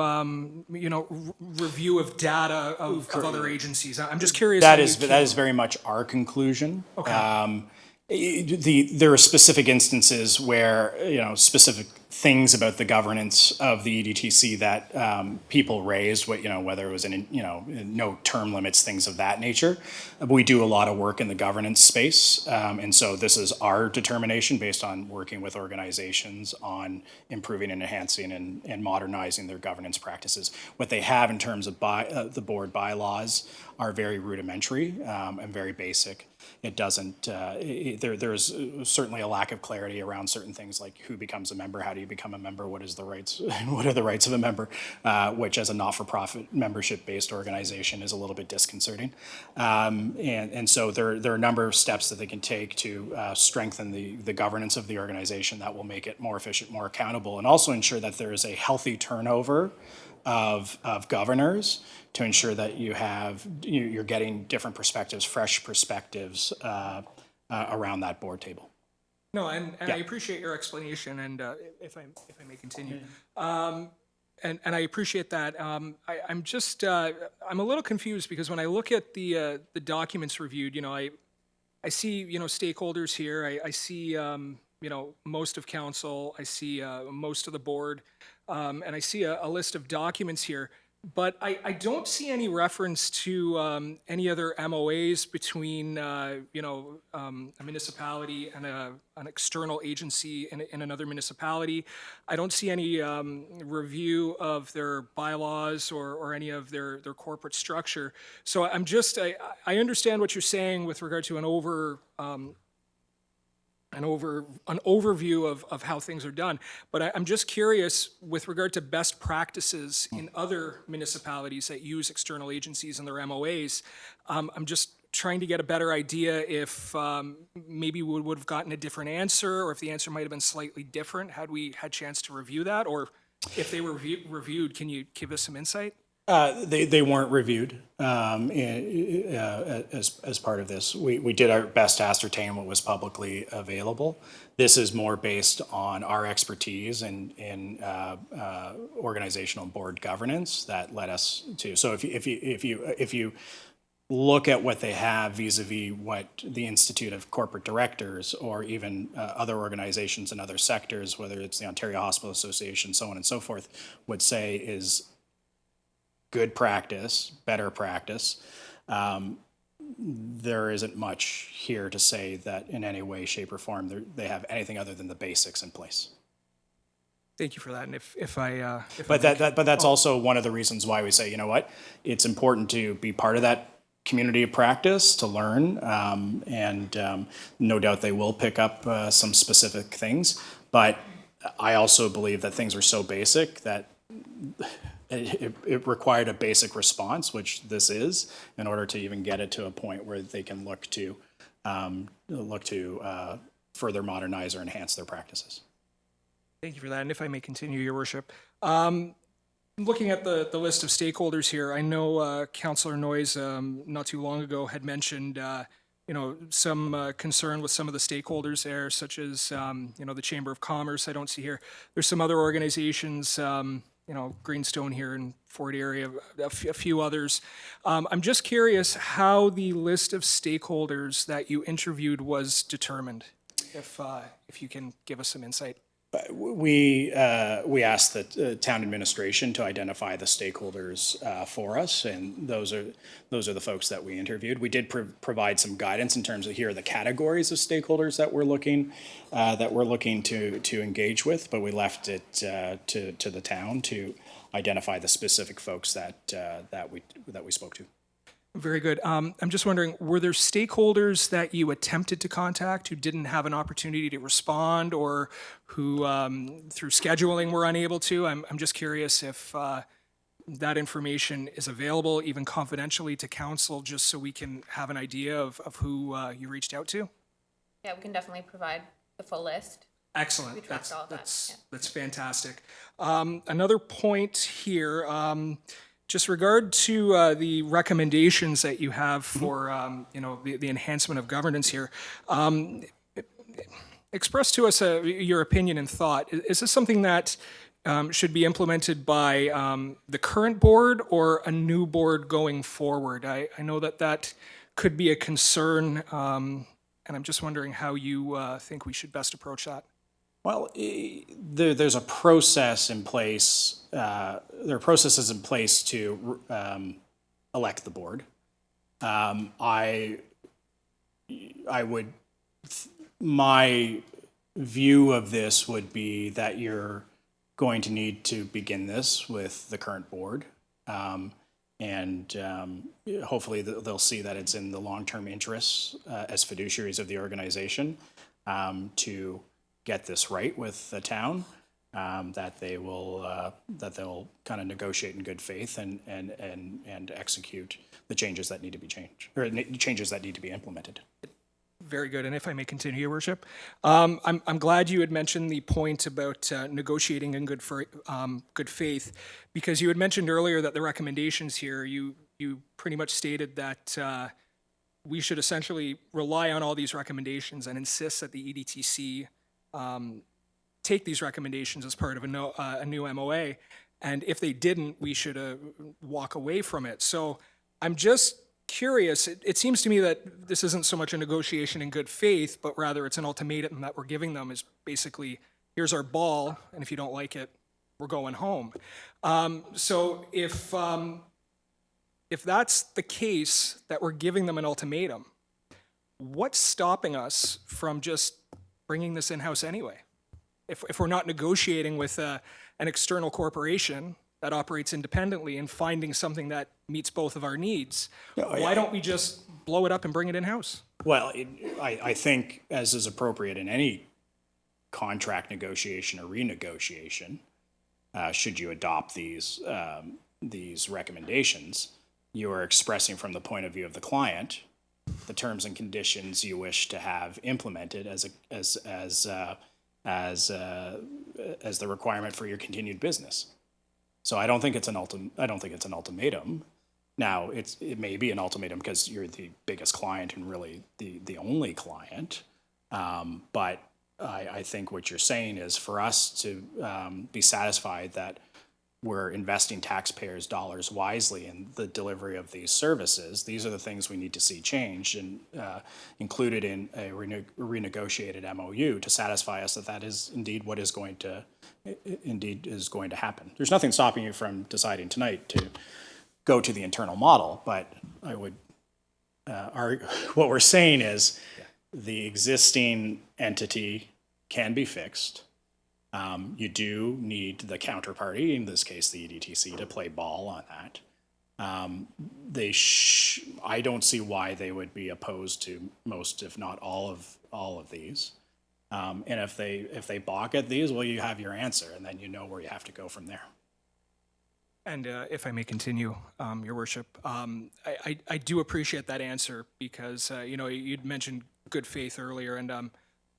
Speaker 3: review of data of other agencies? I'm just curious.
Speaker 12: That is very much our conclusion.
Speaker 3: Okay.
Speaker 12: There are specific instances where, specific things about the governance of the EDTC that people raised, whether it was no term limits, things of that nature. But we do a lot of work in the governance space. And so this is our determination based on working with organizations on improving and enhancing and modernizing their governance practices. What they have in terms of the board bylaws are very rudimentary and very basic. It doesn't, there's certainly a lack of clarity around certain things like who becomes a member, how do you become a member, what is the rights, what are the rights of a member, which as a not-for-profit membership-based organization is a little bit disconcerting. And so there are a number of steps that they can take to strengthen the governance of the organization that will make it more efficient, more accountable, and also ensure that there is a healthy turnover of governors to ensure that you're getting different perspectives, fresh perspectives around that board table.
Speaker 3: No, and I appreciate your explanation, and if I may continue. And I appreciate that. I'm a little confused because when I look at the documents reviewed, I see, stakeholders here. I see, most of council. I see most of the board, and I see a list of documents here. But I don't see any reference to any other MOAs between, a municipality and an external agency in another municipality. I don't see any review of their bylaws or any of their corporate structure. So I understand what you're saying with regard to an overview of how things are done. But I'm just curious with regard to best practices in other municipalities that use external agencies and their MOAs. I'm just trying to get a better idea if maybe we would have gotten a different answer, or if the answer might have been slightly different had we had a chance to review that, or if they were reviewed. Can you give us some insight?
Speaker 12: They weren't reviewed as part of this. We did our best to ascertain what was publicly available. This is more based on our expertise in organizational board governance that led us to. So if you look at what they have vis-a-vis what the Institute of Corporate Directors or even other organizations in other sectors, whether it's the Ontario Hospital Association, so on and so forth, would say is good practice, better practice. There isn't much here to say that in any way, shape, or form they have anything other than the basics in place.
Speaker 3: Thank you for that. And
Speaker 12: but that's also one of the reasons why we say, it's important to be part of that community of practice to learn, and no doubt they will pick up some specific things. But I also believe that things are so basic that it required a basic response, which this is, in order to even get it to a point where they can look to further modernize or enhance their practices.
Speaker 3: Thank you for that. And if I may continue, Your Worship. Looking at the list of stakeholders here, I know Councillor Noyes not too long ago had mentioned some concern with some of the stakeholders there, such as, the Chamber of Commerce I don't see here. There's some other organizations, Greenstone here in Fort Erie, a few others. I'm just curious how the list of stakeholders that you interviewed was determined, if you can give us some insight.
Speaker 12: We asked the town administration to identify the stakeholders for us, and those are the folks that we interviewed. We did provide some guidance in terms of here are the categories of stakeholders that we're looking to engage with, but we left it to the town to identify the specific folks that we spoke to.
Speaker 3: Very good. I'm just wondering, were there stakeholders that you attempted to contact who didn't have an opportunity to respond, or who, through scheduling, were unable to? I'm just curious if that information is available, even confidentially, to council, just so we can have an idea of who you reached out to?
Speaker 13: Yeah, we can definitely provide the full list.
Speaker 3: Excellent.
Speaker 13: We tracked all of that.
Speaker 3: That's fantastic. Another point here. Just regard to the recommendations that you have for the enhancement of governance here. Express to us your opinion and thought. Is this something that should be implemented by the current board or a new board going forward? I know that could be a concern, and I'm just wondering how you think we should best approach that.
Speaker 12: Well, there's a process in place. There are processes in place to elect the board. My view of this would be that you're going to need to begin this with the current board, and hopefully they'll see that it's in the long-term interests as fiduciaries of the organization to get this right with the town, that they'll kind of negotiate in good faith and execute the changes that need to be changed, or changes that need to be implemented.
Speaker 3: Very good. And if I may continue, Your Worship, I'm glad you had mentioned the point about negotiating in good faith, because you had mentioned earlier that the recommendations here, you pretty much stated that we should essentially rely on all these recommendations and insist that the EDTC take these recommendations as part of a new MOA, and if they didn't, we should walk away from it. So I'm just curious. It seems to me that this isn't so much a negotiation in good faith, but rather it's an ultimatum that we're giving them, is basically, here's our ball, and if you don't like it, we're going home. So if that's the case, that we're giving them an ultimatum, what's stopping us from just bringing this in-house anyway? If we're not negotiating with an external corporation that operates independently and finding something that meets both of our needs, why don't we just blow it up and bring it in-house?
Speaker 12: Well, I think, as is appropriate in any contract negotiation or renegotiation, should you adopt these recommendations, you are expressing from the point of view of the client the terms and conditions you wish to have implemented as the requirement for your continued business. So I don't think it's an ultimatum. Now, it may be an ultimatum because you're the biggest client and really the only client. But I think what you're saying is, for us to be satisfied that we're investing taxpayers' dollars wisely in the delivery of these services, these are the things we need to see changed and included in a renegotiated MOU to satisfy us that is indeed what is going to happen. There's nothing stopping you from deciding tonight to go to the internal model, but I would what we're saying is the existing entity can be fixed. You do need the counterparty, in this case the EDTC, to play ball on that. I don't see why they would be opposed to most, if not all of these. And if they balk at these, well, you have your answer, and then you know where you have to go from there.
Speaker 3: And if I may continue, Your Worship, I do appreciate that answer, because you'd mentioned good faith earlier, and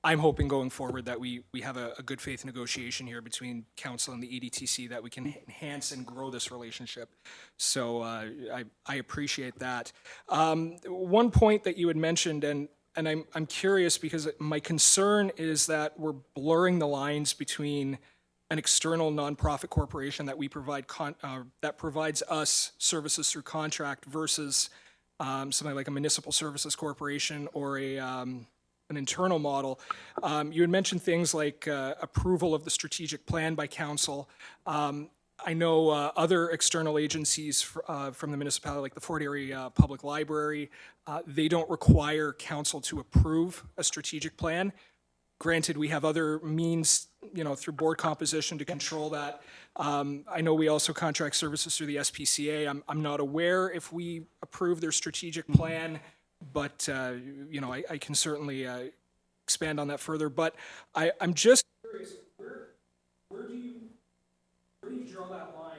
Speaker 3: I'm hoping going forward that we have a good faith negotiation here between council and the EDTC, that we can enhance and grow this relationship. So I appreciate that. One point that you had mentioned, and I'm curious because my concern is that we're blurring the lines between an external nonprofit corporation that we provide that provides us services through contract versus something like a municipal services corporation or an internal model. You had mentioned things like approval of the strategic plan by council. I know other external agencies from the municipality, like the Fort Erie Public Library, they don't require council to approve a strategic plan. Granted, we have other means, through board composition to control that. I know we also contract services through the SPCA. I'm not aware if we approve their strategic plan, but, I can certainly expand on that further. But I'm just curious, where do you draw that line?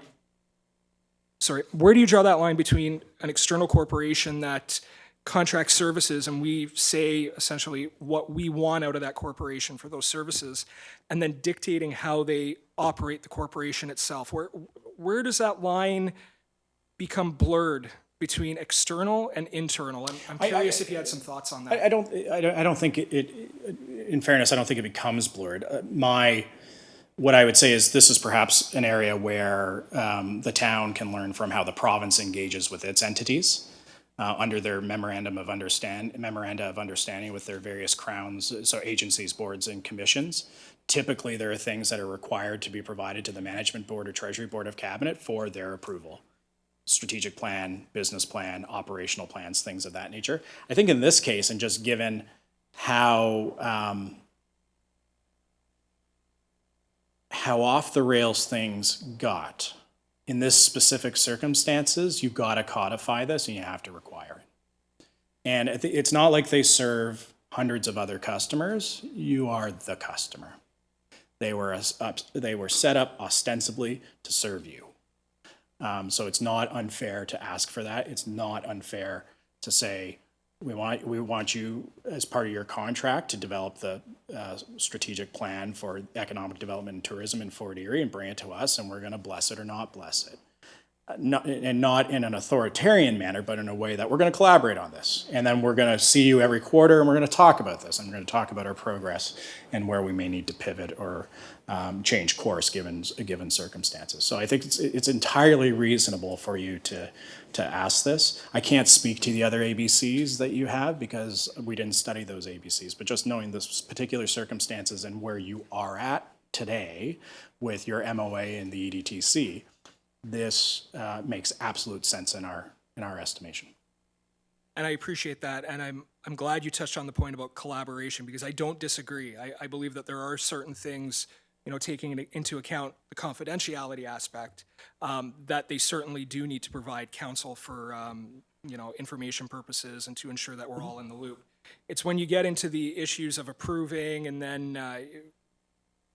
Speaker 3: Sorry, where do you draw that line between an external corporation that contract services and we say essentially what we want out of that corporation for those services, and then dictating how they operate the corporation itself? Where does that line become blurred between external and internal? I'm curious if you had some thoughts on that.
Speaker 12: I don't think it in fairness, I don't think it becomes blurred. What I would say is this is perhaps an area where the town can learn from how the province engages with its entities under their memoranda of understanding with their various crowns, so agencies, boards, and commissions. Typically, there are things that are required to be provided to the management board or treasury board of cabinet for their approval. Strategic plan, business plan, operational plans, things of that nature. I think in this case, and just given how off the rails things got, in this specific circumstances, you've got to codify this and you have to require it. And it's not like they serve hundreds of other customers. You are the customer. They were set up ostensibly to serve you. So it's not unfair to ask for that. It's not unfair to say, we want you as part of your contract to develop the strategic plan for economic development and tourism in Fort Erie and bring it to us, and we're going to bless it or not bless it. Not in an authoritarian manner, but in a way that we're going to collaborate on this. And then we're going to see you every quarter and we're going to talk about this. And we're going to talk about our progress and where we may need to pivot or change course given circumstances. So I think it's entirely reasonable for you to ask this. I can't speak to the other ABCs that you have because we didn't study those ABCs, but just knowing this particular circumstances and where you are at today with your MOA and the EDTC, this makes absolute sense in our estimation.
Speaker 3: And I appreciate that, and I'm glad you touched on the point about collaboration because I don't disagree. I believe that there are certain things, taking into account the confidentiality aspect, that they certainly do need to provide counsel for information purposes and to ensure that we're all in the loop. It's when you get into the issues of approving and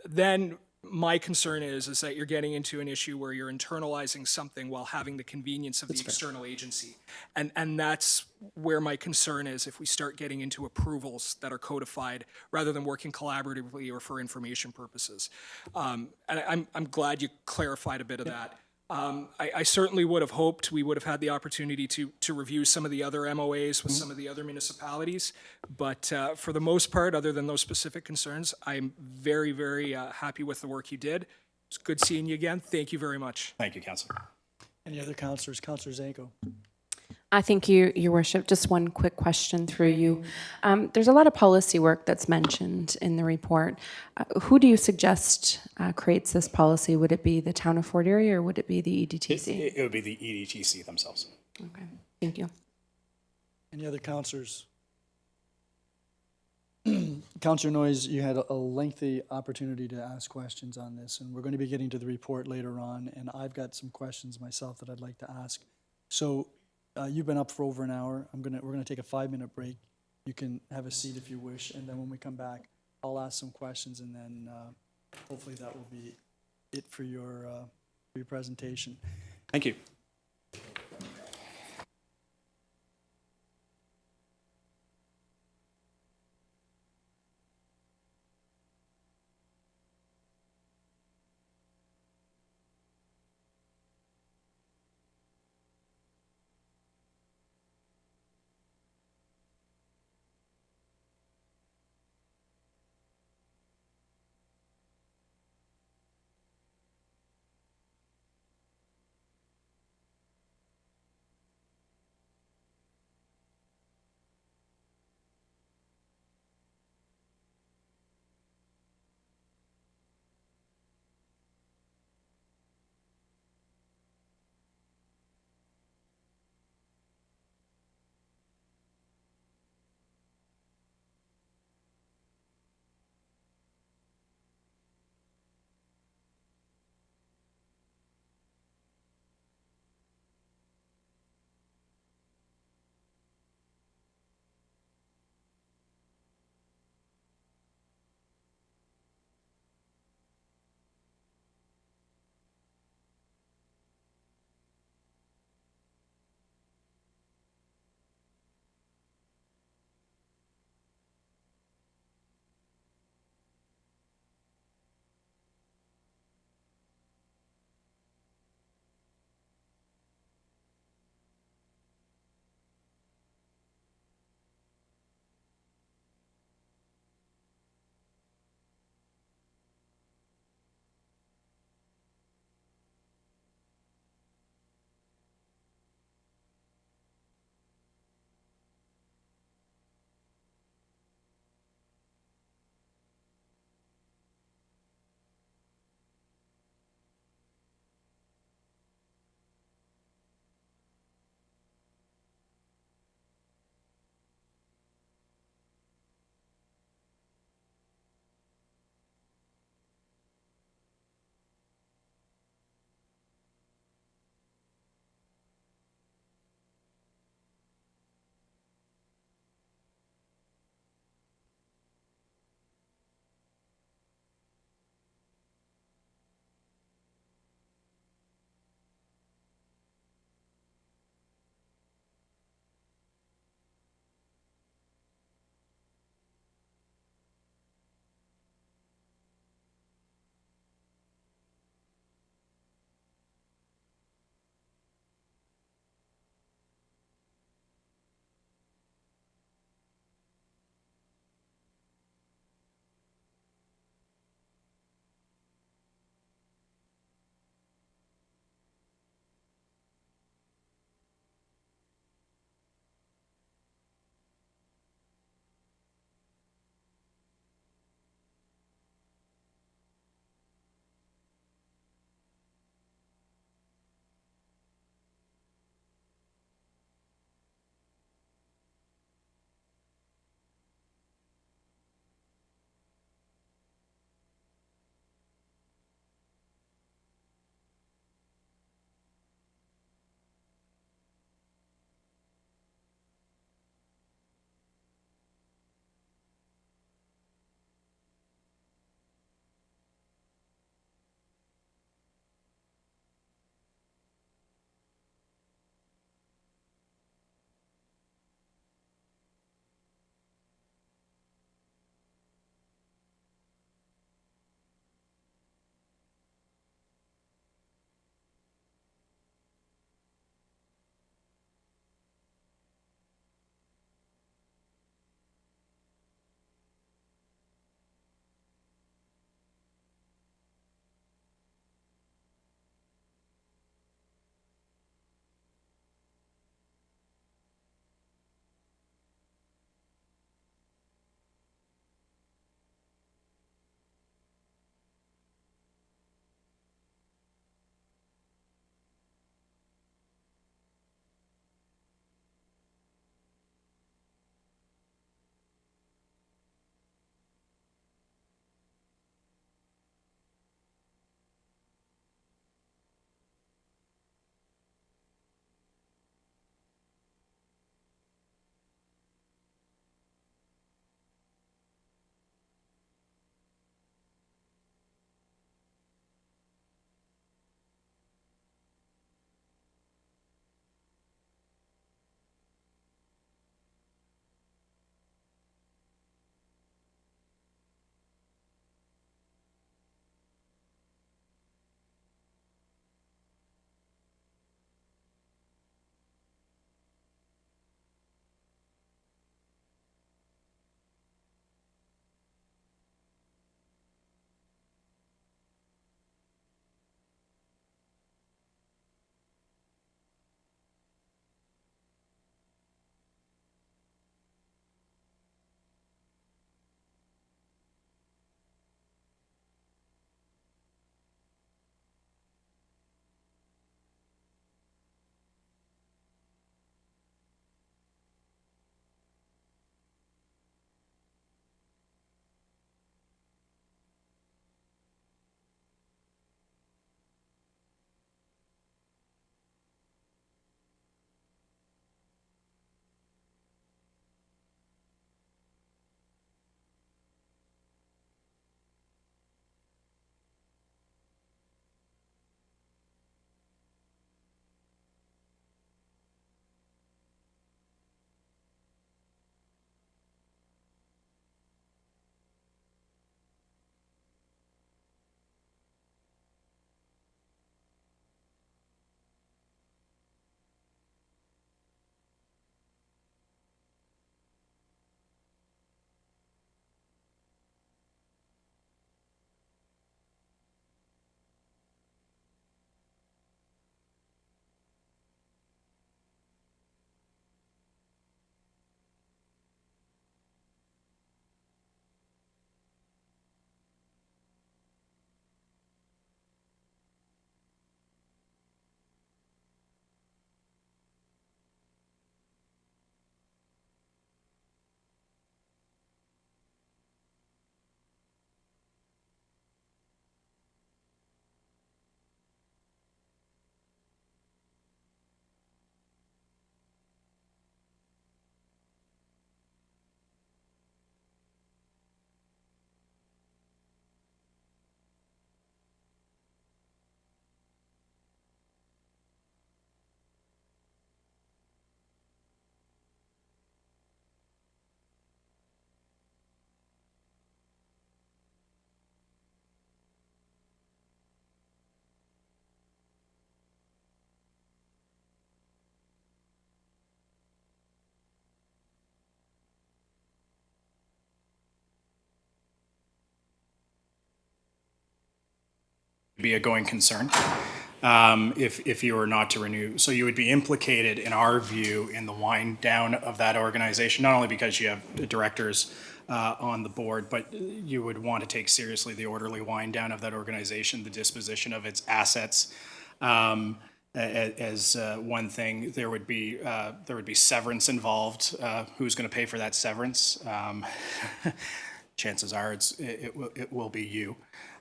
Speaker 3: then my concern is that you're getting into an issue where you're internalizing something while having the convenience of the external agency. And that's where my concern is if we start getting into approvals that are codified rather than working collaboratively or for information purposes. And I'm glad you clarified a bit of that. I certainly would have hoped we would have had the opportunity to review some of the other MOAs with some of the other municipalities. But for the most part, other than those specific concerns, I'm very, very happy with the work you did. It's good seeing you again. Thank you very much.
Speaker 12: Thank you, Councillor.
Speaker 1: Any other councillors? Councillor Zanko.
Speaker 14: Thank you, Your Worship. Just one quick question through you. There's a lot of policy work that's mentioned in the report. Who do you suggest creates this policy? Would it be the town of Fort Erie or would it be the EDTC?
Speaker 12: It would be the EDTC themselves.
Speaker 14: Okay, thank you.
Speaker 1: Any other councillors? Councillor Noyes, you had a lengthy opportunity to ask questions on this, and we're going to be getting to the report later on, and I've got some questions myself that I'd like to ask. So you've been up for over an hour. We're gonna take a 5-minute break. You can have a seat if you wish, and then when we come back, I'll ask some questions, and then hopefully that will be it for your presentation.
Speaker 12: Thank you. be a going concern if you were not to renew. So you would be implicated, in our view, in the wind down of that organization, not only because you have the directors on the board, but you would want to take seriously the orderly wind down of that organization, the disposition of its assets. As one thing, there would be severance involved. Who's going to pay for that severance? Chances are it will be you.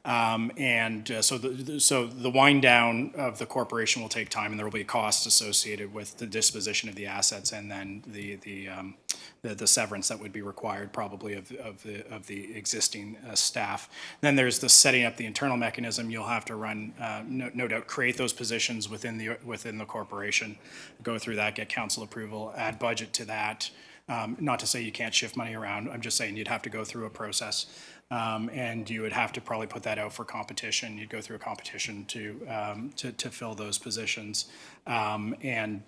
Speaker 12: So the wind down of the corporation will take time, and there will be costs associated with the disposition of the assets, and then the severance that would be required, probably of the existing staff. Then there's the setting up the internal mechanism. You'll have to run, no doubt, create those positions within the corporation, go through that, get council approval, add budget to that. Not to say you can't shift money around. I'm just saying you'd have to go through a process. And you would have to probably put that out for competition. You'd go through a competition to fill those positions. And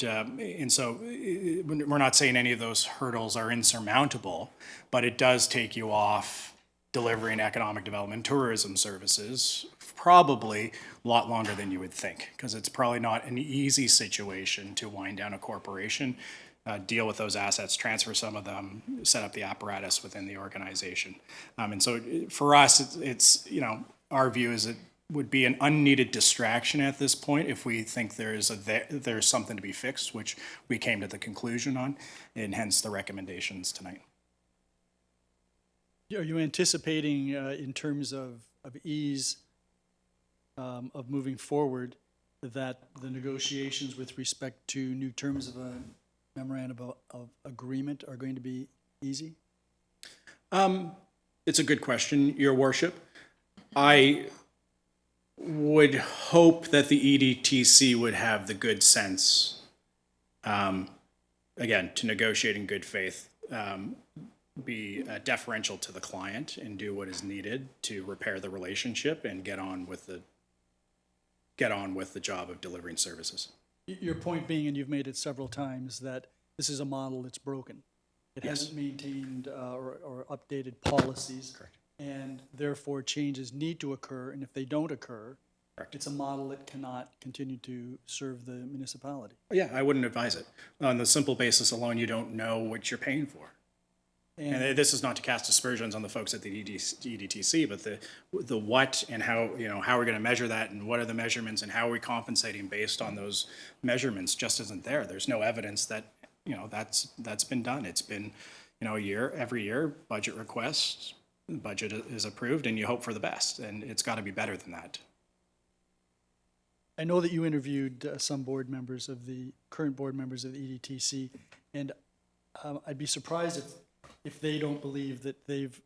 Speaker 12: so we're not saying any of those hurdles are insurmountable, but it does take you off delivering economic development tourism services probably a lot longer than you would think, because it's probably not an easy situation to wind down a corporation. Deal with those assets, transfer some of them, set up the apparatus within the organization. And so for us, it's our view is it would be an unneeded distraction at this point if we think there's something to be fixed, which we came to the conclusion on, and hence the recommendations tonight.
Speaker 1: Are you anticipating, in terms of ease of moving forward, that the negotiations with respect to new terms of a memorandum of agreement are going to be easy?
Speaker 12: It's a good question, Your Worship. I would hope that the EDTC would have the good sense, again, to negotiate in good faith, be deferential to the client and do what is needed to repair the relationship and get on with the job of delivering services.
Speaker 1: Your point being, and you've made it several times, that this is a model that's broken. It hasn't maintained or updated policies.
Speaker 12: Correct.
Speaker 1: And therefore changes need to occur, and if they don't occur,
Speaker 12: Correct.
Speaker 1: It's a model that cannot continue to serve the municipality.
Speaker 12: Yeah, I wouldn't advise it. On the simple basis alone, you don't know what you're paying for. And this is not to cast aspersions on the folks at the EDTC, but the what and how, how we're going to measure that, and what are the measurements, and how are we compensating based on those measurements just isn't there. There's no evidence that, that's been done. It's been, every year, budget requests, budget is approved, and you hope for the best, and it's got to be better than that.
Speaker 1: I know that you interviewed some current board members of the EDTC, and I'd be surprised if they don't believe that they've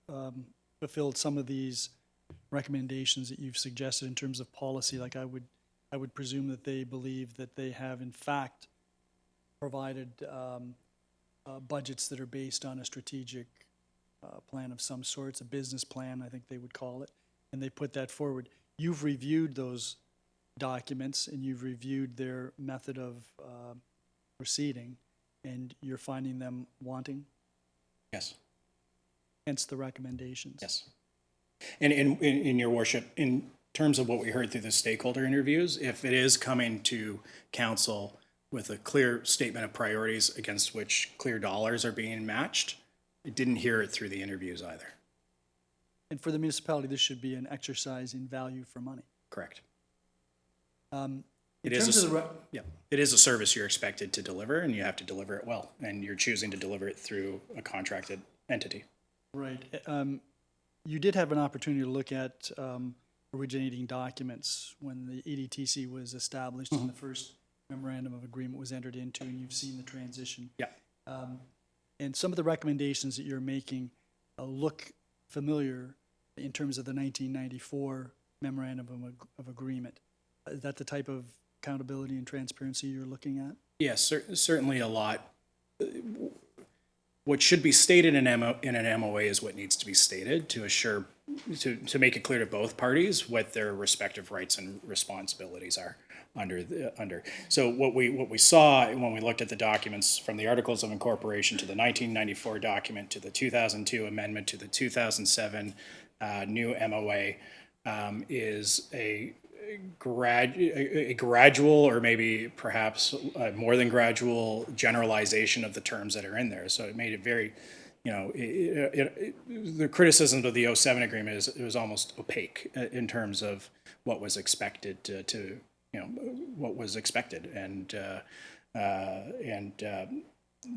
Speaker 1: fulfilled some of these recommendations that you've suggested in terms of policy. Like I would presume that they believe that they have in fact provided budgets that are based on a strategic plan of some sorts, a business plan, I think they would call it, and they put that forward. You've reviewed those documents and you've reviewed their method of proceeding, and you're finding them wanting?
Speaker 12: Yes.
Speaker 1: Hence the recommendations.
Speaker 12: Yes. And in your worship, in terms of what we heard through the stakeholder interviews, if it is coming to council with a clear statement of priorities against which clear dollars are being matched, I didn't hear it through the interviews either.
Speaker 1: And for the municipality, this should be an exercise in value for money.
Speaker 12: Correct.
Speaker 1: It is
Speaker 12: it is a service you're expected to deliver, and you have to deliver it well, and you're choosing to deliver it through a contracted entity.
Speaker 1: Right. You did have an opportunity to look at originating documents when the EDTC was established and the first memorandum of agreement was entered into, and you've seen the transition.
Speaker 12: Yeah.
Speaker 1: And some of the recommendations that you're making look familiar in terms of the 1994 memorandum of agreement. Is that the type of accountability and transparency you're looking at?
Speaker 12: Yes, certainly a lot. What should be stated in an MOA is what needs to be stated to assure, to make it clear to both parties what their respective rights and responsibilities are under. So what we saw when we looked at the documents, from the Articles of Incorporation to the 1994 document to the 2002 amendment to the 2007 new MOA, is a gradual, or maybe perhaps more than gradual, generalization of the terms that are in there. So it made it very, the criticism of the 07 agreement is it was almost opaque in terms of what was expected what was expected. And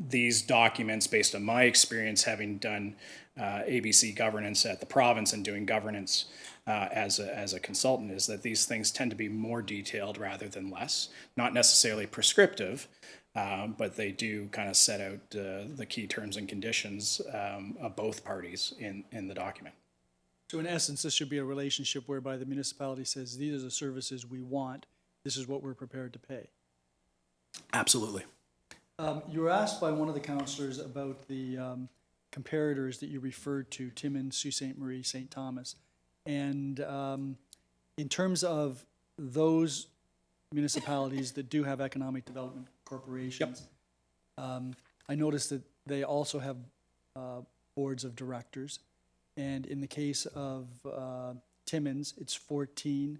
Speaker 12: these documents, based on my experience having done ABC governance at the province and doing governance as a consultant, is that these things tend to be more detailed rather than less. Not necessarily prescriptive, but they do kind of set out the key terms and conditions of both parties in the document.
Speaker 1: So in essence, this should be a relationship whereby the municipality says, these are the services we want, this is what we're prepared to pay.
Speaker 12: Absolutely.
Speaker 1: You were asked by one of the councillors about the comparators that you referred to, Timmins, Sault Ste. Marie, St. Thomas. And in terms of those municipalities that do have economic development corporations, I noticed that they also have boards of directors. And in the case of Timmins, it's 14,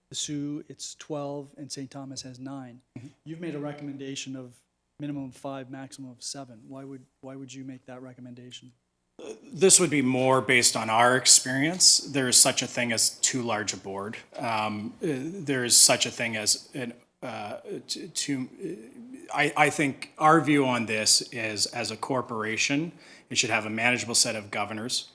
Speaker 1: the Sioux, it's 12, and St. Thomas has 9. You've made a recommendation of minimum of 5, maximum of 7. Why would you make that recommendation?
Speaker 12: This would be more based on our experience. There is such a thing as too large a board. There is such a thing as I think our view on this is, as a corporation, it should have a manageable set of governors,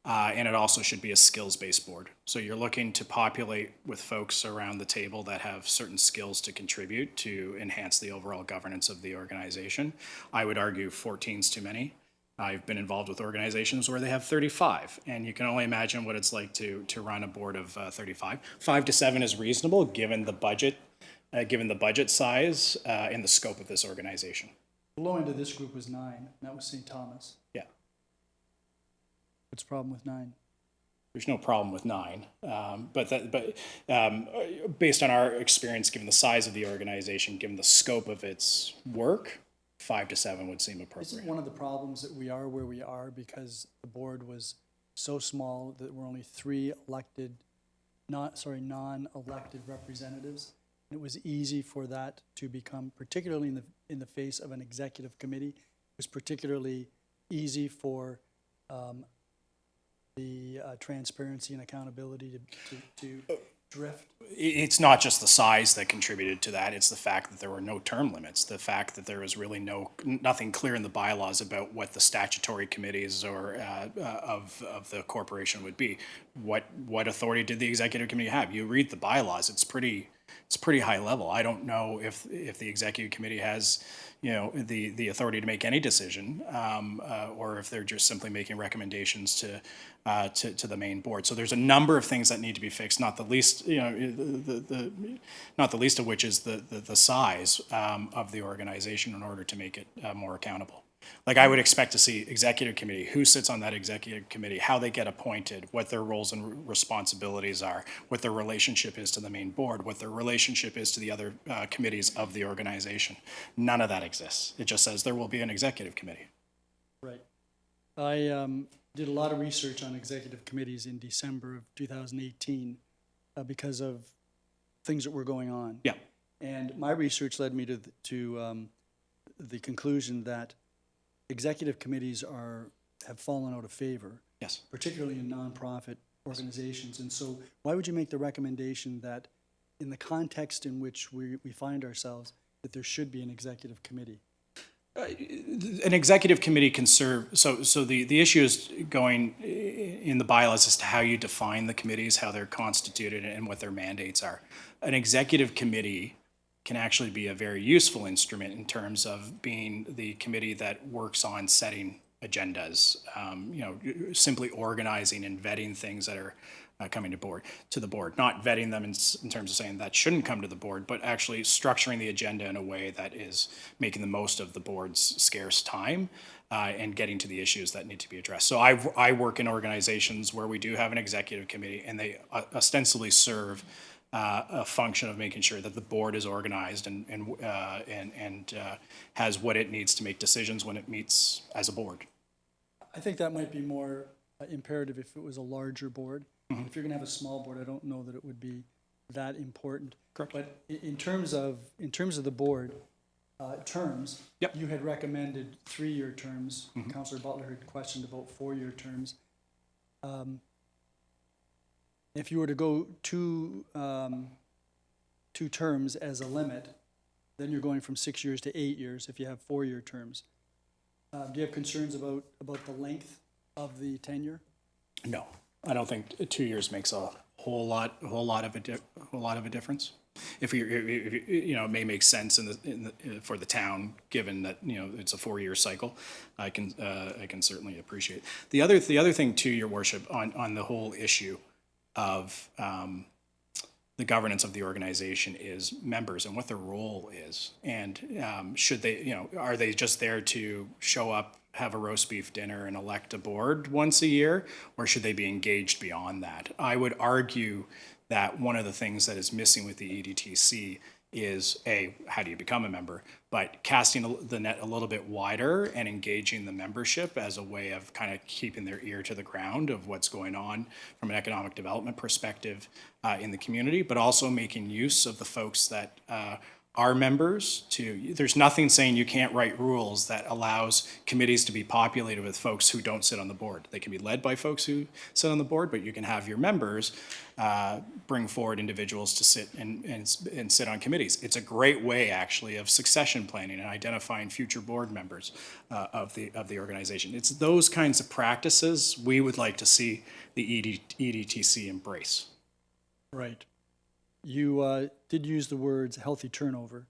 Speaker 12: and it also should be a skills-based board. So you're looking to populate with folks around the table that have certain skills to contribute to enhance the overall governance of the organization. I would argue 14's too many. I've been involved with organizations where they have 35, and you can only imagine what it's like to run a board of 35. 5 to 7 is reasonable given the budget size and the scope of this organization.
Speaker 1: The low end of this group was 9, and that was St. Thomas.
Speaker 12: Yeah.
Speaker 1: What's the problem with 9?
Speaker 12: There's no problem with 9, but based on our experience, given the size of the organization, given the scope of its work, 5 to 7 would seem appropriate.
Speaker 1: Isn't one of the problems that we are where we are because the board was so small that we're only 3 non-elected representatives? And it was easy for that to become, particularly in the face of an executive committee, it was particularly easy for the transparency and accountability to drift.
Speaker 12: It's not just the size that contributed to that, it's the fact that there were no term limits, the fact that there was really nothing clear in the bylaws about what the statutory committees or of the corporation would be. What authority did the executive committee have? You read the bylaws, it's pretty high level. I don't know if the executive committee has the authority to make any decision, or if they're just simply making recommendations to the main board. So there's a number of things that need to be fixed, not the least not the least of which is the size of the organization in order to make it more accountable. Like, I would expect to see executive committee, who sits on that executive committee, how they get appointed, what their roles and responsibilities are, what their relationship is to the main board, what their relationship is to the other committees of the organization. None of that exists. It just says there will be an executive committee.
Speaker 1: Right. I did a lot of research on executive committees in December of 2018 because of things that were going on.
Speaker 12: Yeah.
Speaker 1: And my research led me to the conclusion that executive committees have fallen out of favor.
Speaker 12: Yes.
Speaker 1: Particularly in nonprofit organizations. And so why would you make the recommendation that in the context in which we find ourselves, that there should be an executive committee?
Speaker 12: An executive committee can serve, so the issue is going in the bylaws as to how you define the committees, how they're constituted, and what their mandates are. An executive committee can actually be a very useful instrument in terms of being the committee that works on setting agendas, simply organizing and vetting things that are coming to the board, not vetting them in terms of saying that shouldn't come to the board, but actually structuring the agenda in a way that is making the most of the board's scarce time and getting to the issues that need to be addressed. So I work in organizations where we do have an executive committee, and they ostensibly serve a function of making sure that the board is organized and has what it needs to make decisions when it meets as a board.
Speaker 1: I think that might be more imperative if it was a larger board. If you're going to have a small board, I don't know that it would be that important.
Speaker 12: Correct.
Speaker 1: But in terms of the board terms,
Speaker 12: Yep.
Speaker 1: you had recommended 3-year terms. Councillor Butler had questioned about 4-year terms. If you were to go two terms as a limit, then you're going from 6 years to 8 years if you have 4-year terms. Do you have concerns about the length of the tenure?
Speaker 12: No, I don't think 2 years makes a whole lot of a difference. If it may make sense for the town, given that it's a 4-year cycle, I can certainly appreciate. The other thing too, Your Worship, on the whole issue of the governance of the organization is members and what their role is, and should they, are they just there to show up, have a roast beef dinner, and elect a board once a year, or should they be engaged beyond that? I would argue that one of the things that is missing with the EDTC is how do you become a member, but casting the net a little bit wider and engaging the membership as a way of kind of keeping their ear to the ground of what's going on from an economic development perspective in the community, but also making use of the folks that are members there's nothing saying you can't write rules that allows committees to be populated with folks who don't sit on the board. They can be led by folks who sit on the board, but you can have your members bring forward individuals to sit and sit on committees. It's a great way, actually, of succession planning and identifying future board members of the organization. It's those kinds of practices we would like to see the EDTC embrace.
Speaker 1: Right. You did use the words healthy turnover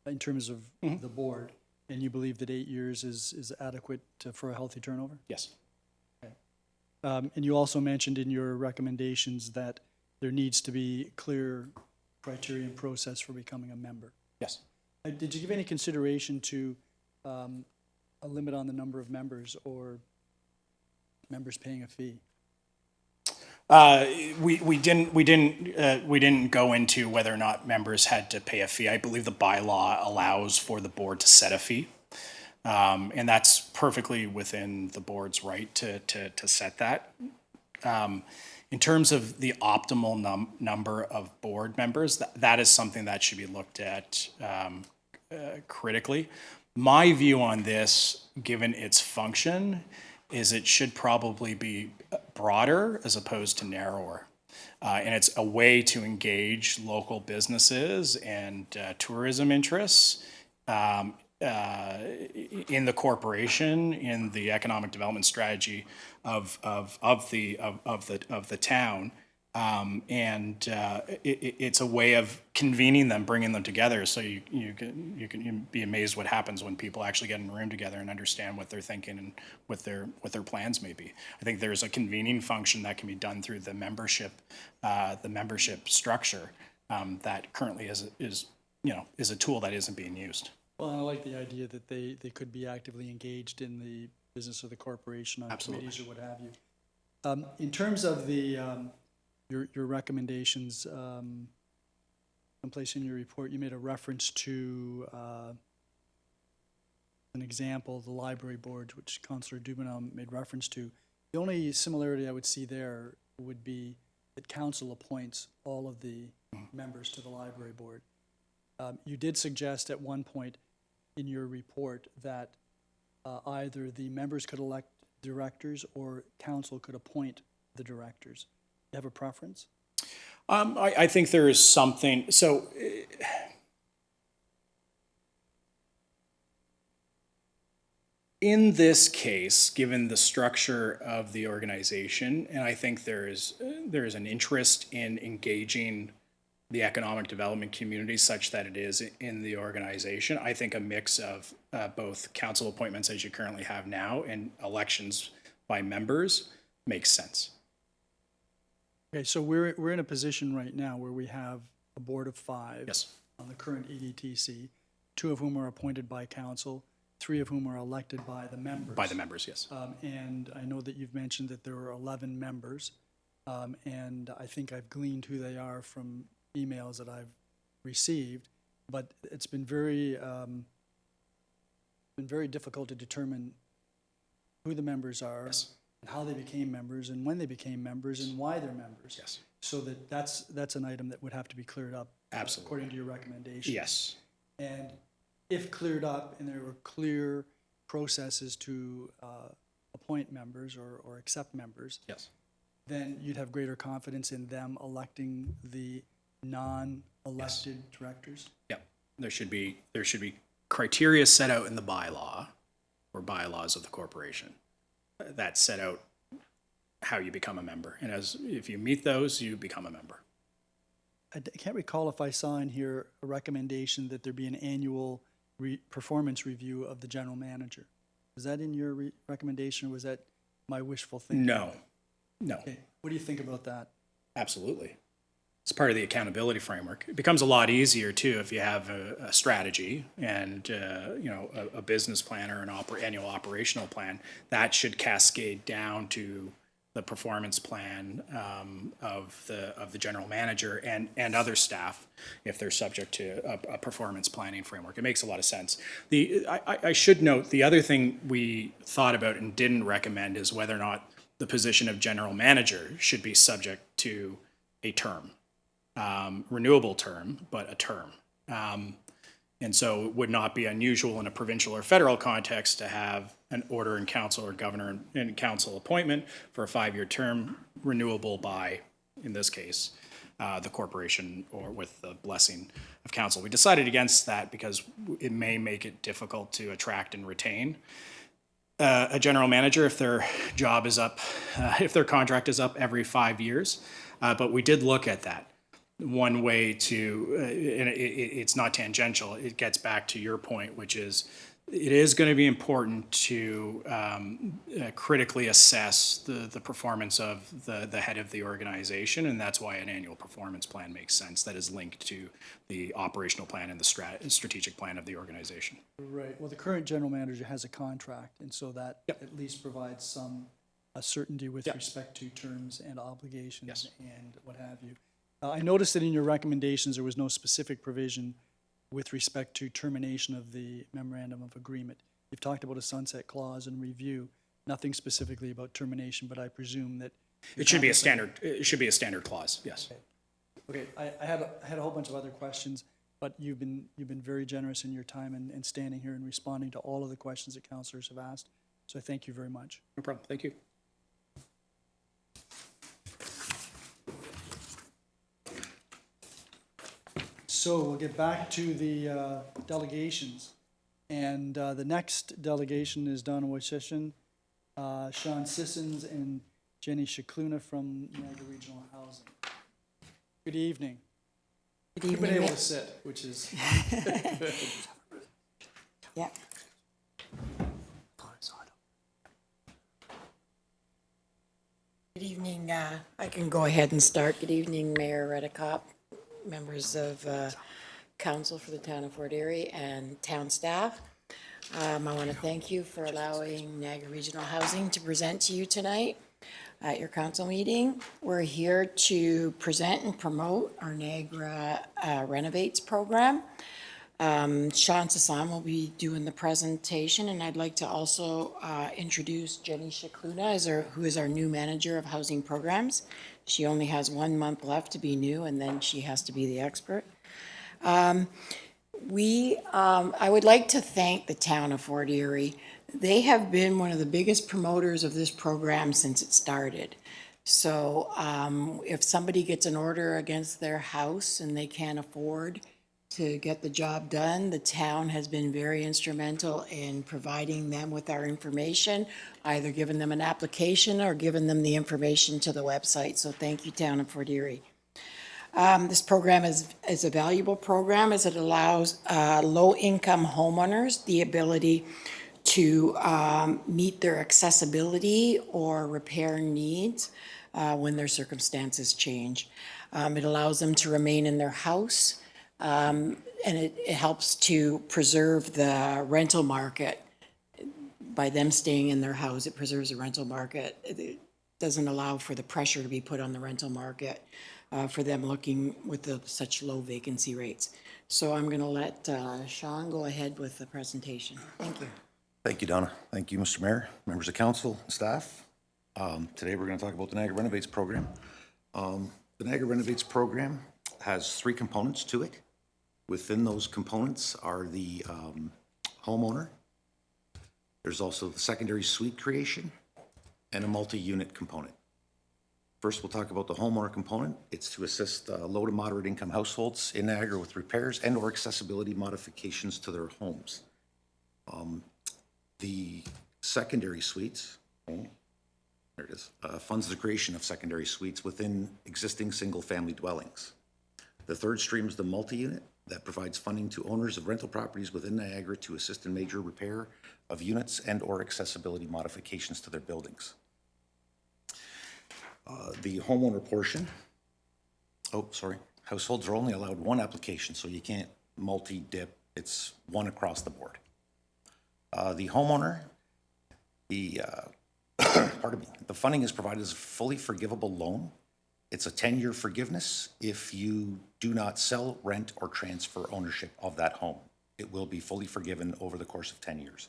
Speaker 1: in terms of the board, and you believe that 8 years is adequate for a healthy turnover?
Speaker 12: Yes.
Speaker 1: Okay. And you also mentioned in your recommendations that there needs to be clear criteria and process for becoming a member.
Speaker 12: Yes.
Speaker 1: Did you give any consideration to a limit on the number of members or members paying a fee?
Speaker 12: We didn't go into whether or not members had to pay a fee. I believe the bylaw allows for the board to set a fee. And that's perfectly within the board's right to set that. In terms of the optimal number of board members, that is something that should be looked at critically. My view on this, given its function, is it should probably be broader as opposed to narrower. And it's a way to engage local businesses and tourism interests in the corporation, in the economic development strategy of the town. It's a way of convening them, bringing them together, so you can be amazed what happens when people actually get in a room together and understand what they're thinking and what their plans may be. I think there's a convening function that can be done through the membership structure that currently is a tool that isn't being used.
Speaker 1: Well, I like the idea that they could be actively engaged in the business of the corporation on committees or what have you. In terms of the your recommendations, someplace in your report, you made a reference to an example, the library board, which Councillor Dubenel made reference to. The only similarity I would see there would be that council appoints all of the members to the library board. You did suggest at one point in your report that either the members could elect directors or council could appoint the directors. You have a preference?
Speaker 12: I think there is something, so in this case, given the structure of the organization, and I think there is an interest in engaging the economic development community such that it is in the organization, I think a mix of both council appointments as you currently have now and elections by members makes sense.
Speaker 1: Okay, so we're in a position right now where we have a board of 5
Speaker 12: Yes.
Speaker 1: on the current EDTC, 2 of whom are appointed by council, 3 of whom are elected by the members.
Speaker 12: By the members, yes.
Speaker 1: And I know that you've mentioned that there are 11 members, and I think I've gleaned who they are from emails that I've received, but it's been very difficult to determine who the members are,
Speaker 12: Yes.
Speaker 1: and how they became members, and when they became members, and why they're members.
Speaker 12: Yes.
Speaker 1: So that's an item that would have to be cleared up.
Speaker 12: Absolutely.
Speaker 1: According to your recommendation.
Speaker 12: Yes.
Speaker 1: And if cleared up and there were clear processes to appoint members or accept members,
Speaker 12: Yes.
Speaker 1: then you'd have greater confidence in them electing the non-elected directors?
Speaker 12: Yep. There should be criteria set out in the bylaw or bylaws of the corporation that set out how you become a member. And if you meet those, you become a member.
Speaker 1: I can't recall if I saw in here a recommendation that there be an annual performance review of the general manager. Was that in your recommendation, or was that my wishful thinking?
Speaker 12: No.
Speaker 1: Okay. What do you think about that?
Speaker 12: Absolutely. It's part of the accountability framework. It becomes a lot easier too if you have a strategy and a business plan or an annual operational plan. That should cascade down to the performance plan of the general manager and other staff if they're subject to a performance planning framework. It makes a lot of sense. I should note the other thing we thought about and didn't recommend is whether or not the position of general manager should be subject to a term. Renewable term, but a term. And so it would not be unusual in a provincial or federal context to have an order in council or governor in council appointment for a 5-year term, renewable by, in this case, the corporation or with the blessing of council. We decided against that because it may make it difficult to attract and retain a general manager if their job is up, if their contract is up every 5 years. But we did look at that. One way to, and it's not tangential, it gets back to your point, which is it is going to be important to critically assess the performance of the head of the organization, and that's why an annual performance plan makes sense that is linked to the operational plan and the strategic plan of the organization.
Speaker 1: Right. Well, the current general manager has a contract, and so that at least provides some certainty with respect to terms and obligations and what have you. I noticed that in your recommendations, there was no specific provision with respect to termination of the memorandum of agreement. You've talked about a sunset clause and review, nothing specifically about termination, but I presume that.
Speaker 12: It should be a standard clause, yes.
Speaker 1: Okay, I had a whole bunch of other questions, but you've been very generous in your time and standing here and responding to all of the questions that councilors have asked. So I thank you very much.
Speaker 12: No problem, thank you.
Speaker 1: So we'll get back to the delegations. And the next delegation is Donna Washeshan, Sean Sissons, and Jenny Shikluna from Niagara Regional Housing. Good evening.
Speaker 15: Good
Speaker 1: You've been
Speaker 15: evening.
Speaker 1: able to sit, which is good.
Speaker 15: Yeah. Good evening. I can go ahead and start. Good evening, Mayor Redekop, members of council for the town of Fort Erie, and town staff. I want to thank you for allowing Niagara Regional Housing to present to you tonight at your council meeting. We're here to present and promote our Niagara Renovates program. Sean Sisson will be doing the presentation, and I'd like to also introduce Jenny Shikluna, who is our new manager of housing programs. She only has 1 month left to be new, and then she has to be the expert. I would like to thank the town of Fort Erie. They have been one of the biggest promoters of this program since it started. So if somebody gets an order against their house and they can't afford to get the job done, the town has been very instrumental in providing them with our information, either giving them an application or giving them the information to the website. So thank you, town of Fort Erie. This program is a valuable program as it allows low-income homeowners the ability to meet their accessibility or repair needs when their circumstances change. It allows them to remain in their house, and it helps to preserve the rental market. By them staying in their house, it preserves the rental market. It doesn't allow for the pressure to be put on the rental market for them looking with such low vacancy rates. So I'm going to let Sean go ahead with the presentation. Thank you.
Speaker 16: Thank you, Donna. Thank you, Mr. Mayor, members of council, and staff. Today we're going to talk about the Niagara Renovates program. The Niagara Renovates program has 3 components to it. Within those components are the homeowner. There's also the secondary suite creation and a multi-unit component. First, we'll talk about the homeowner component. It's to assist low to moderate income households in Niagara with repairs and or accessibility modifications to their homes. The secondary suites, there it is, funds the creation of secondary suites within existing single-family dwellings. The third stream is the multi-unit that provides funding to owners of rental properties within Niagara to assist in major repair of units and or accessibility modifications to their buildings. The homeowner portion, households are only allowed 1 application, so you can't multi-dip, it's 1 across the board. The homeowner, pardon me, the funding is provided as a fully forgivable loan. It's a 10-year forgiveness if you do not sell, rent, or transfer ownership of that home. It will be fully forgiven over the course of 10 years.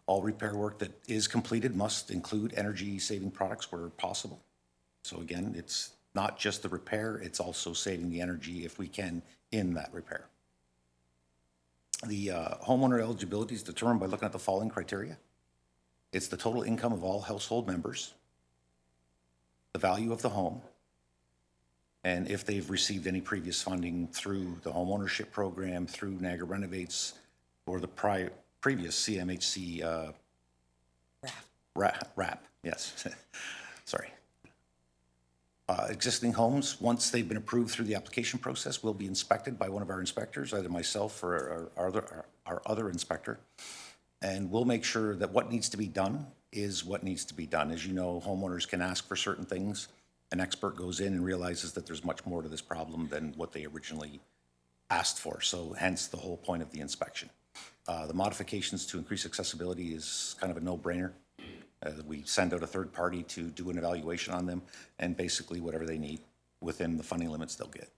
Speaker 16: All repair work that is completed must include energy-saving products where possible. So again, it's not just the repair, it's also saving the energy if we can in that repair. The homeowner eligibility is determined by looking at the following criteria. It's the total income of all household members, the value of the home, and if they've received any previous funding through the home ownership program, through Niagara Renovates, or the previous CMHC RAP, yes, sorry. Existing homes, once they've been approved through the application process, will be inspected by one of our inspectors, either myself or our other inspector. And we'll make sure that what needs to be done is what needs to be done. As you know, homeowners can ask for certain things. An expert goes in and realizes that there's much more to this problem than what they originally asked for. So hence the whole point of the inspection. The modifications to increase accessibility is kind of a no-brainer. We send out a third party to do an evaluation on them, and basically whatever they need within the funding limits they'll get.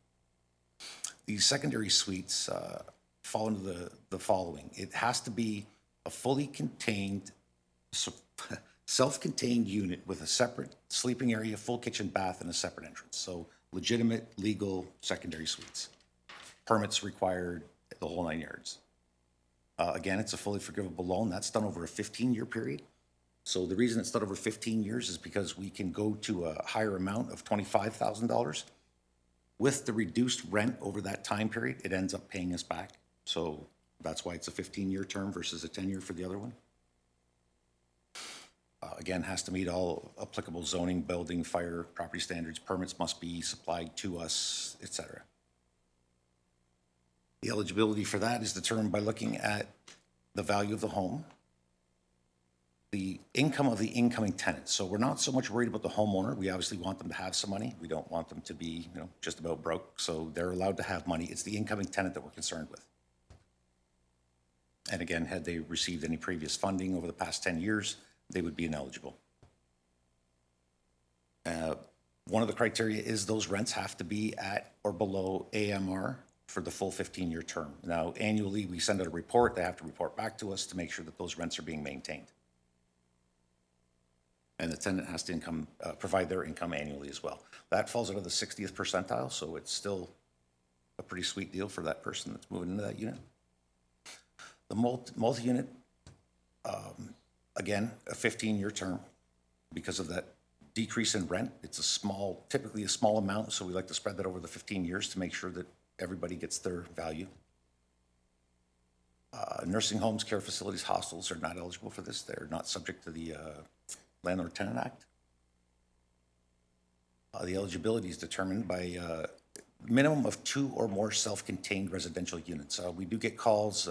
Speaker 16: These secondary suites fall into the following. It has to be a fully contained, self-contained unit with a separate sleeping area, full kitchen, bath, and a separate entrance. So legitimate, legal secondary suites. Permits required, the whole 9 yards. Again, it's a fully forgivable loan. That's done over a 15-year period. So the reason it's done over 15 years is because we can go to a higher amount of $25,000. With the reduced rent over that time period, it ends up paying us back. So that's why it's a 15-year term versus a 10-year for the other one. Again, has to meet all applicable zoning, building, fire, property standards. Permits must be supplied to us, etc. The eligibility for that is determined by looking at the value of the home, the income of the incoming tenant. So we're not so much worried about the homeowner. We obviously want them to have some money. We don't want them to be, just about broke. So they're allowed to have money. It's the incoming tenant that we're concerned with. And again, had they received any previous funding over the past 10 years, they would be ineligible. One of the criteria is those rents have to be at or below AMR for the full 15-year term. Now, annually, we send out a report. They have to report back to us to make sure that those rents are being maintained. And the tenant has to provide their income annually as well. That falls out of the 60th percentile, so it's still a pretty sweet deal for that person that's moving into that unit. The multi-unit, again, a 15-year term. Because of that decrease in rent, it's typically a small amount, so we like to spread that over the 15 years to make sure that everybody gets their value. Nursing homes, care facilities, hostels are not eligible for this. They're not subject to the Landlord-Tenant Act. The eligibility is determined by minimum of 2 or more self-contained residential units. We do get calls,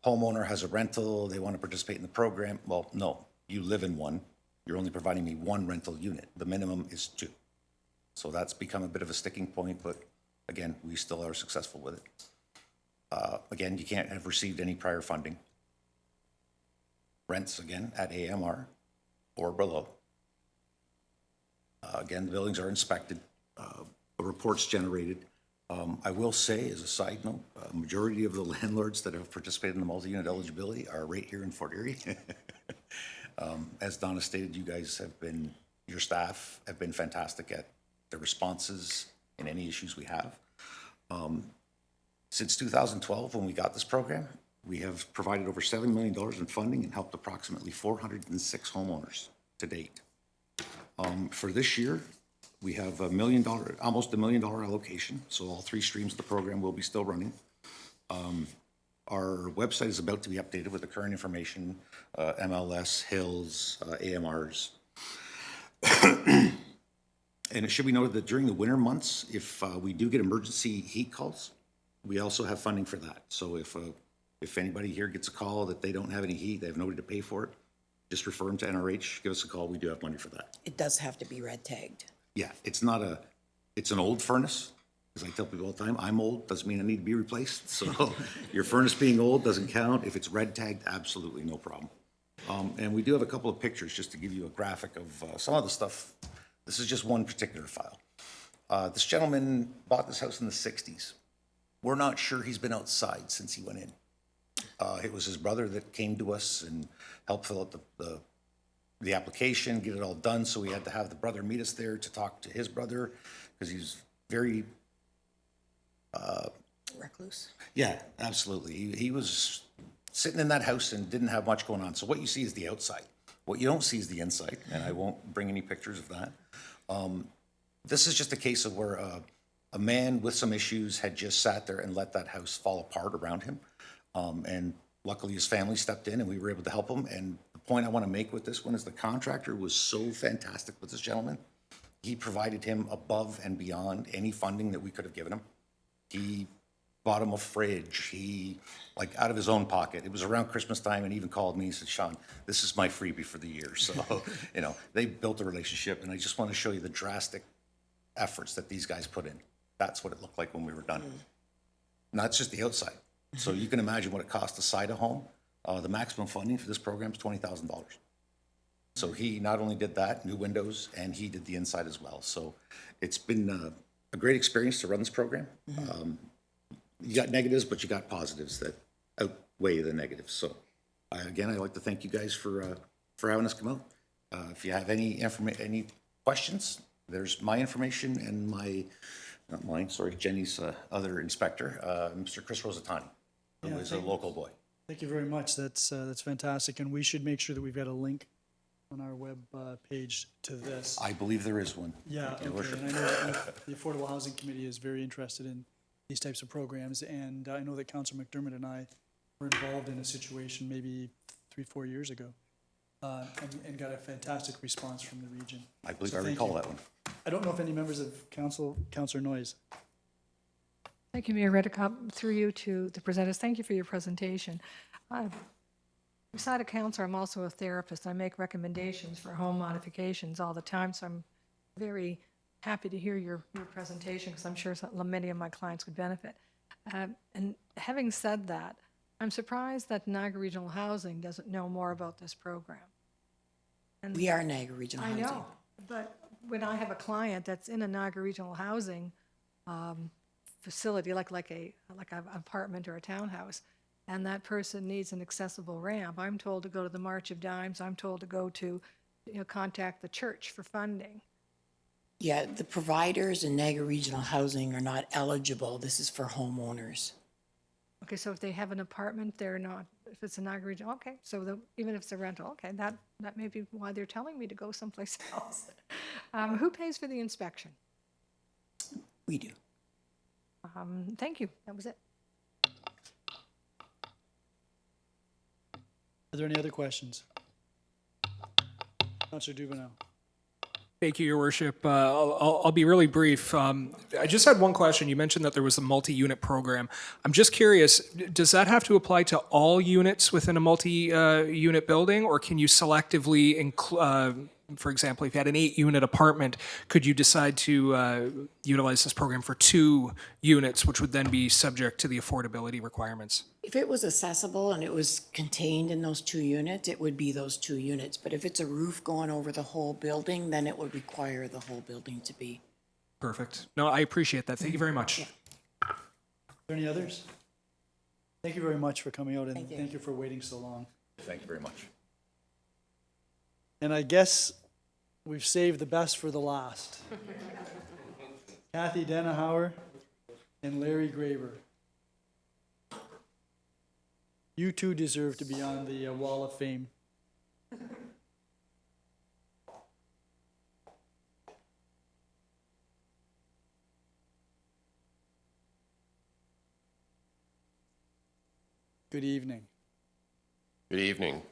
Speaker 16: homeowner has a rental, they want to participate in the program. Well, no, you live in one. You're only providing me 1 rental unit. The minimum is 2. So that's become a bit of a sticking point, but again, we still are successful with it. Again, you can't have received any prior funding. Rents, again, at AMR or below. Again, the buildings are inspected, a report's generated. I will say, as a side note, a majority of the landlords that have participated in the multi-unit eligibility are right here in Fort Erie. As Donna stated, your staff have been fantastic at their responses, and any issues we have. Since 2012, when we got this program, we have provided over $7 million in funding and helped approximately 406 homeowners to date. For this year, we have almost $1 million allocation, so all 3 streams of the program will be still running. Our website is about to be updated with the current information, MLS, HILls, AMRs. And it should be noted that during the winter months, if we do get emergency heat calls, we also have funding for that. So if anybody here gets a call that they don't have any heat, they have nobody to pay for it, just refer them to NRH, give us a call, we do have money for that.
Speaker 15: It does have to be red tagged.
Speaker 16: Yeah, it's an old furnace. As I tell people all the time, I'm old, doesn't mean I need to be replaced. So your furnace being old doesn't count. If it's red tagged, absolutely no problem. And we do have a couple of pictures just to give you a graphic of some of the stuff. This is just one particular file. This gentleman bought this house in the 60s. We're not sure he's been outside since he went in. It was his brother that came to us and helped fill out the application, get it all done. So we had to have the brother meet us there to talk to his brother because he's very
Speaker 15: Recluse.
Speaker 16: yeah, absolutely. He was sitting in that house and didn't have much going on. So what you see is the outside. What you don't see is the inside, and I won't bring any pictures of that. This is just a case of where a man with some issues had just sat there and let that house fall apart around him. And luckily his family stepped in and we were able to help him. And the point I want to make with this one is the contractor was so fantastic with this gentleman. He provided him above and beyond any funding that we could have given him. He bought him a fridge. He, like, out of his own pocket. It was around Christmas time, and he even called me and said, Sean, this is my freebie for the year. So, they built a relationship, and I just want to show you the drastic efforts that these guys put in. That's what it looked like when we were done. And that's just the outside. So you can imagine what it costs to side a home. The maximum funding for this program is $20,000. So he not only did that, new windows, and he did the inside as well. So it's been a great experience to run this program. You got negatives, but you got positives that outweigh the negatives. So again, I'd like to thank you guys for having us come out. If you have any questions, there's my information and not mine, sorry, Jenny's other inspector, Mr. Chris Rosatani, who is a local boy.
Speaker 1: Thank you very much. That's fantastic. And we should make sure that we've got a link on our web page to this.
Speaker 16: I believe there is one.
Speaker 1: Yeah,
Speaker 16: Your
Speaker 1: okay.
Speaker 16: Worship.
Speaker 1: And I know that the Affordable Housing Committee is very interested in these types of programs. And I know that Councilor McDermott and I were involved in a situation maybe 3-4 years ago and got a fantastic response from the region.
Speaker 16: I believe
Speaker 1: So
Speaker 16: I
Speaker 1: thank
Speaker 16: recall
Speaker 1: you.
Speaker 16: that one.
Speaker 1: I don't know if any members of Councilor Noyes.
Speaker 8: Thank you, Mayor Redekop. Through you to the presenters, thank you for your presentation. Beside a counselor, I'm also a therapist. I make recommendations for home modifications all the time, so I'm very happy to hear your presentation because I'm sure many of my clients would benefit. And having said that, I'm surprised that Niagara Regional Housing doesn't know more about this program. And
Speaker 15: We are Niagara Regional
Speaker 8: I
Speaker 15: Housing.
Speaker 8: know, but when I have a client that's in a Niagara Regional Housing facility, like an apartment or a townhouse, and that person needs an accessible ramp, I'm told to go to the March of Dimes. I'm told to go to, contact the church for funding.
Speaker 15: Yeah, the providers in Niagara Regional Housing are not eligible. This is for homeowners.
Speaker 8: Okay, so if they have an apartment, they're not. If it's a Niagara Regional, okay. So even if it's a rental, okay, that may be why they're telling me to go someplace else. Who pays for the inspection?
Speaker 15: We do.
Speaker 8: Thank you. That was it.
Speaker 1: Are there any other questions? Councilor Duvenel.
Speaker 3: Thank you, Your Worship. I'll be really brief. I just had one question. You mentioned that there was a multi-unit program. I'm just curious, does that have to apply to all units within a multi-unit building, or can you selectively include, for example, if you had an 8-unit apartment, could you decide to utilize this program for 2 units, which would then be subject to the affordability requirements?
Speaker 15: If it was accessible and it was contained in those 2 units, it would be those 2 units. But if it's a roof going over the whole building, then it would require the whole building to be.
Speaker 3: Perfect. No, I appreciate that. Thank you very much.
Speaker 15: Yeah.
Speaker 1: Are there any others? Thank you very much for coming out, and
Speaker 15: Thank you.
Speaker 1: thank you for waiting so long.
Speaker 16: Thank you very much.
Speaker 1: And I guess we've saved the best for the last. Kathy Denahauer, and Larry Graver. You too deserve to be on the Wall of Fame. Good evening.
Speaker 17: Good evening.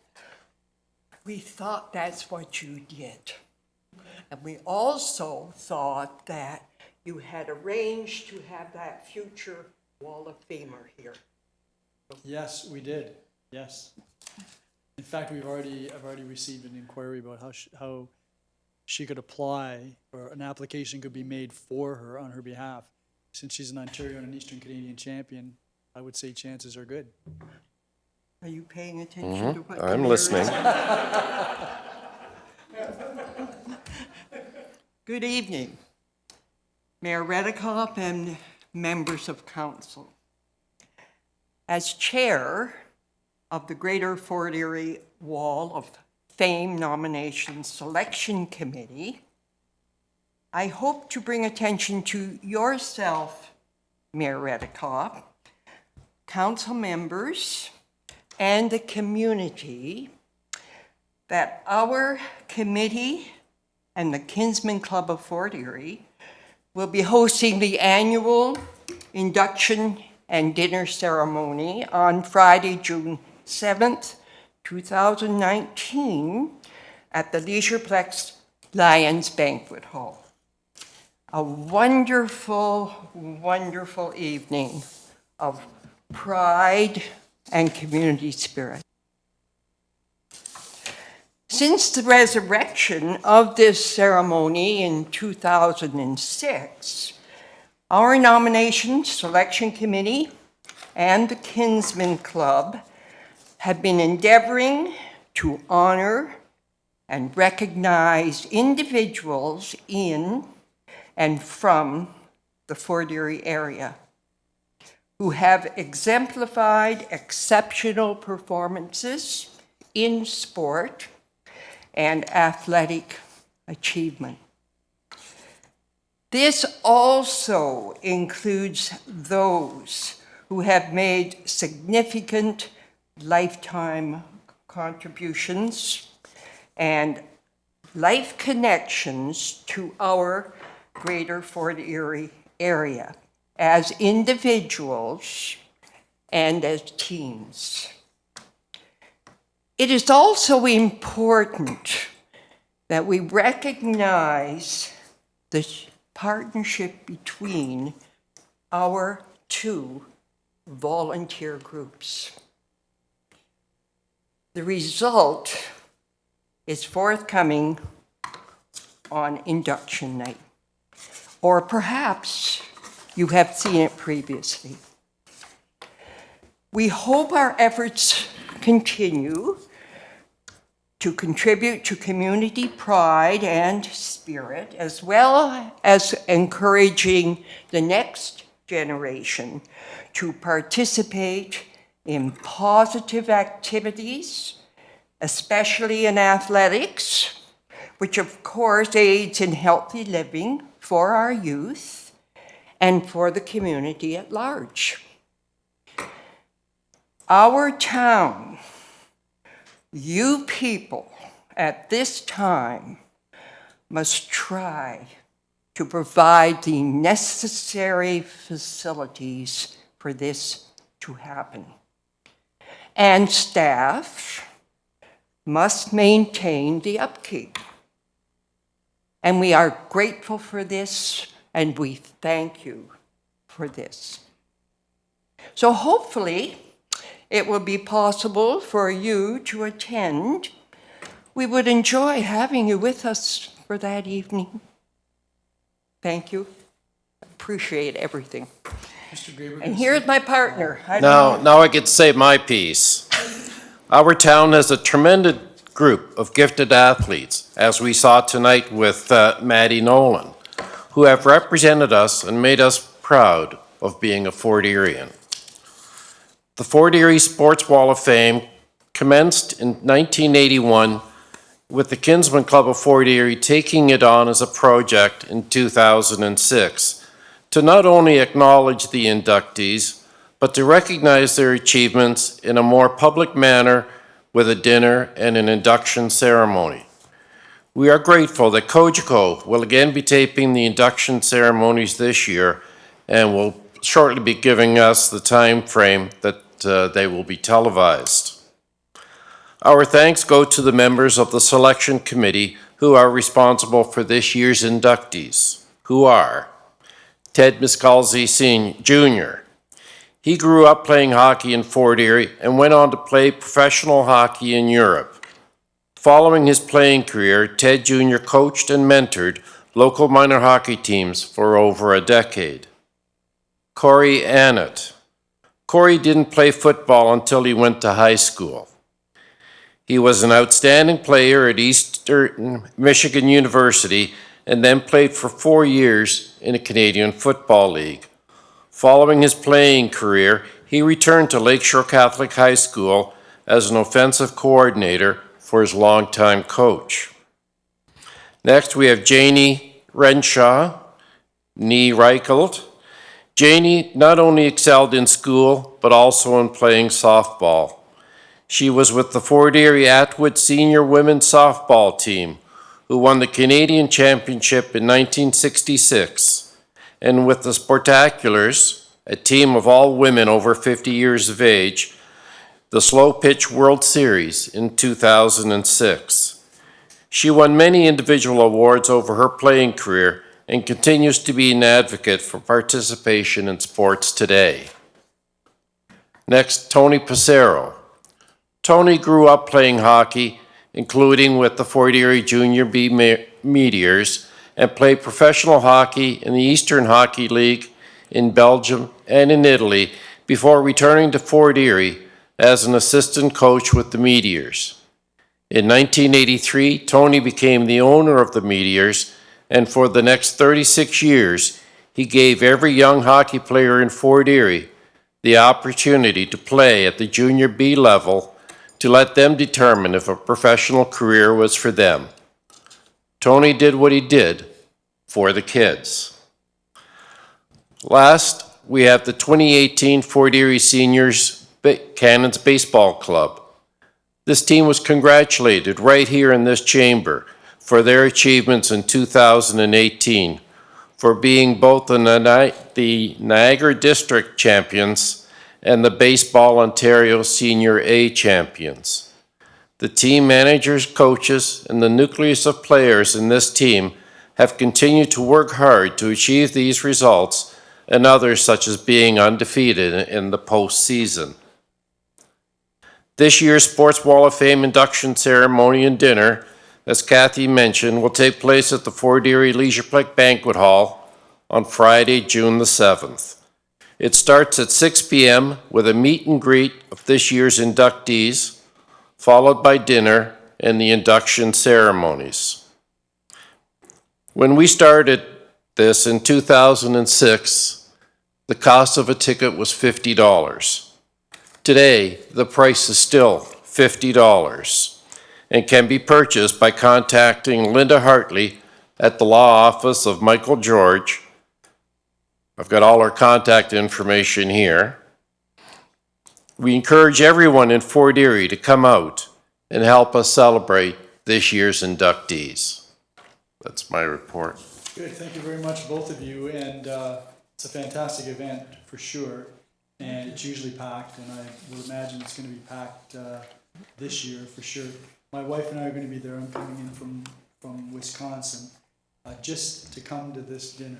Speaker 18: We thought that's what you did. And we also thought that you had arranged to have that future Wall of Famer here.
Speaker 1: Yes, we did. Yes. In fact, I've already received an inquiry about how she could apply, or an application could be made for her on her behalf. Since she's an Ontario and an Eastern Canadian champion, I would say chances are good.
Speaker 18: Are you paying attention to what the
Speaker 17: I'm
Speaker 18: mayor is-
Speaker 17: listening.
Speaker 18: Good evening, Mayor Redekop and members of council. As chair of the Greater Fort Erie Wall of Fame Nomination Selection Committee, I hope to bring attention to yourself, Mayor Redekop, council members, and the community that our committee and the Kinsman Club of Fort Erie will be hosting the annual induction and dinner ceremony on Friday, June 7th, 2019 at the Leisureplex Lions Banquet Hall. A wonderful, wonderful evening of pride and community spirit. Since the resurrection of this ceremony in 2006, our nomination selection committee and the Kinsman Club have been endeavoring to honor and recognize individuals in and from the Fort Erie area who have exemplified exceptional performances in sport and athletic achievement. This also includes those who have made significant lifetime contributions and life connections to our Greater Fort Erie area as individuals and as teams. It is also important that we recognize the partnership between our two volunteer groups. The result is forthcoming on induction night, or perhaps you have seen it previously. We hope our efforts continue to contribute to community pride and spirit, as well as encouraging the next generation to participate in positive activities, especially in athletics, which of course aids in healthy living for our youth and for the community at large. Our town, you people at this time must try to provide the necessary facilities for this to happen. And staff must maintain the upkeep. And we are grateful for this, and we thank you for this. So hopefully, it will be possible for you to attend. We would enjoy having you with us for that evening. Thank you. Appreciate everything.
Speaker 1: Mr. Graber,
Speaker 18: And here's my partner.
Speaker 17: Now I get to say my piece. Our town has a tremendous group of gifted athletes, as we saw tonight with Maddie Nolan, who have represented us and made us proud of being a Fort Eriean. The Fort Erie Sports Wall of Fame commenced in 1981 with the Kinsman Club of Fort Erie taking it on as a project in 2006 to not only acknowledge the inductees, but to recognize their achievements in a more public manner with a dinner and an induction ceremony. We are grateful that Cogeco will again be taping the induction ceremonies this year and will shortly be giving us the time frame that they will be televised. Our thanks go to the members of the selection committee who are responsible for this year's inductees, who are Ted Miscalzi Jr. He grew up playing hockey in Fort Erie and went on to play professional hockey in Europe. Following his playing career, Ted Jr. coached and mentored local minor hockey teams for over a decade. Corey Annett. Corey didn't play football until he went to high school. He was an outstanding player at Eastern Michigan University and then played for 4 years in a Canadian Football League. Following his playing career, he returned to Lakeshore Catholic High School as an offensive coordinator for his longtime coach. Next, we have Janie Renshaw, Nee Reichelt. Janie not only excelled in school, but also in playing softball. She was with the Fort Erie Atwood Senior Women's Softball Team, who won the Canadian Championship in 1966, and with the Sportaculars, a team of all women over 50 years of age, the Slow Pitch World Series in 2006. She won many individual awards over her playing career and continues to be an advocate for participation in sports today. Next, Tony Passero. Tony grew up playing hockey, including with the Fort Erie Junior B Meteors, and played professional hockey in the Eastern Hockey League in Belgium and in Italy before returning to Fort Erie as an assistant coach with the Meteors. In 1983, Tony became the owner of the Meteors, and for the next 36 years, he gave every young hockey player in Fort Erie the opportunity to play at the Junior B level to let them determine if a professional career was for them. Tony did what he did for the kids. Last, we have the 2018 Fort Erie Seniors Cannons Baseball Club. This team was congratulated right here in this chamber for their achievements in 2018, for being both the Niagara District champions and the Baseball Ontario Senior A champions. The team managers, coaches, and the nucleus of players in this team have continued to work hard to achieve these results and others such as being undefeated in the postseason. This year's Sports Wall of Fame induction ceremony and dinner, as Kathy mentioned, will take place at the Fort Erie Leisureplex Banquet Hall on Friday, June the 7th. It starts at 6 p.m. with a meet and greet of this year's inductees, followed by dinner and the induction ceremonies. When we started this in 2006, the cost of a ticket was $50. Today, the price is still $50 and can be purchased by contacting Linda Hartley at the law office of Michael George. I've got all our contact information here. We encourage everyone in Fort Erie to come out and help us celebrate this year's inductees. That's my report.
Speaker 1: Good, thank you very much, both of you, and it's a fantastic event for sure, and it's usually packed, and I would imagine it's going to be packed this year for sure. My wife and I are going to be there. I'm coming in from Wisconsin just to come to this dinner.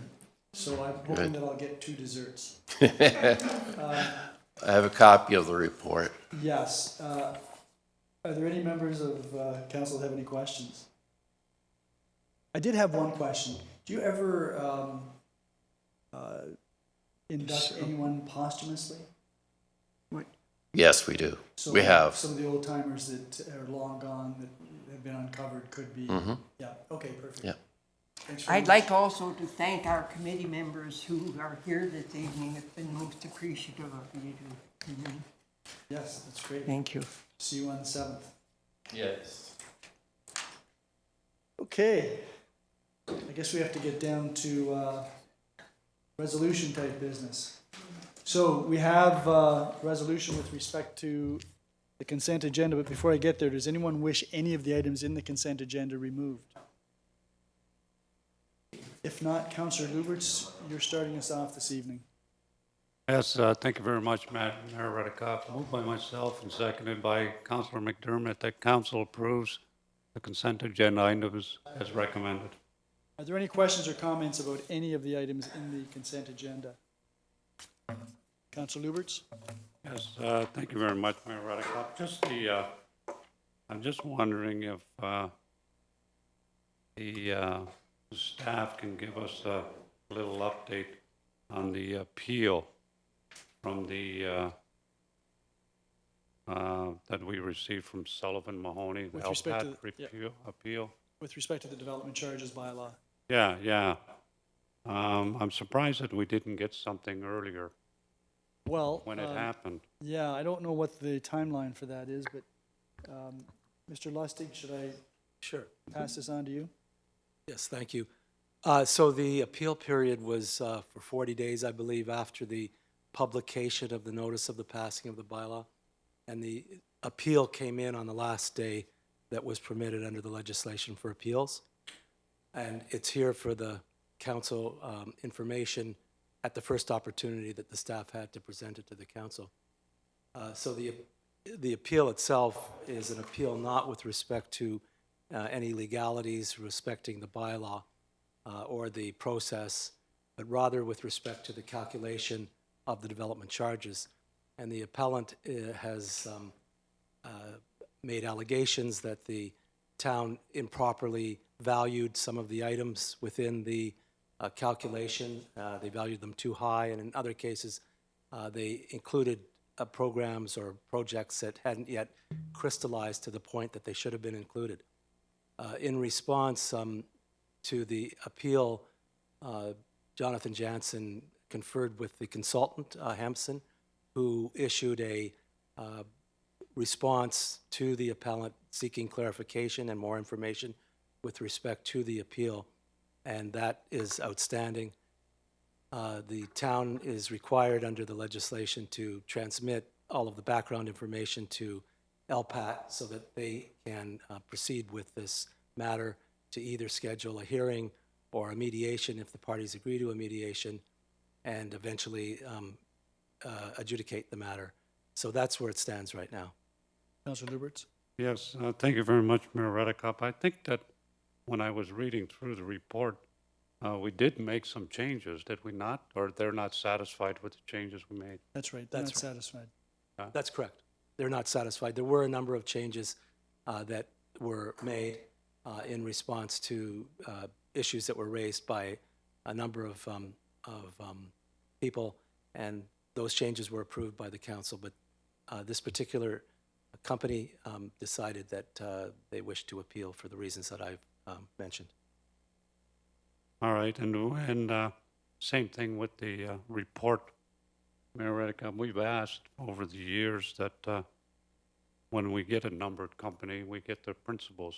Speaker 1: So I'm hoping that I'll get 2 desserts.
Speaker 17: I have a copy of the report.
Speaker 1: Yes. Are there any members of council that have any questions? I did have one question. Do you ever induct anyone posthumously?
Speaker 17: Yes, we do.
Speaker 1: So
Speaker 17: we have.
Speaker 1: Some of the old timers that are long gone that have been uncovered could be.
Speaker 17: Mm-hmm.
Speaker 1: Yeah. Okay. Perfect.
Speaker 17: Yeah.
Speaker 18: I'd like also to thank our committee members who are here this evening. It's been most appreciative of you.
Speaker 1: Yes, that's great.
Speaker 18: Thank you.
Speaker 1: See you on the 7th.
Speaker 17: Yes.
Speaker 1: Okay. I guess we have to get down to resolution type business. So we have a resolution with respect to the consent agenda, but before I get there, does anyone wish any of the items in the consent agenda removed? If not, Councillor Luberts, you're starting us off this evening.
Speaker 9: Yes, thank you very much, Mayor Redekop. Moved by myself and seconded by Councillor McDermott that council approves the consent agenda items as recommended.
Speaker 1: Are there any questions or comments about any of the items in the consent agenda? Councillor Luberts?
Speaker 9: Yes, thank you very much, Mayor Redekop. I'm just wondering if the staff can give us a little update on the appeal from the that we received from Sullivan Mahoney, the
Speaker 1: With respect to
Speaker 9: LPAT appeal.
Speaker 1: With respect to the development charges bylaw.
Speaker 9: Yeah. I'm surprised that we didn't get something earlier
Speaker 1: Well,
Speaker 9: when it happened.
Speaker 1: yeah, I don't know what the timeline for that is, but Mr. Lustig, should I
Speaker 19: Sure.
Speaker 1: pass this on to you?
Speaker 19: Yes, thank you. So the appeal period was for 40 days, I believe, after the publication of the notice of the passing of the bylaw. And the appeal came in on the last day that was permitted under the legislation for appeals. And it's here for the council information at the first opportunity that the staff had to present it to the council. So the appeal itself is an appeal not with respect to any legalities respecting the bylaw or the process, but rather with respect to the calculation of the development charges. And the appellant has made allegations that the town improperly valued some of the items within the calculation. They valued them too high, and in other cases, they included programs or projects that hadn't yet crystallized to the point that they should have been included. In response to the appeal, Jonathan Jansen conferred with the consultant, Hampson, who issued a response to the appellant seeking clarification and more information with respect to the appeal, and that is outstanding. The town is required under the legislation to transmit all of the background information to LPAT so that they can proceed with this matter to either schedule a hearing or a mediation if the parties agree to a mediation, and eventually adjudicate the matter. So that's where it stands right now.
Speaker 1: Councillor Luberts?
Speaker 9: Yes, thank you very much, Mayor Redekop. I think that when I was reading through the report, we did make some changes, did we not? Or they're not satisfied with the changes we made?
Speaker 1: That's right, they're not satisfied.
Speaker 19: That's correct. They're not satisfied. There were a number of changes that were made in response to issues that were raised by a number of people, and those changes were approved by the council. But this particular company decided that they wished to appeal for the reasons that I've mentioned.
Speaker 9: All right, and same thing with the report, Mayor Redekop. We've asked over the years that when we get a numbered company, we get their principals.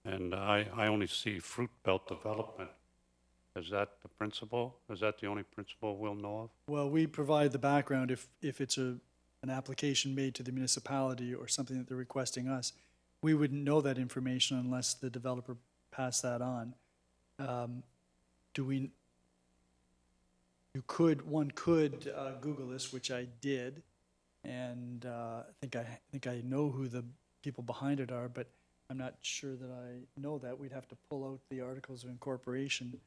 Speaker 9: And I only see Fruit Belt Development. Is that the principal? Is that the only principal we'll know of?
Speaker 1: Well, we provide the background if it's an application made to the municipality or something that they're requesting us. We wouldn't know that information unless the developer passed that on. One could Google this, which I did, and I think I know who the people behind it are, but I'm not sure that I know that. We'd have to pull out the articles of incorporation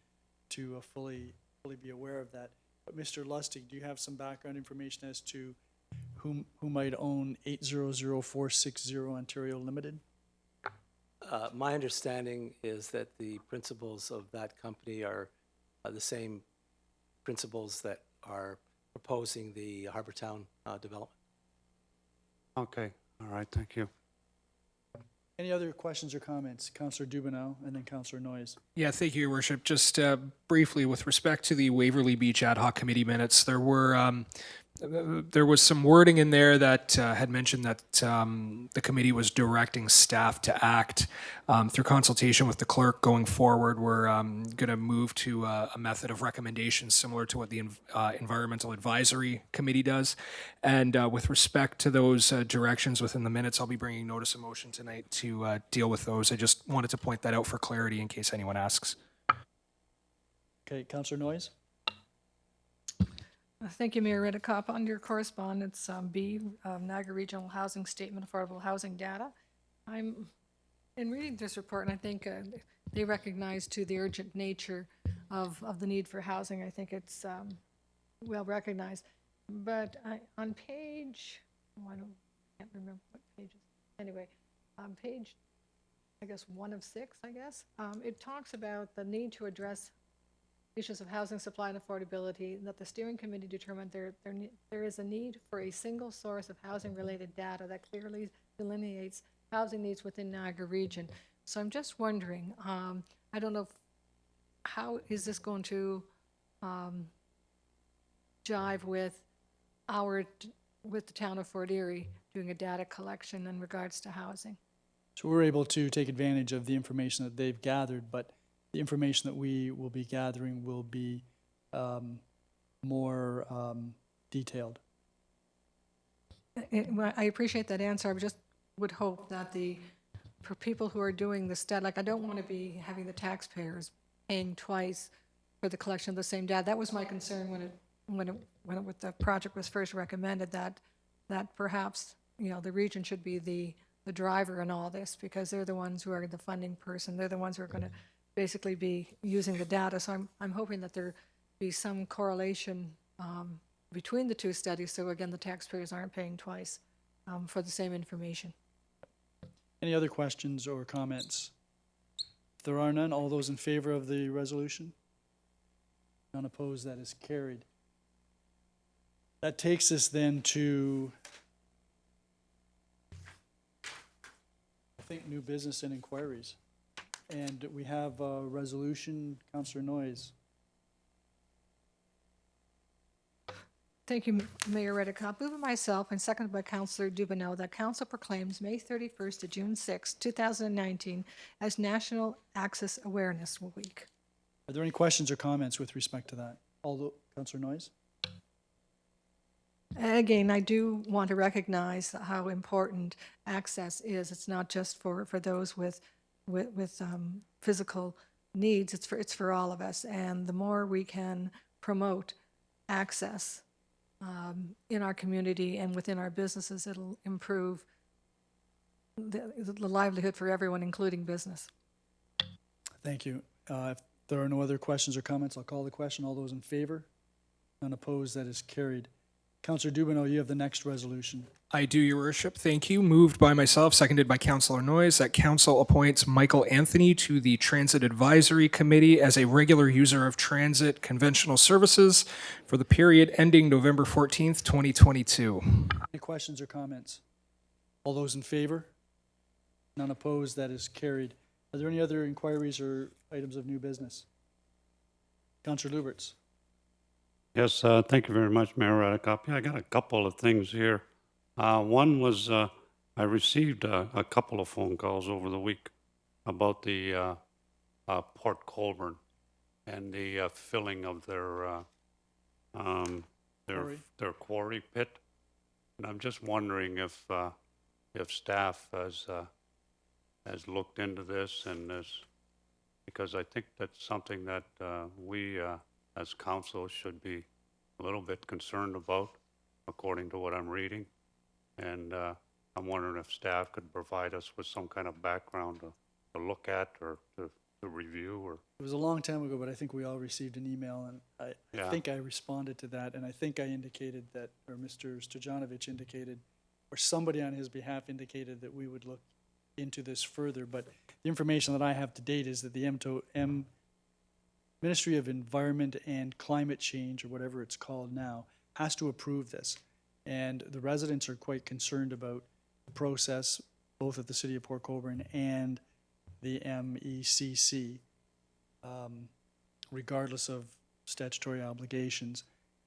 Speaker 1: to fully be aware of that. But Mr. Lustig, do you have some background information as to who might own 800460 Ontario Limited?
Speaker 19: My understanding is that the principals of that company are the same principals that are proposing the Harbortown development.
Speaker 9: Okay, all right, thank you.
Speaker 1: Any other questions or comments? Councillor Dubenow and then Councillor Noyes.
Speaker 3: Yeah, thank you, Your Worship. Just briefly, with respect to the Waverly Beach Ad Hoc Committee minutes, there were there was some wording in there that had mentioned that the committee was directing staff to act through consultation with the clerk going forward. We're going to move to a method of recommendation similar to what the Environmental Advisory Committee does. And with respect to those directions within the minutes, I'll be bringing notice of motion tonight to deal with those. I just wanted to point that out for clarity in case anyone asks.
Speaker 1: Okay, Councillor Noyes?
Speaker 8: Thank you, Mayor Redekop. Under correspondence B, Niagara Regional Housing Statement, Affordable Housing Data. I'm in reading this report, and I think they recognize to the urgent nature of the need for housing. I think it's well recognized. But on page, can't remember what pages. Anyway, on page, I guess 1 of 6, I guess, it talks about the need to address issues of housing supply and affordability, that the steering committee determined there is a need for a single source of housing-related data that clearly delineates housing needs within Niagara region. So I'm just wondering, I don't know, how is this going to jive with the town of Fort Erie doing a data collection in regards to housing?
Speaker 1: So we're able to take advantage of the information that they've gathered, but the information that we will be gathering will be more detailed.
Speaker 8: I appreciate that answer. I just would hope that for people who are doing the stat, like I don't want to be having the taxpayers paying twice for the collection of the same data. That was my concern when the project was first recommended, that perhaps the region should be the driver in all this, because they're the ones who are the funding person. They're the ones who are going to basically be using the data. So I'm hoping that there be some correlation between the two studies, so again, the taxpayers aren't paying twice for the same information.
Speaker 1: Any other questions or comments? If there are none, all those in favor of the resolution? None opposed, that is carried. That takes us then to, I think, new business and inquiries. And we have a resolution, Councillor Noyes.
Speaker 8: Thank you, Mayor Redekop. Moved by myself and seconded by Councillor Dubineau that Council proclaims May 31st to June 6, 2019 as National Access Awareness Week.
Speaker 1: Are there any questions or comments with respect to that? Councillor Noyes?
Speaker 8: Again, I do want to recognize how important access is. It's not just for those with physical needs. It's for all of us. And the more we can promote access in our community and within our businesses, it'll improve the livelihood for everyone, including business.
Speaker 1: Thank you. If there are no other questions or comments, I'll call the question. All those in favor? None opposed, that is carried. Councillor Dubineau, you have the next resolution.
Speaker 3: I do, Your Worship. Thank you. Moved by myself, seconded by Councillor Noyes, that Council appoints Michael Anthony to the Transit Advisory Committee as a regular user of transit conventional services for the period ending November 14th, 2022.
Speaker 1: Any questions or comments? All those in favor? None opposed, that is carried. Are there any other inquiries or items of new business? Councillor Luberts.
Speaker 9: Yes, thank you very much, Mayor Redekop. Yeah, I got a couple of things here. One was I received a couple of phone calls over the week about the Port Colborne and the filling of their quarry pit, and I'm just wondering if staff has looked into this because I think that's something that we as council should be a little bit concerned about, according to what I'm reading. And I'm wondering if staff could provide us with some kind of background to look at or to review. Or
Speaker 1: It was a long time ago, but I think we all received an email, and I think I responded to that, and I think I indicated that, or Mr. Stojanovic indicated, or somebody on his behalf indicated that we would look into this further. But the information that I have to date is that the Ministry of Environment and Climate Change, or whatever it's called now, has to approve this. And the residents are quite concerned about the process, both at the City of Port Colborne and the MECC, regardless of statutory obligations.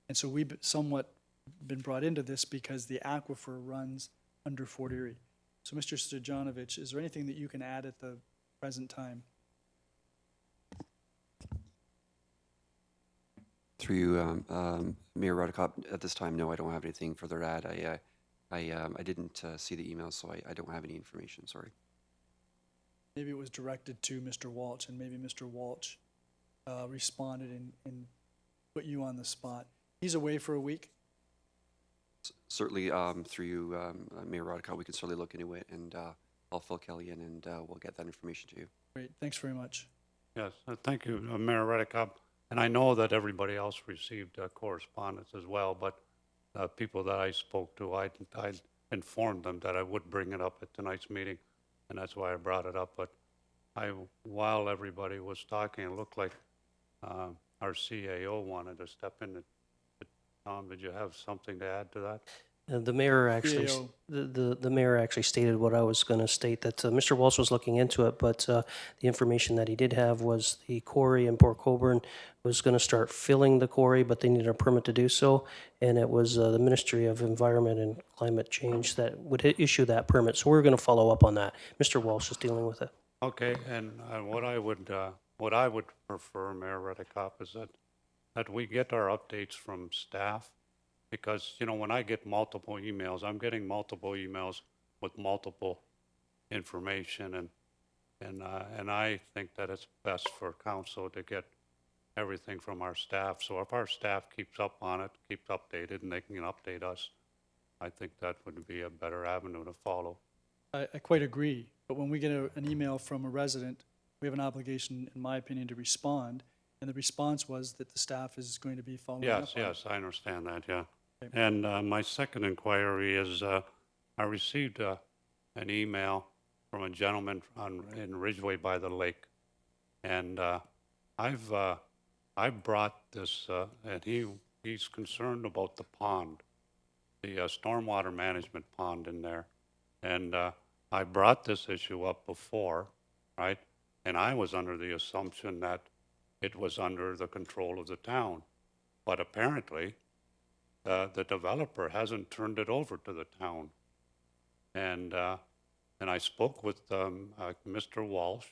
Speaker 1: And so we somewhat been brought into this because the aquifer runs under Fort Erie. So, Mr. Stojanovich, is there anything that you can add at the present time?
Speaker 20: Through you, Mayor Redekop, at this time, no, I don't have anything further to add. I didn't see the email, so I don't have any information, sorry.
Speaker 1: Maybe it was directed to Mr. Walsh, and maybe Mr. Walsh responded and put you on the spot. He's away for a week.
Speaker 20: Certainly, through you, Mayor Redekop, we can certainly look into it, and I'll fill Kelly in, and we'll get that information to you.
Speaker 1: Great, thanks very much.
Speaker 9: Yes, thank you, Mayor Redekop. And I know that everybody else received correspondence as well, but people that I spoke to, I informed them that I would bring it up at tonight's meeting, and that's why I brought it up. But while everybody was talking, it looked like our CAO wanted to step in. Tom, did you have something to add to that?
Speaker 21: The mayor actually,
Speaker 1: CAO.
Speaker 21: the mayor actually stated what I was going to state, that Mr. Walsh was looking into it, but the information that he did have was the quarry in Port Colborne was going to start filling the quarry, but they needed a permit to do so, and it was the Ministry of Environment and Climate Change that would issue that permit. So we're going to follow up on that. Mr. Walsh is dealing with it.
Speaker 9: Okay, and what I would prefer, Mayor Redekop, is that we get our updates from staff. Because, you know, when I get multiple emails, I'm getting multiple emails with multiple information, and I think that it's best for council to get everything from our staff. So if our staff keeps up on it, keeps updated, and they can update us, I think that would be a better avenue to follow.
Speaker 1: I quite agree, but when we get an email from a resident, we have an obligation, in my opinion, to respond, and the response was that the staff is going to be following up on it.
Speaker 9: Yes, I understand that, yeah. And my second inquiry is I received an email from a gentleman in Ridgeway by the lake, and I brought this, and he's concerned about the pond, the stormwater management pond in there, and I brought this issue up before, right? And I was under the assumption that it was under the control of the town, but apparently the developer hasn't turned it over to the town. And I spoke with Mr. Walsh,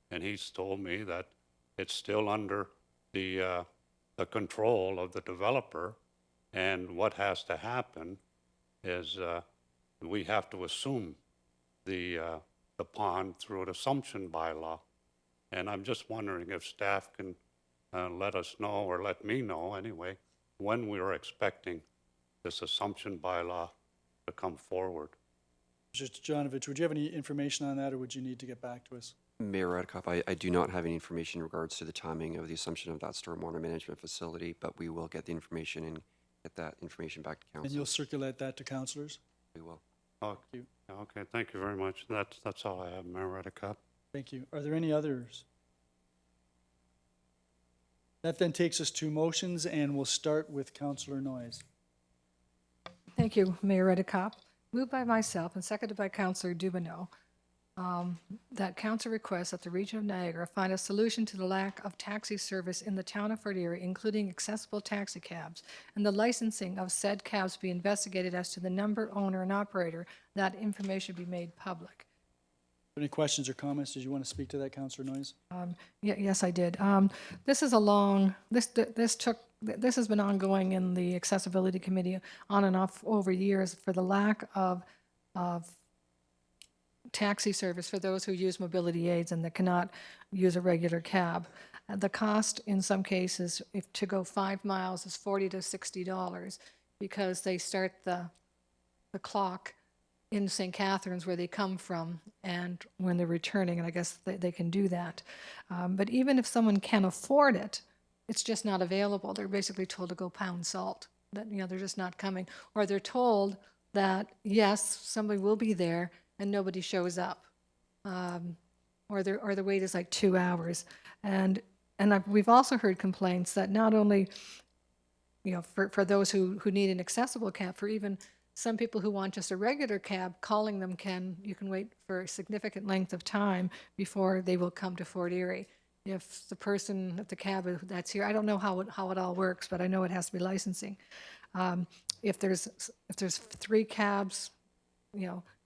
Speaker 9: and he's told me that it's still under the control of the developer. And what has to happen is we have to assume the pond through an assumption bylaw. And I'm just wondering if staff can let us know, or let me know anyway, when we are expecting this assumption bylaw to come forward.
Speaker 1: Mr. Stojanovich, would you have any information on that, or would you need to get back to us?
Speaker 20: Mayor Redekop, I do not have any information in regards to the timing of the assumption of that stormwater management facility, but we will get the information and get that information back to council.
Speaker 1: And you'll circulate that to councilors?
Speaker 20: We will.
Speaker 9: Okay, thank you very much. That's all I have, Mayor Redekop.
Speaker 1: Thank you. Are there any others? That then takes us to motions, and we'll start with Councillor Noyes.
Speaker 8: Thank you, Mayor Redekop. Moved by myself and seconded by Councillor Dubineau, that council requests that the region of Niagara find a solution to the lack of taxi service in the town of Fort Erie, including accessible taxi cabs, and the licensing of said cabs be investigated as to the number, owner, and operator. That information be made public.
Speaker 1: Any questions or comments? Did you want to speak to that, Councillor Noyes?
Speaker 8: Yes, I did. This is a long, this has been ongoing in the Accessibility Committee on and off over years for the lack of taxi service for those who use mobility aids and that cannot use a regular cab. The cost in some cases, if to go 5 miles, is $40 to $60 because they start the clock in St. Catharines where they come from and when they're returning, and I guess they can do that. But even if someone can afford it, it's just not available. They're basically told to go pound salt, that, you know, they're just not coming. Or they're told that, yes, somebody will be there and nobody shows up. Or the wait is like 2 hours. And we've also heard complaints that not only, you know, for those who need an accessible cab, for even some people who want just a regular cab, calling them you can wait for a significant length of time before they will come to Fort Erie. If the person at the cab that's here, I don't know how it all works, but I know it has to be licensing. If there's 3 cabs,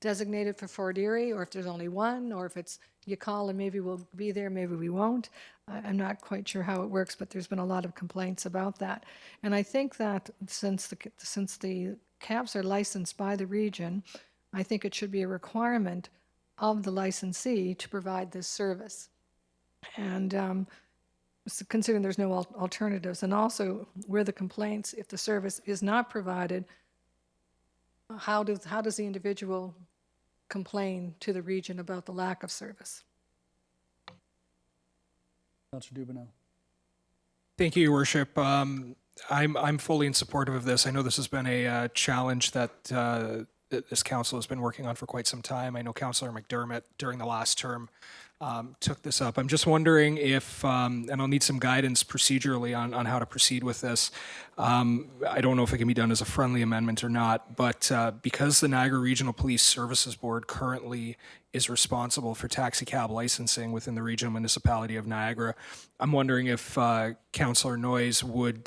Speaker 8: designated for Fort Erie, or if there's only one, or if it's, you call and maybe we'll be there, maybe we won't. I'm not quite sure how it works, but there's been a lot of complaints about that. And I think that since the cabs are licensed by the region, I think it should be a requirement of the licensee to provide this service. And considering there's no alternatives, and also where the complaints, if the service is not provided, how does the individual complain to the region about the lack of service?
Speaker 1: Councillor Dubenow.
Speaker 3: Thank you, Your Worship. I'm fully in support of this. I know this has been a challenge that this council has been working on for quite some time. I know Councillor McDermott during the last term took this up. I'm just wondering if, and I'll need some guidance procedurally on how to proceed with this. I don't know if it can be done as a friendly amendment or not, but because the Niagara Regional Police Services Board currently is responsible for taxi cab licensing within the regional municipality of Niagara, I'm wondering if Councillor Noyes would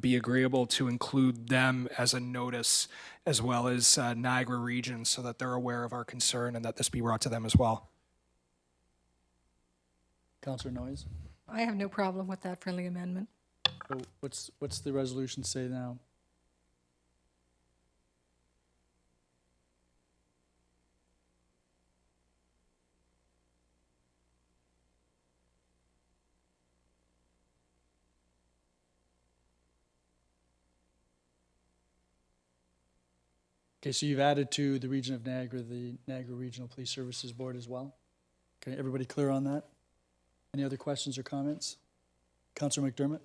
Speaker 3: be agreeable to include them as a notice as well as Niagara Region so that they're aware of our concern and that this be brought to them as well.
Speaker 1: Councillor Noyes.
Speaker 8: I have no problem with that friendly amendment.
Speaker 1: So what's the resolution say now? Okay, so you've added to the region of Niagara, the Niagara Regional Police Services Board as well? Okay, everybody clear on that? Any other questions or comments? Councillor McDermott?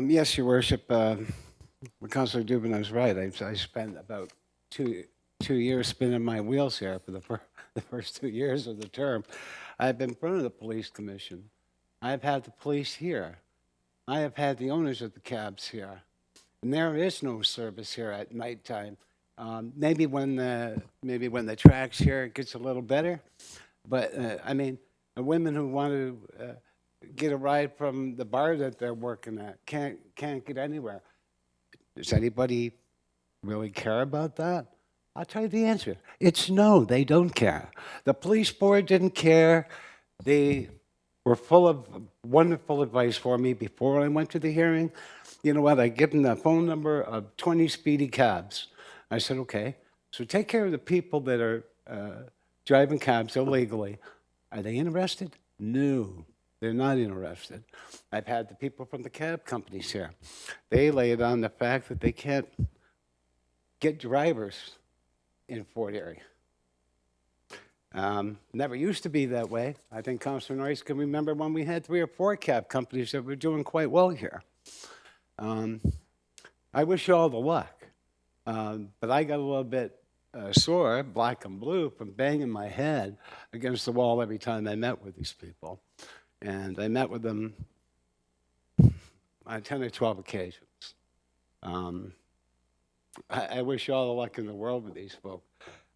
Speaker 2: Yes, Your Worship. Councillor Dubinow's right. I spent about two years spinning my wheels here for the first 2 years of the term. I've been in front of the police commission. I've had the police here. I have had the owners of the cabs here. And there is no service here at nighttime. Maybe when the tracks here it gets a little better, but I mean, the women who want to get a ride from the bar that they're working at can't get anywhere. Does anybody really care about that? I'll tell you the answer. It's no, they don't care. The police board didn't care. They were full of wonderful advice for me before I went to the hearing. You know what? I give them the phone number of 20 speedy cabs. I said, okay, so take care of the people that are driving cabs illegally. Are they interested? No, they're not interested. I've had the people from the cab companies here. They lay it on the fact that they can't get drivers in Fort Erie. Never used to be that way. I think Councillor Noyes can remember when we had 3 or 4 cab companies that were doing quite well here. I wish you all the luck, but I got a little bit sore, black and blue, from banging my head against the wall every time I met with these people. And I met with them on 10 or 12 occasions. I wish you all the luck in the world with these folks.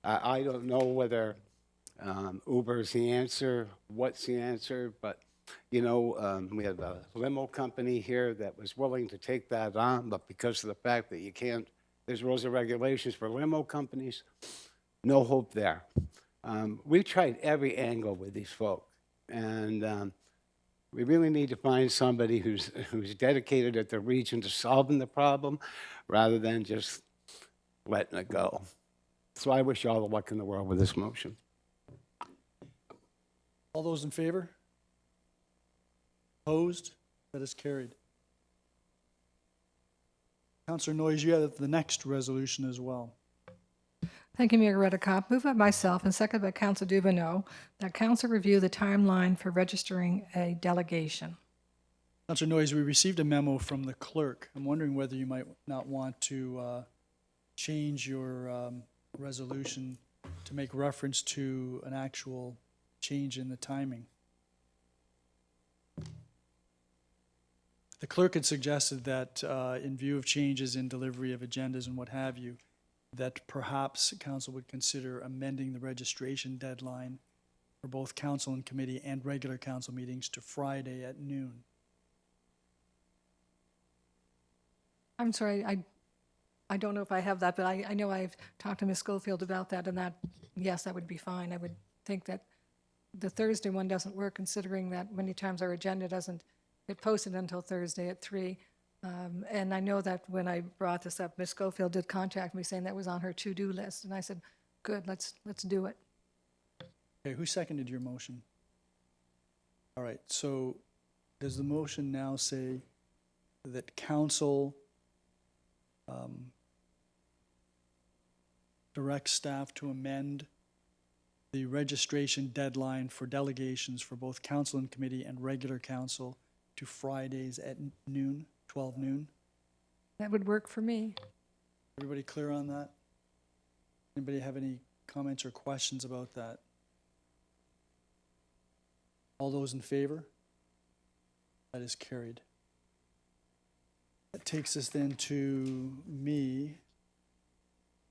Speaker 2: I don't know whether Uber's the answer, what's the answer, but you know, we have a limo company here that was willing to take that on, but because of the fact that you can't, there's rules and regulations for limo companies, no hope there. We've tried every angle with these folks, and we really need to find somebody who's dedicated at the region to solving the problem rather than just letting it go. So I wish you all the luck in the world with this motion.
Speaker 1: All those in favor? Opposed? That is carried. Councillor Noyes, you have the next resolution as well.
Speaker 8: Thank you, Mayor Redekop. Moved by myself and seconded by Councillor Dubinow that council review the timeline for registering a delegation.
Speaker 1: Councillor Noyes, we received a memo from the clerk. I'm wondering whether you might not want to change your resolution to make reference to an actual change in the timing. The clerk had suggested that in view of changes in delivery of agendas and what have you, that perhaps council would consider amending the registration deadline for both council and committee and regular council meetings to Friday at noon.
Speaker 8: I'm sorry, I don't know if I have that, but I know I've talked to Ms. Schofield about that, and that, yes, that would be fine. I would think that the Thursday one doesn't work, considering that many times our agenda doesn't get posted until Thursday at 3. And I know that when I brought this up, Ms. Schofield did contact me saying that was on her to-do list, and I said, good, let's do it.
Speaker 1: Okay, who seconded your motion? All right, so does the motion now say that council directs staff to amend the registration deadline for delegations for both council and committee and regular council to Fridays at noon, 12 noon?
Speaker 8: That would work for me.
Speaker 1: Everybody clear on that? Anybody have any comments or questions about that? All those in favor? That is carried. That takes us then to me,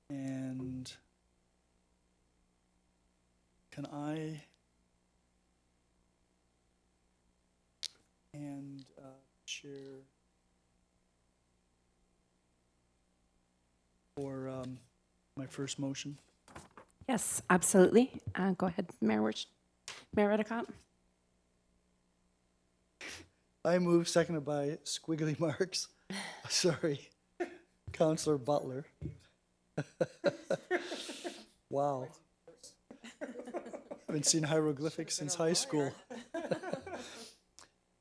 Speaker 1: and can I and chair for my first motion?
Speaker 14: Yes, absolutely. Go ahead, Mayor Redekop.
Speaker 1: I move, seconded by squiggly marks. Sorry, Councillor Butler. Wow. Haven't seen hieroglyphics since high school.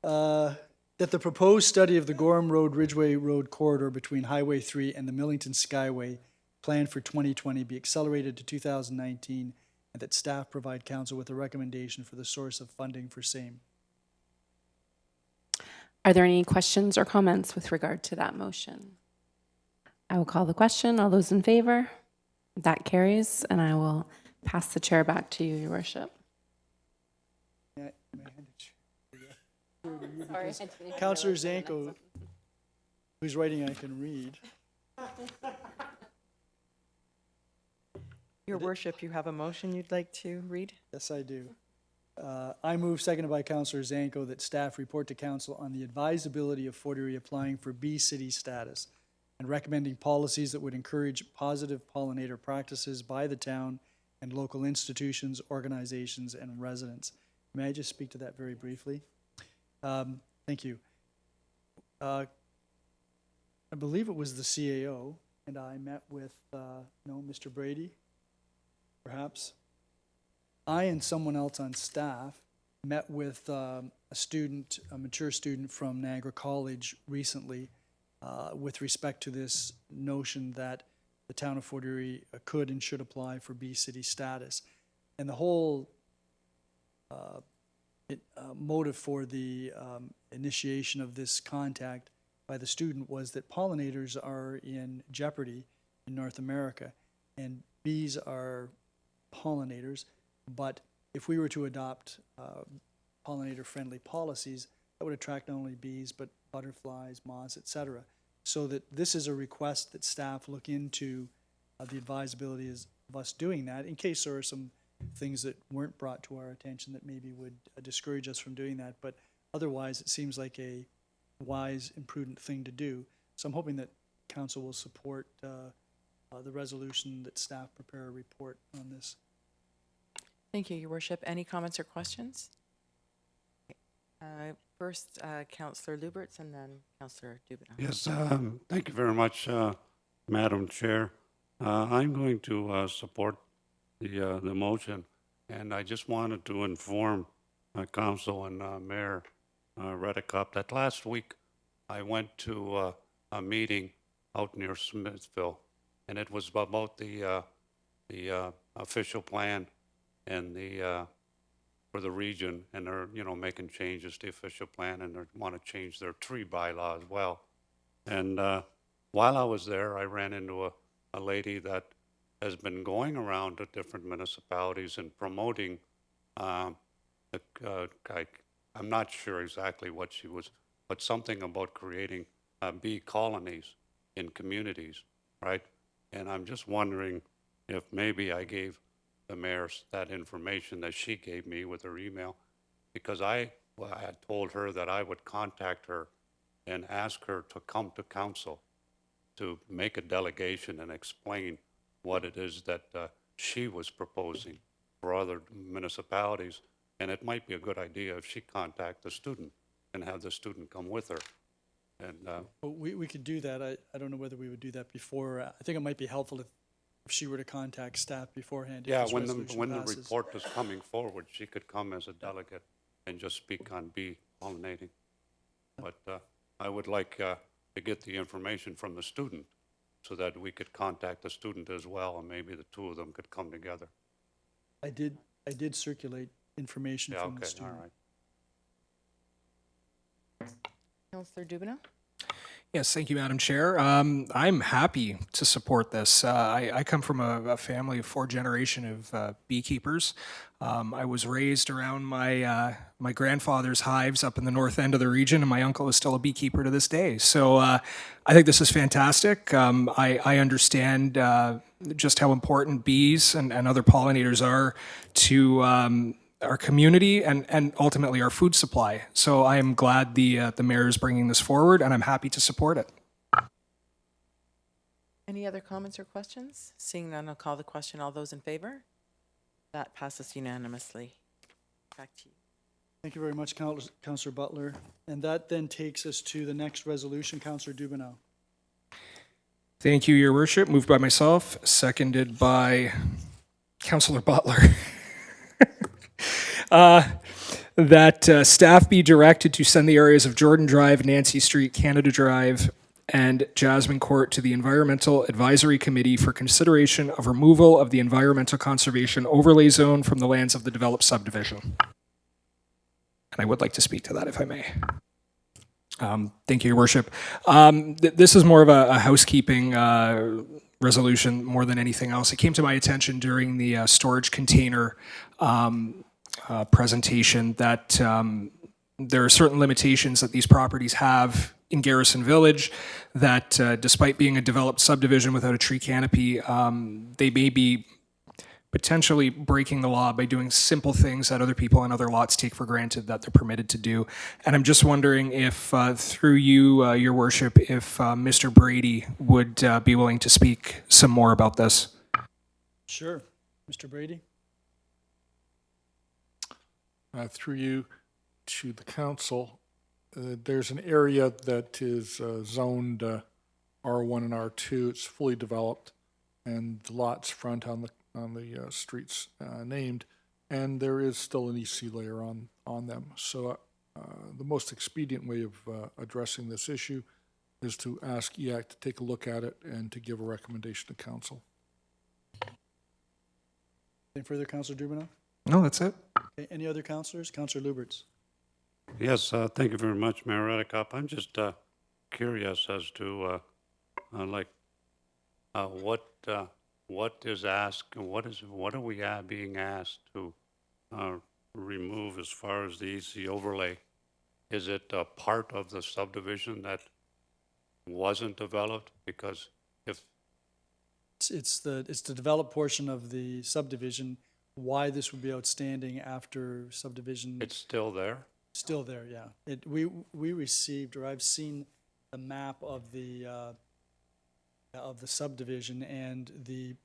Speaker 1: That the proposed study of the Gorham Road Ridgeway Road corridor between Highway 3 and the Millington Skyway planned for 2020 be accelerated to 2019, and that staff provide council with a recommendation for the source of funding for same.
Speaker 14: Are there any questions or comments with regard to that motion? I will call the question. All those in favor? That carries, and I will pass the chair back to you, Your Worship.
Speaker 1: Councillor Zanko, whose writing I can read.
Speaker 4: Your Worship, you have a motion you'd like to read?
Speaker 1: Yes, I do. I move, seconded by Councillor Zanko, that staff report to council on the advisability of Fort Erie applying for B City status and recommending policies that would encourage positive pollinator practices by the town and local institutions, organizations, and residents. May I just speak to that very briefly? Thank you. I believe it was the CAO, and I met with, Mr. Brady, perhaps. I and someone else on staff met with a mature student from Niagara College recently with respect to this notion that the town of Fort Erie could and should apply for B City status. And the whole motive for the initiation of this contact by the student was that pollinators are in jeopardy in North America, and bees are pollinators. But if we were to adopt pollinator-friendly policies, that would attract not only bees, but butterflies, moths, etc. So that this is a request that staff look into the advisability of us doing that, in case there are some things that weren't brought to our attention that maybe would discourage us from doing that. But otherwise, it seems like a wise and prudent thing to do. So I'm hoping that council will support the resolution that staff prepare a report on this.
Speaker 4: Thank you, Your Worship. Any comments or questions? First, Councillor Luberts, and then Councillor Dubinon.
Speaker 9: Yes, thank you very much, Madam Chair. I'm going to support the motion, and I just wanted to inform Council and Mayor Redekop that last week I went to a meeting out near Smithville, and it was about the official plan and for the region, and they're making changes to the official plan, and they want to change their tree bylaw as well. And while I was there, I ran into a lady that has been going around to different municipalities and promoting. I'm not sure exactly what she was, but something about creating bee colonies in communities, right? And I'm just wondering if maybe I gave the mayor that information that she gave me with her email, because I had told her that I would contact her and ask her to come to council to make a delegation and explain what it is that she was proposing for other municipalities. And it might be a good idea if she contact the student and have the student come with her. And
Speaker 1: Well, we could do that. I don't know whether we would do that before. I think it might be helpful if she were to contact staff beforehand. if
Speaker 9: yeah,
Speaker 1: this resolution
Speaker 9: when the
Speaker 1: passes.
Speaker 9: report is coming forward, she could come as a delegate and just speak on bee pollinating. But I would like to get the information from the student so that we could contact the student as well, and maybe the two of them could come together.
Speaker 1: I did circulate information
Speaker 9: Yeah,
Speaker 1: from the
Speaker 9: okay, all
Speaker 1: student.
Speaker 9: right.
Speaker 4: Councillor Dubino?
Speaker 3: Yes, thank you, Madam Chair. I'm happy to support this. I come from a family of 4 generation of beekeepers. I was raised around my grandfather's hives up in the north end of the region, and my uncle is still a beekeeper to this day. So I think this is fantastic. I understand just how important bees and other pollinators are to our community and ultimately our food supply. So I am glad the mayor is bringing this forward, and I'm happy to support it.
Speaker 4: Any other comments or questions? Seeing none, I'll call the question. All those in favor? That passes unanimously. Back to you.
Speaker 1: Thank you very much, Councillor Butler. And that then takes us to the next resolution, Councillor Dubinow.
Speaker 3: Thank you, Your Worship. Moved by myself, seconded by Councillor Butler. That staff be directed to send the areas of Jordan Drive, Nancy Street, Canada Drive, and Jasmine Court to the Environmental Advisory Committee for consideration of removal of the Environmental Conservation Overlay Zone from the lands of the developed subdivision. And I would like to speak to that if I may. Thank you, Your Worship. This is more of a housekeeping resolution more than anything else. It came to my attention during the storage container presentation that there are certain limitations that these properties have in Garrison Village, that despite being a developed subdivision without a tree canopy, they may be potentially breaking the law by doing simple things that other people on other lots take for granted that they're permitted to do. And I'm just wondering if, through you, Your Worship, if Mr. Brady would be willing to speak some more about this.
Speaker 1: Sure. Mr. Brady?
Speaker 5: Through you to the council, there's an area that is zoned R1 and R2. It's fully developed, and the lots front on the streets named, and there is still an EC layer on them. So the most expedient way of addressing this issue is to ask EAC to take a look at it and to give a recommendation to council.
Speaker 1: Anything further, Councillor Dubinow?
Speaker 3: No, that's it.
Speaker 1: Okay, any other councillors? Councillor Luberts?
Speaker 9: Yes, thank you very much, Mayor Redekop. I'm just curious as to what is asked, what are we being asked to remove as far as the EC overlay? Is it a part of the subdivision that wasn't developed? Because if
Speaker 1: It's the developed portion of the subdivision. Why this would be outstanding after subdivision?
Speaker 9: it's still there,
Speaker 1: Still there, yeah. We received, or I've seen the map of the subdivision, and the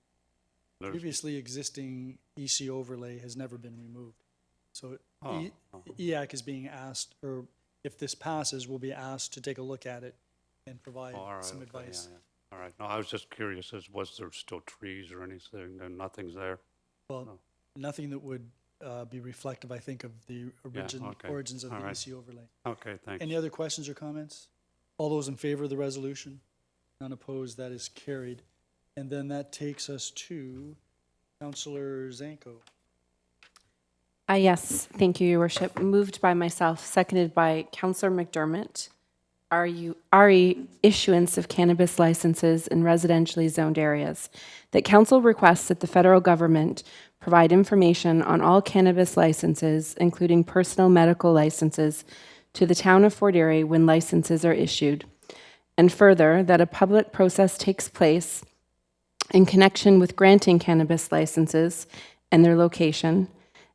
Speaker 9: There's-
Speaker 1: previously existing EC overlay has never been removed. So
Speaker 9: Oh,
Speaker 1: EAC is being asked, or if this passes, will be asked to take a look at it and provide
Speaker 9: all right,
Speaker 1: some
Speaker 9: okay,
Speaker 1: advice.
Speaker 9: yeah. All right, no, I was just curious, was there still trees or anything, and nothing's there?
Speaker 1: Well,
Speaker 9: No.
Speaker 1: nothing that would be reflective, I think, of the
Speaker 9: okay.
Speaker 1: origins of
Speaker 9: All
Speaker 1: the
Speaker 9: right.
Speaker 1: EC overlay.
Speaker 9: Okay, thanks.
Speaker 1: Any other questions or comments? All those in favor of the resolution? None opposed, that is carried. And then that takes us to Councillor Zanko.
Speaker 14: Yes, thank you, Your Worship. Moved by myself, seconded by Councillor McDermott. RE issuance of cannabis licenses in residentially zoned areas. That council requests that the federal government provide information on all cannabis licenses, including personal medical licenses, to the town of Fort Erie when licenses are issued. And further, that a public process takes place in connection with granting cannabis licenses and their location.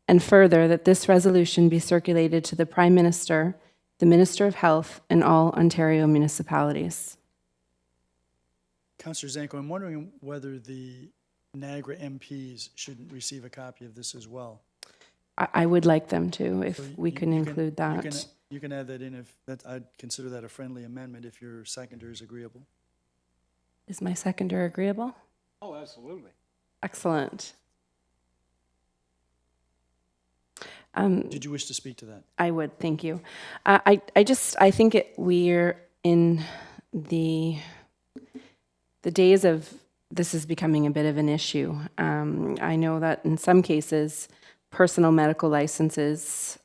Speaker 14: And further, that this resolution be circulated to the Prime Minister, the Minister of Health, and all Ontario municipalities.
Speaker 1: Councillor Zanko, I'm wondering whether the Niagara MPs should receive a copy of this as well.
Speaker 14: I would like them to, if
Speaker 1: So
Speaker 14: we
Speaker 1: you-
Speaker 14: can
Speaker 1: you
Speaker 14: include that.
Speaker 1: You can add that in if, that, I'd consider that a friendly amendment if your seconder is agreeable.
Speaker 14: Is my seconder agreeable?
Speaker 2: Oh, absolutely.
Speaker 14: Excellent.
Speaker 1: Did you wish to speak to that?
Speaker 14: I would, thank you. I think we're in the days of this is becoming a bit of an issue. I know that in some cases, personal medical licenses,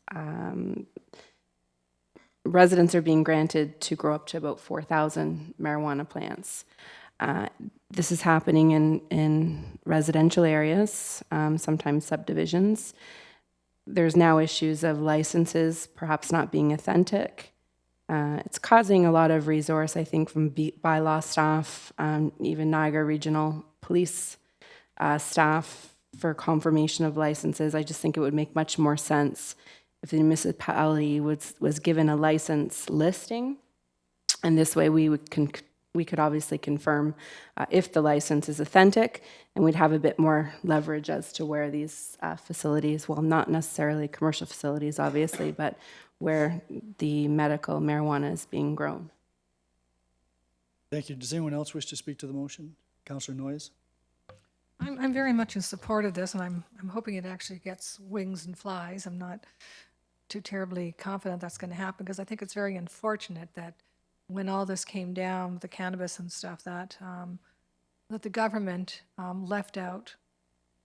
Speaker 14: residents are being granted to grow up to about 4,000 marijuana plants. This is happening in residential areas, sometimes subdivisions. There's now issues of licenses perhaps not being authentic. It's causing a lot of resource, I think, from bylaw staff, even Niagara Regional Police staff for confirmation of licenses. I just think it would make much more sense if the municipality was given a license listing, and this way we could obviously confirm if the license is authentic, and we'd have a bit more leverage as to where these facilities, well, not necessarily commercial facilities, obviously, but where the medical marijuana is being grown.
Speaker 1: Thank you. Does anyone else wish to speak to the motion? Councillor Noyes?
Speaker 8: I'm very much in support of this, and I'm hoping it actually gets wings and flies. I'm not too terribly confident that's going to happen, because I think it's very unfortunate that when all this came down, the cannabis and stuff, that the government left out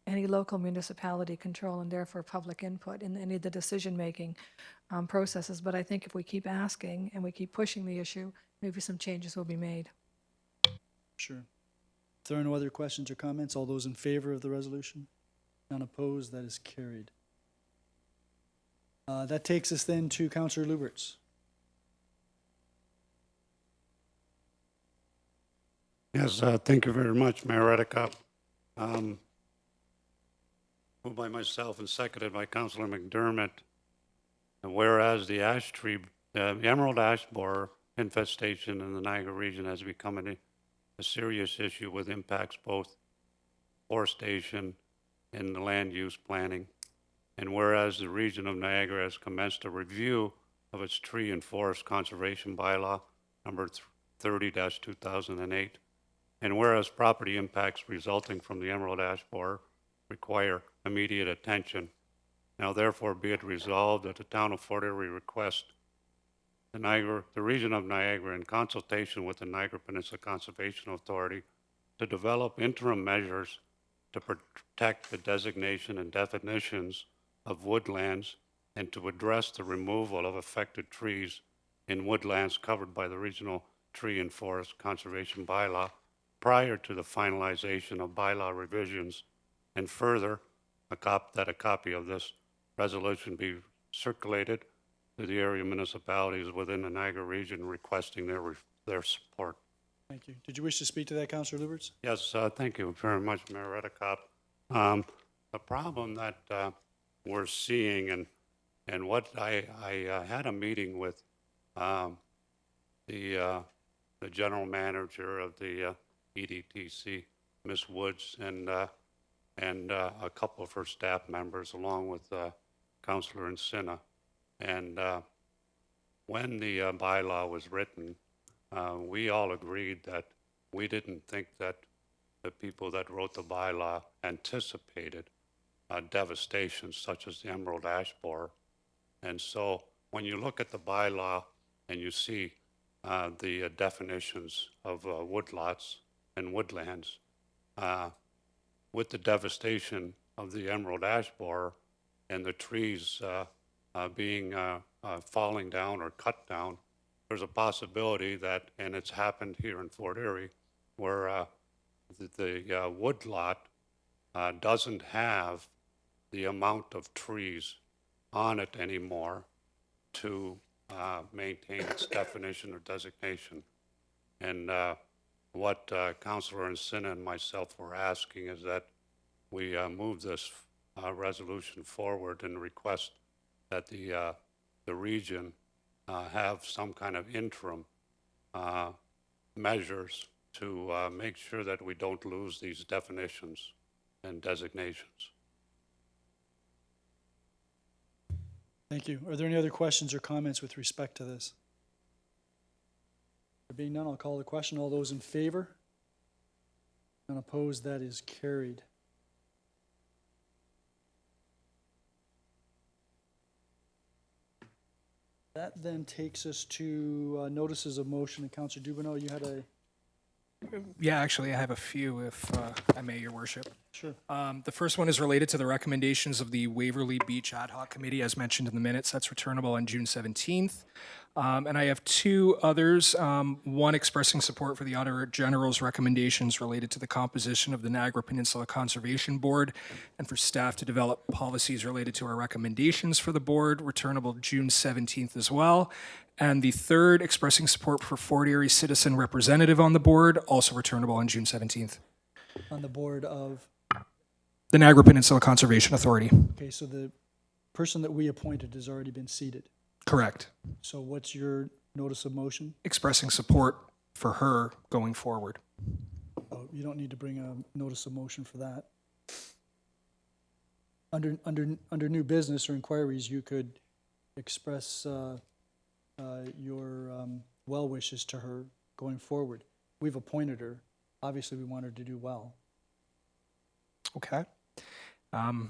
Speaker 8: any local municipality control and therefore public input in any of the decision-making processes. But I think if we keep asking and we keep pushing the issue, maybe some changes will be made.
Speaker 1: Sure. If there are no other questions or comments, all those in favor of the resolution? None opposed, that is carried. That takes us then to Councillor Luberts.
Speaker 9: Yes, thank you very much, Mayor Redekop. Moved by myself and seconded by Councillor McDermott. And whereas the emerald ash borer infestation in the Niagara region has become a serious issue with impacts both forestation and the land use planning. And whereas the region of Niagara has commenced a review of its tree and forest conservation bylaw number 30-2008, and whereas property impacts resulting from the emerald ash borer require immediate attention, now therefore be it resolved that the town of Fort Erie request the region of Niagara, in consultation with the Niagara Peninsula Conservation Authority, to develop interim measures to protect the designation and definitions of woodlands and to address the removal of affected trees in woodlands covered by the Regional Tree and Forest Conservation Bylaw prior to the finalization of bylaw revisions, and further, that a copy of this resolution be circulated to the area municipalities within the Niagara region requesting their support.
Speaker 1: Thank you. Did you wish to speak to that, Councillor Luberts?
Speaker 9: Yes, thank you very much, Mayor Redekop. The problem that we're seeing, and what I had a meeting with the general manager of the EDTC, Ms. Woods, and a couple of her staff members, along with Councillor Encina. And when the bylaw was written, we all agreed that we didn't think that the people that wrote the bylaw anticipated devastation such as the emerald ash borer. And so when you look at the bylaw and you see the definitions of woodlots and woodlands, with the devastation of the emerald ash borer and the trees being falling down or cut down, there's a possibility that, and it's happened here in Fort Erie, where the woodlot doesn't have the amount of trees on it anymore to maintain its definition or designation. And what Councillor Encina and myself were asking is that we move this resolution forward and request that the region have some kind of interim measures to make sure that we don't lose these definitions and designations.
Speaker 1: Thank you. Are there any other questions or comments with respect to this? There being none, I'll call the question. All those in favor? None opposed, that is carried. That then takes us to notices of motion. And Councillor Dubineau, you had a...
Speaker 3: Yeah, actually, I have a few, if I may, Your Worship.
Speaker 1: Sure.
Speaker 3: The first one is related to the recommendations of the Waverly Beach Ad Hoc Committee, as mentioned in the minutes. That's returnable on June 17th. And I have two others, one expressing support for the Auditor General's recommendations related to the composition of the Niagara Peninsula Conservation Board, and for staff to develop policies related to our recommendations for the board, returnable June 17th as well. And the third, expressing support for Fort Erie citizen representative on the board, also returnable on June 17th.
Speaker 1: On the board of...
Speaker 3: The Niagara Peninsula Conservation Authority.
Speaker 1: Okay, so the person that we appointed has already been seated.
Speaker 3: Correct.
Speaker 1: So what's your notice of motion?
Speaker 3: Expressing support for her going forward.
Speaker 1: Oh, you don't need to bring a notice of motion for that. Under new business or inquiries, you could express your well wishes to her going forward. We've appointed her. Obviously, we want her to do well.
Speaker 3: Okay. I'll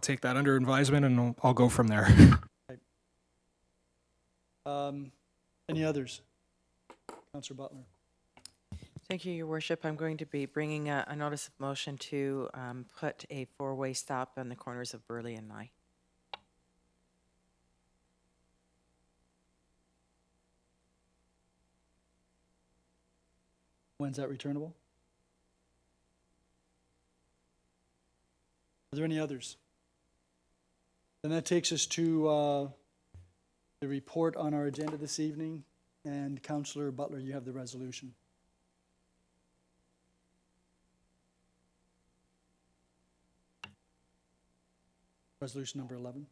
Speaker 3: take that under advisement and I'll go from there.
Speaker 1: Any others? Councillor Butler.
Speaker 4: Thank you, Your Worship. I'm going to be bringing a notice of motion to put a four-way stop on the corners of Burley and Nye.
Speaker 1: When's that returnable? Are there any others? Then that takes us to the report on our agenda this evening. And Councillor Butler, you have the resolution. Resolution number 11.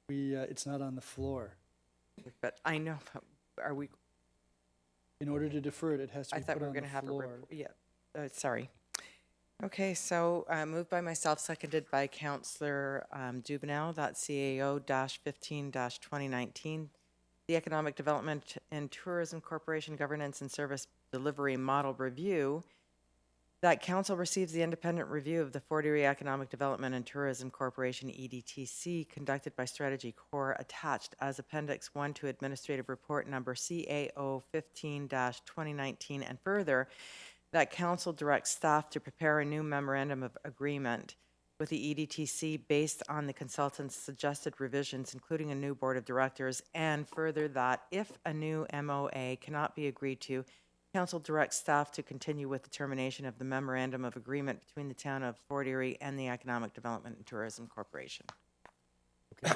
Speaker 1: It's not on the floor.
Speaker 4: But I know, are we,
Speaker 1: In order to defer it, it has to
Speaker 4: I
Speaker 1: be
Speaker 4: thought
Speaker 1: put
Speaker 4: we were
Speaker 1: on
Speaker 4: going
Speaker 1: the
Speaker 4: to have a,
Speaker 1: floor.
Speaker 4: yeah, sorry. Okay, so moved by myself, seconded by Councillor Dubineau, that's CAO-15-2019. The Economic Development and Tourism Corporation Governance and Service Delivery Model Review, that council receives the independent review of the Fort Erie Economic Development and Tourism Corporation, EDTC, conducted by Strategy Corps, attached as Appendix 1 to Administrative Report Number CAO-15-2019, and further, that council directs staff to prepare a new memorandum of agreement with the EDTC based on the consultant's suggested revisions, including a new board of directors, and further that if a new MOA cannot be agreed to, council directs staff to continue with the termination of the memorandum of agreement between the town of Fort Erie and the Economic Development and Tourism Corporation.
Speaker 1: Okay.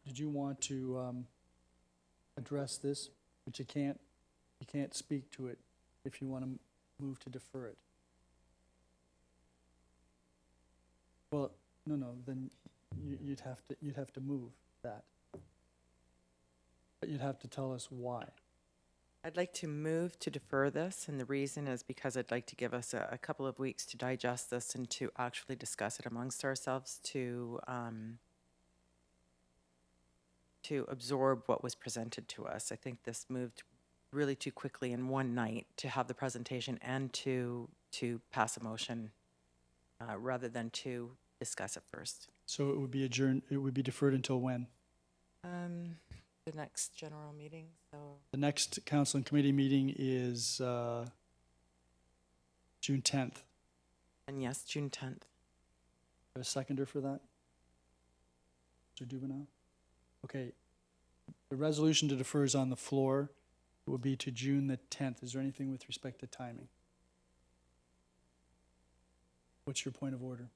Speaker 1: Did you want to address this? But you can't speak to it if you want to move to defer it. Well, no, then you'd have to move that. But you'd have to tell us why.
Speaker 4: I'd like to move to defer this, and the reason is because I'd like to give us a couple of weeks to digest this and to actually discuss it amongst ourselves, to absorb what was presented to us. I think this moved really too quickly in one night to have the presentation and to pass a motion rather than to discuss it first.
Speaker 1: So it would be adjourned, it would be deferred until when?
Speaker 4: The next general meeting, so.
Speaker 1: The next council and committee meeting is June 10th.
Speaker 4: And yes, June 10th.
Speaker 1: Have a seconder for that? Mr. Dubineau? Okay. The resolution to defer is on the floor. It will be to June the 10th. Is there anything with respect to timing? What's your point of order?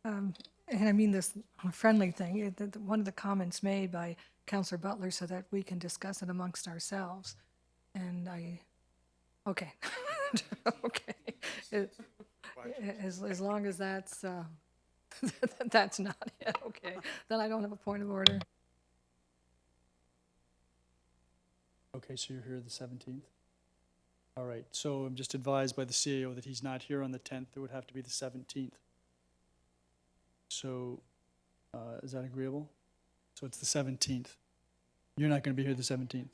Speaker 8: And I mean this on a friendly thing, one of the comments made by Councillor Butler so that we can discuss it amongst ourselves. And okay. Okay. As long as that's That's not it, okay. Then I don't have a point of order.
Speaker 1: Okay, so you're here the 17th? All right, so I'm just advised by the CAO that he's not here on the 10th. It would have to be the 17th. So, is that agreeable? So it's the 17th. You're not going to be here the 17th?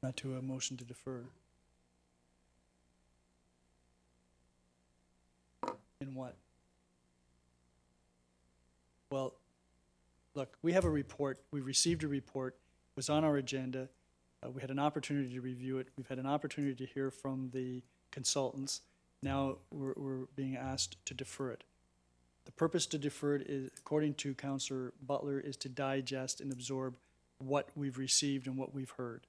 Speaker 1: Not to a motion to defer? In what? Well, look, we have a report. We received a report. It was on our agenda. We had an opportunity to review it. We've had an opportunity to hear from the consultants. Now we're being asked to defer it. The purpose to defer it is, according to Councillor Butler, is to digest and absorb what we've received and what we've heard.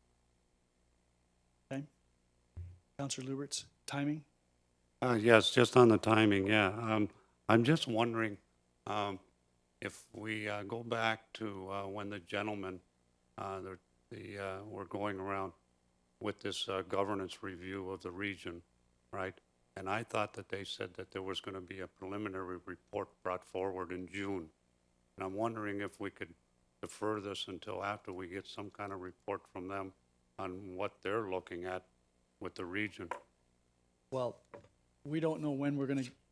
Speaker 1: Okay? Councillor Luberts, timing?
Speaker 9: Yes, just on the timing, yeah. I'm just wondering if we go back to when the gentlemen were going around with this governance review of the region, right? And I thought that they said that there was going to be a preliminary report brought forward in June. And I'm wondering if we could defer this until after we get some kind of report from them on what they're looking at with the region.
Speaker 1: Well, we don't know when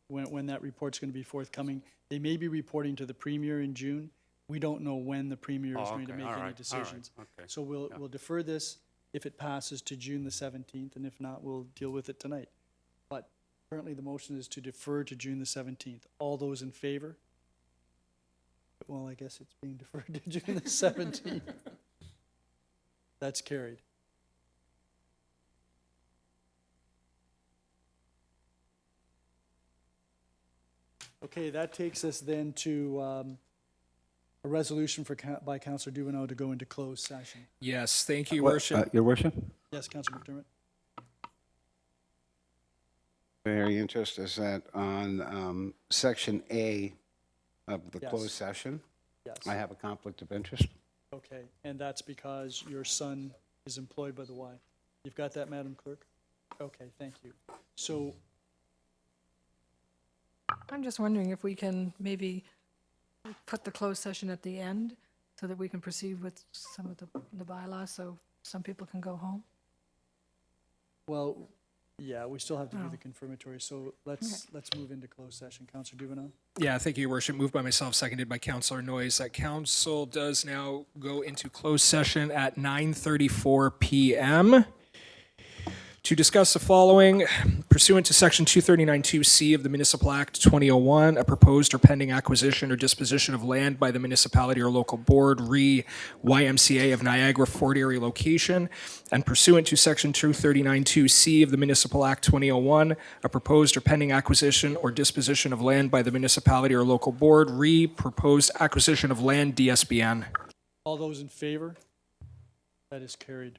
Speaker 1: when that report's going to be forthcoming. They may be reporting to the Premier in June. We don't know when the Premier is going to make any decisions.
Speaker 9: Okay.
Speaker 1: So we'll defer this if it passes to June the 17th, and if not, we'll deal with it tonight. But currently, the motion is to defer to June the 17th. All those in favor? Well, I guess it's being deferred to June the 17th. That's carried. Okay, that takes us then to a resolution by Councillor Duvenot to go into closed session.
Speaker 3: Yes, thank you, Your Worship.
Speaker 2: Your Worship?
Speaker 1: Yes, Councillor McDermott?
Speaker 2: Very interested is that on Section A of the
Speaker 1: Yes.
Speaker 2: closed session,
Speaker 1: Yes.
Speaker 2: I have a conflict of interest.
Speaker 1: Okay, and that's because your son is employed by the Y. You've got that, Madam Clerk? Okay, thank you. So,
Speaker 8: I'm just wondering if we can maybe put the closed session at the end so that we can proceed with some of the bylaws, so some people can go home.
Speaker 1: well, yeah, we still have to do
Speaker 8: Oh.
Speaker 1: the confirmatory, so let's move into closed session. Councillor Duvenot?
Speaker 3: Yeah, thank you, Your Worship. Moved by myself, seconded by Councillor Noyes. That council does now go into closed session at 9:34 p.m. to discuss the following. Pursuant to Section 239(2)C of the Municipal Act 2001, a proposed or pending acquisition or disposition of land by the municipality or local board, re YMCA of Niagara Fort Erie location, and pursuant to Section 239(2)C of the Municipal Act 2001, a proposed or pending acquisition or disposition of land by the municipality or local board, re proposed acquisition of land, DSBN.
Speaker 1: All those in favor? That is carried.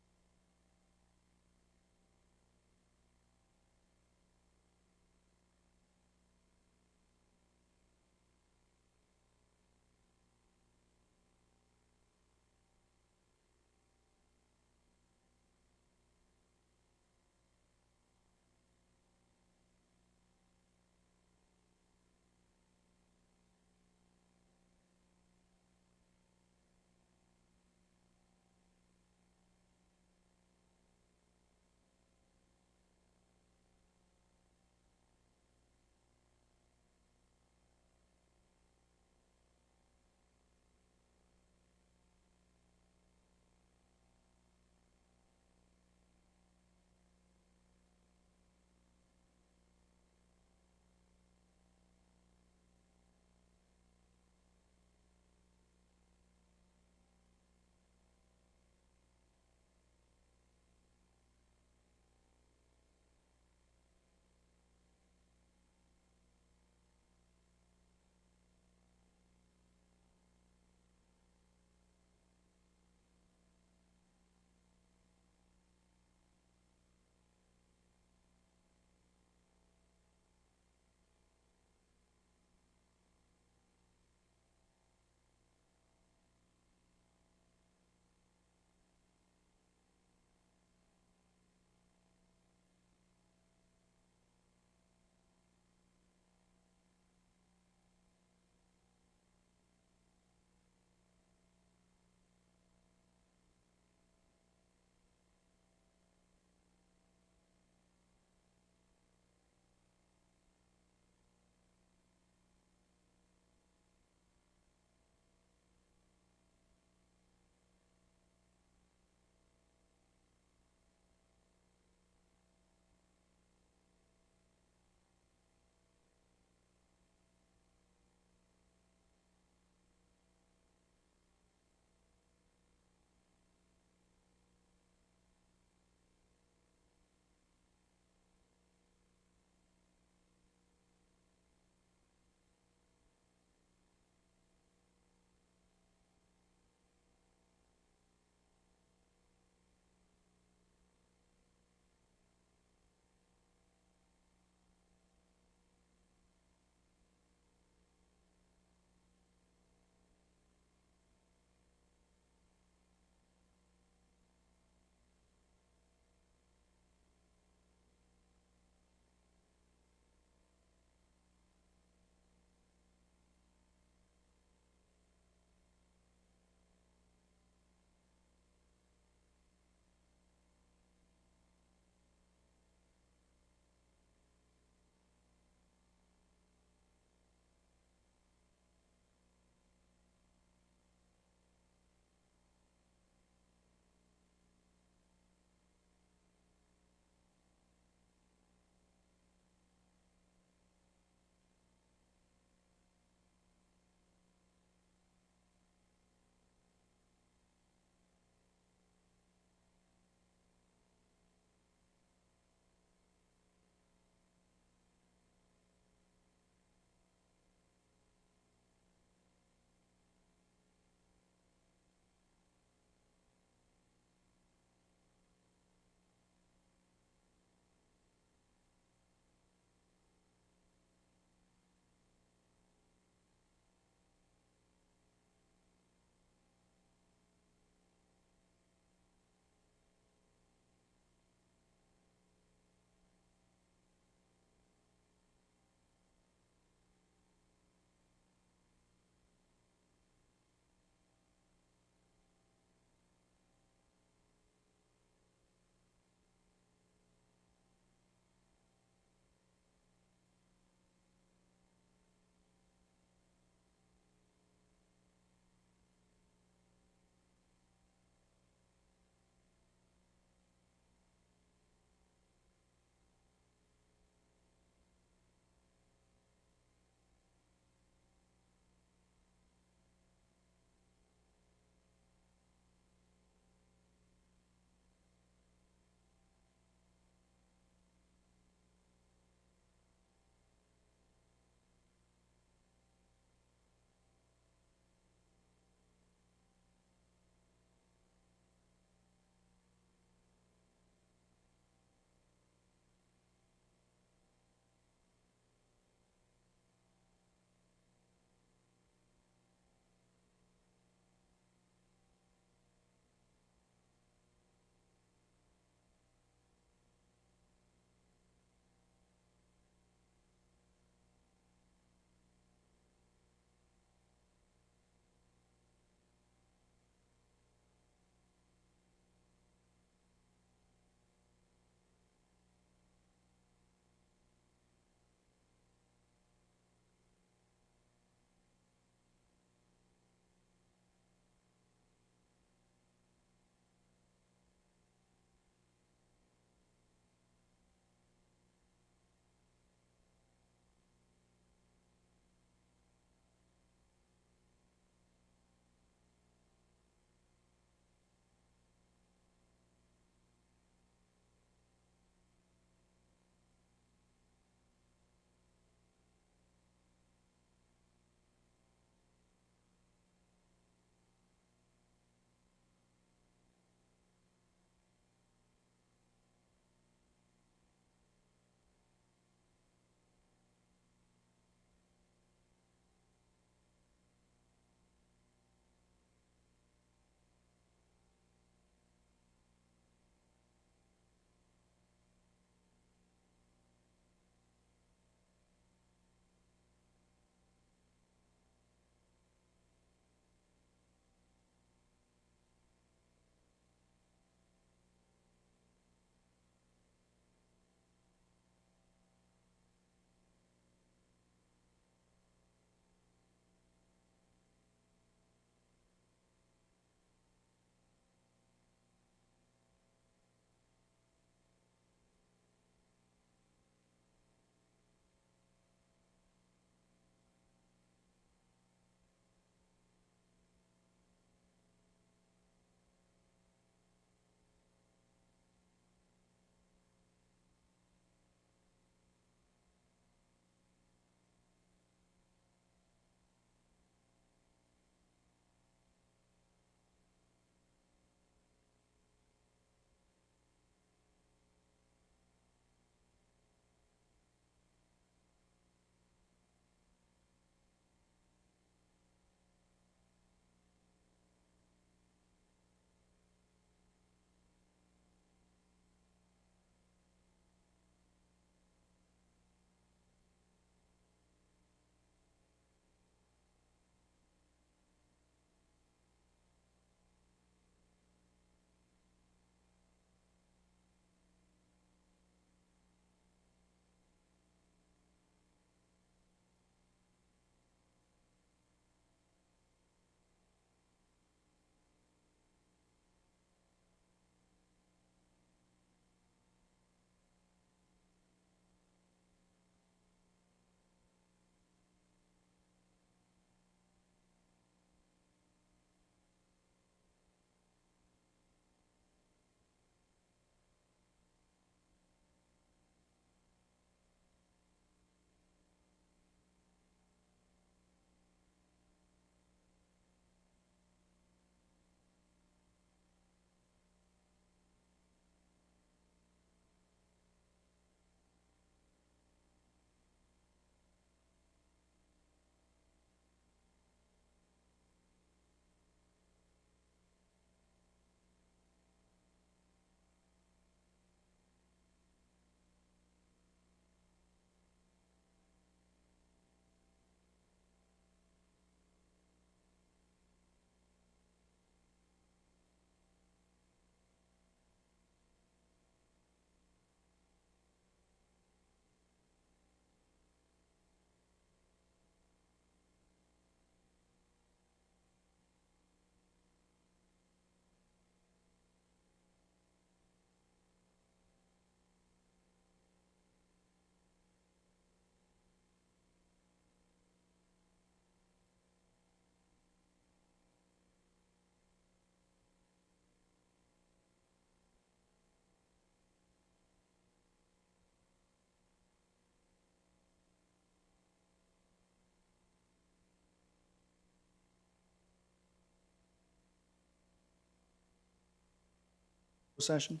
Speaker 1: session?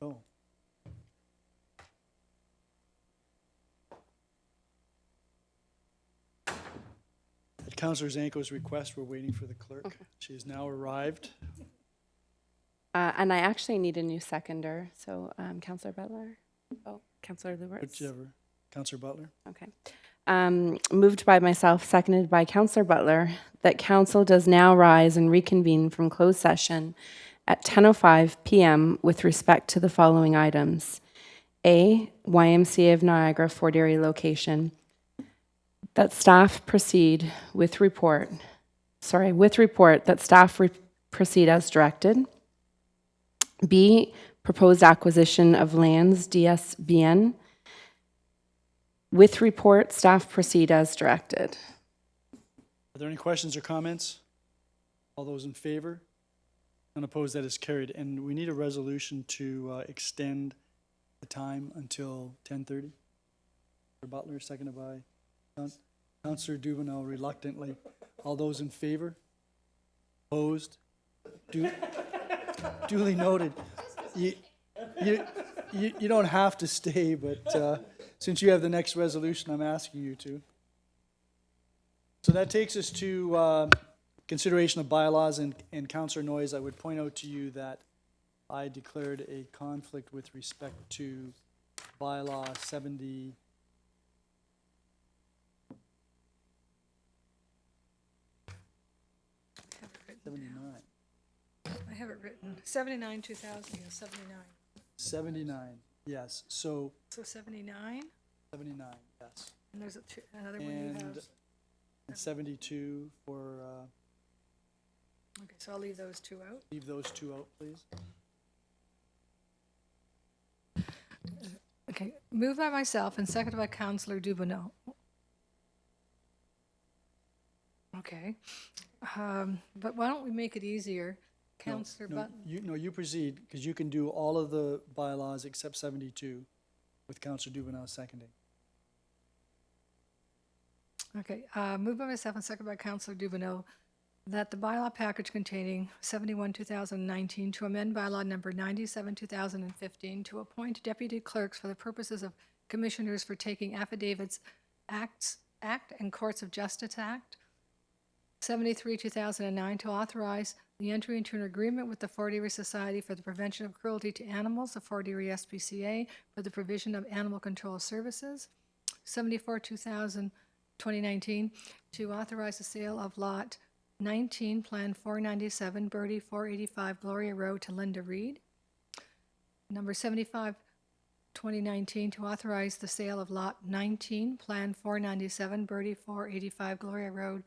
Speaker 1: Oh. At Councillor Zanko's request, we're waiting for the clerk. She has now arrived.
Speaker 14: And I actually need a new seconder, so Councillor Butler? Oh, Councillor Lewis?
Speaker 1: Whichever. Councillor Butler?
Speaker 14: Okay. Moved by myself, seconded by Councillor Butler, that council does now rise and reconvene from closed session at 10:05 p.m. with respect to the following items. A, YMCA of Niagara Fort Erie location. That staff proceed with report. With report that staff proceed as directed. B, proposed acquisition of lands, DSBN. With report, staff proceed as directed.
Speaker 1: Are there any questions or comments? All those in favor? None opposed, that is carried. And we need a resolution to extend the time until 10:30. Councillor Butler, seconded by Councillor Duvenel reluctantly. All those in favor? Opposed? Duly noted. You don't have to stay, but since you have the next resolution, I'm asking you to. So that takes us to consideration of bylaws, and Councillor Noyes, I would point out to you that I declared a conflict with respect to bylaw 70.
Speaker 8: I have it written, 79, 2000, yeah, 79.
Speaker 1: 79, yes. So
Speaker 8: So 79,
Speaker 1: 79, yes.
Speaker 8: and there's another one you have.
Speaker 1: And 72 for,
Speaker 8: Okay, so I'll leave those two out.
Speaker 1: leave those two out, please.
Speaker 8: Okay, moved by myself and seconded by Councillor Dubenot. Okay, but why don't we make it easier? Councillor
Speaker 1: No,
Speaker 8: Button,
Speaker 1: you proceed, because you can do all of the bylaws except 72 with Councillor Duvenel seconding.
Speaker 8: okay, moved by myself and seconded by Councillor Dubenot that the bylaw package containing 71, 2019 to amend bylaw number 97, 2015 to appoint deputy clerks for the purposes of commissioners for taking affidavits, Act and Courts of Justice Act, 73, 2009 to authorize the entry into an agreement with the Fort Erie Society for the Prevention of Cruelty to Animals, the Fort Erie SPCA, for the provision of animal control services, 74, 2019 to authorize the sale of lot 19, Plan 497, Birdie 485 Gloria Road to Linda Reed. Number 75, 2019 to authorize the sale of lot 19, Plan 497, Birdie 485 Gloria Road.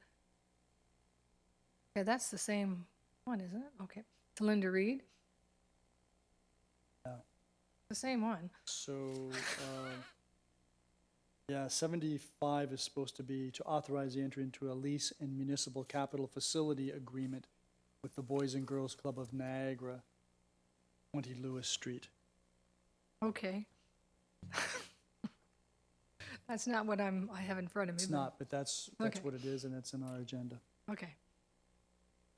Speaker 8: Okay, that's the same one, isn't it? Okay, to Linda Reed.
Speaker 1: Yeah.
Speaker 8: The same one.
Speaker 1: So, yeah, 75 is supposed to be to authorize the entry into a lease and municipal capital facility agreement with the Boys and Girls Club of Niagara, 20 Lewis Street.
Speaker 8: Okay. That's not what I have in front of me.
Speaker 1: It's
Speaker 8: but-
Speaker 1: not, but that's
Speaker 8: Okay.
Speaker 1: what it is, and it's in our agenda.
Speaker 8: Okay.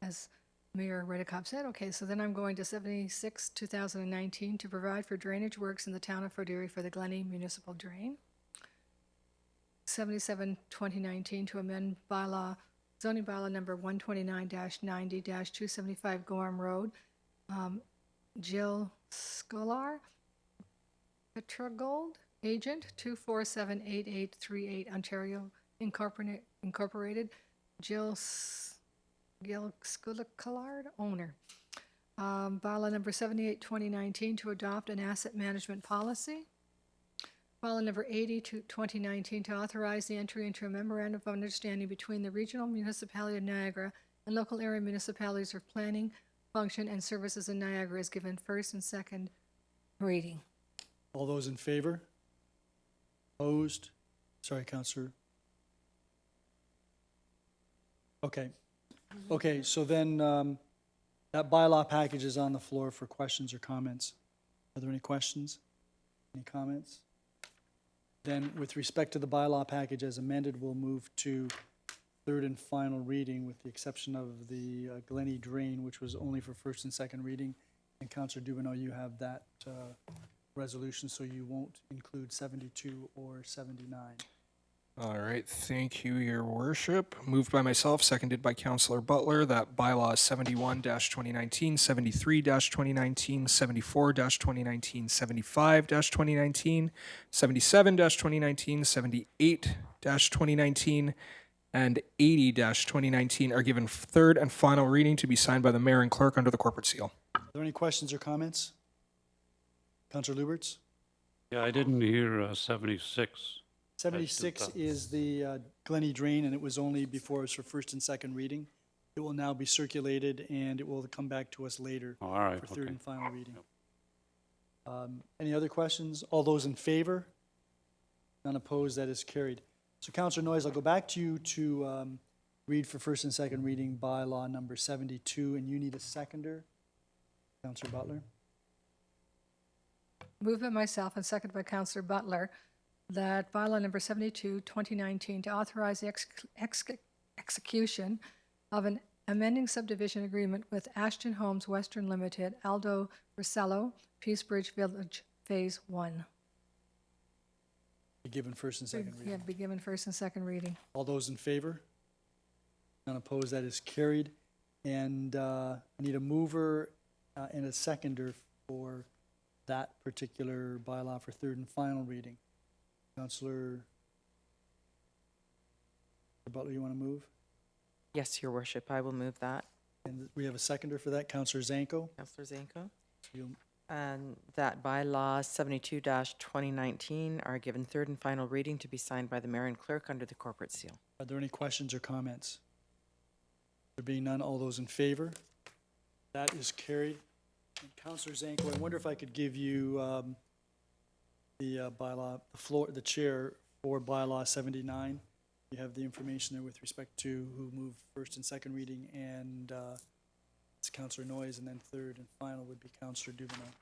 Speaker 8: As Mayor Redekop said, okay, so then I'm going to 76, 2019 to provide for drainage works in the town of Fort Erie for the Glennie Municipal Drain. 77, 2019 to amend zoning bylaw number 129-90-275 Gorham Road. Jill Scholar, Petrogold, agent, 2478838 Ontario Incorporated. Jill Scholar, owner. Bylaw number 78, 2019 to adopt an asset management policy. Bylaw number 80 to 2019 to authorize the entry into a memorandum of understanding between the regional municipality of Niagara and local area municipalities for planning, function, and services in Niagara is given first and second reading.
Speaker 1: All those in favor? Opposed? Sorry, Councillor. Okay. Okay, so then that bylaw package is on the floor for questions or comments. Are there any questions? Any comments? Then with respect to the bylaw package as amended, we'll move to third and final reading, with the exception of the Glenny Drain, which was only for first and second reading. And Councillor Dubineau, you have that resolution, so you won't include 72 or 79.
Speaker 3: All right, thank you, Your Worship. Moved by myself, seconded by Councillor Butler, that bylaws 71-2019, 73-2019, 74-2019, 75-2019, 77-2019, 78-2019, and 80-2019 are given third and final reading to be signed by the mayor and clerk under the corporate seal.
Speaker 1: Are there any questions or comments? Councillor Luberts?
Speaker 9: Yeah, I didn't hear 76.
Speaker 1: 76 is the Glenny Drain, and it was only before it was for first and second reading. It will now be circulated, and it will come back to us later
Speaker 9: Oh, all right,
Speaker 1: for third
Speaker 9: okay.
Speaker 1: and final reading. Any other questions? All those in favor? None opposed, that is carried. So Councillor Noyes, I'll go back to you to read for first and second reading bylaw number 72, and you need a seconder. Councillor Butler?
Speaker 8: Moved by myself and seconded by Councillor Butler, that bylaw number 72, 2019, to authorize the execution of an amending subdivision agreement with Ashton Homes Western Limited, Aldo Rosello, Peace Bridge Village, Phase 1.
Speaker 1: Be given first and second reading.
Speaker 8: Yeah, be given first and second reading.
Speaker 1: All those in favor? None opposed, that is carried. And I need a mover and a seconder for that particular bylaw for third and final reading. Councillor Butler, you want to move?
Speaker 4: Yes, Your Worship, I will move that.
Speaker 1: And we have a seconder for that, Councillor Zanko.
Speaker 4: Councillor Zanko.
Speaker 1: You'll-
Speaker 4: And that bylaw 72-2019 are given third and final reading to be signed by the mayor and clerk under the corporate seal.
Speaker 1: Are there any questions or comments? There being none, all those in favor? That is carried. And Councillor Zanko, I wonder if I could give you the bylaw, the chair for bylaw 79. You have the information there with respect to who moved first and second reading, and it's Councillor Noyes, and then third and final would be Councillor Dubineau.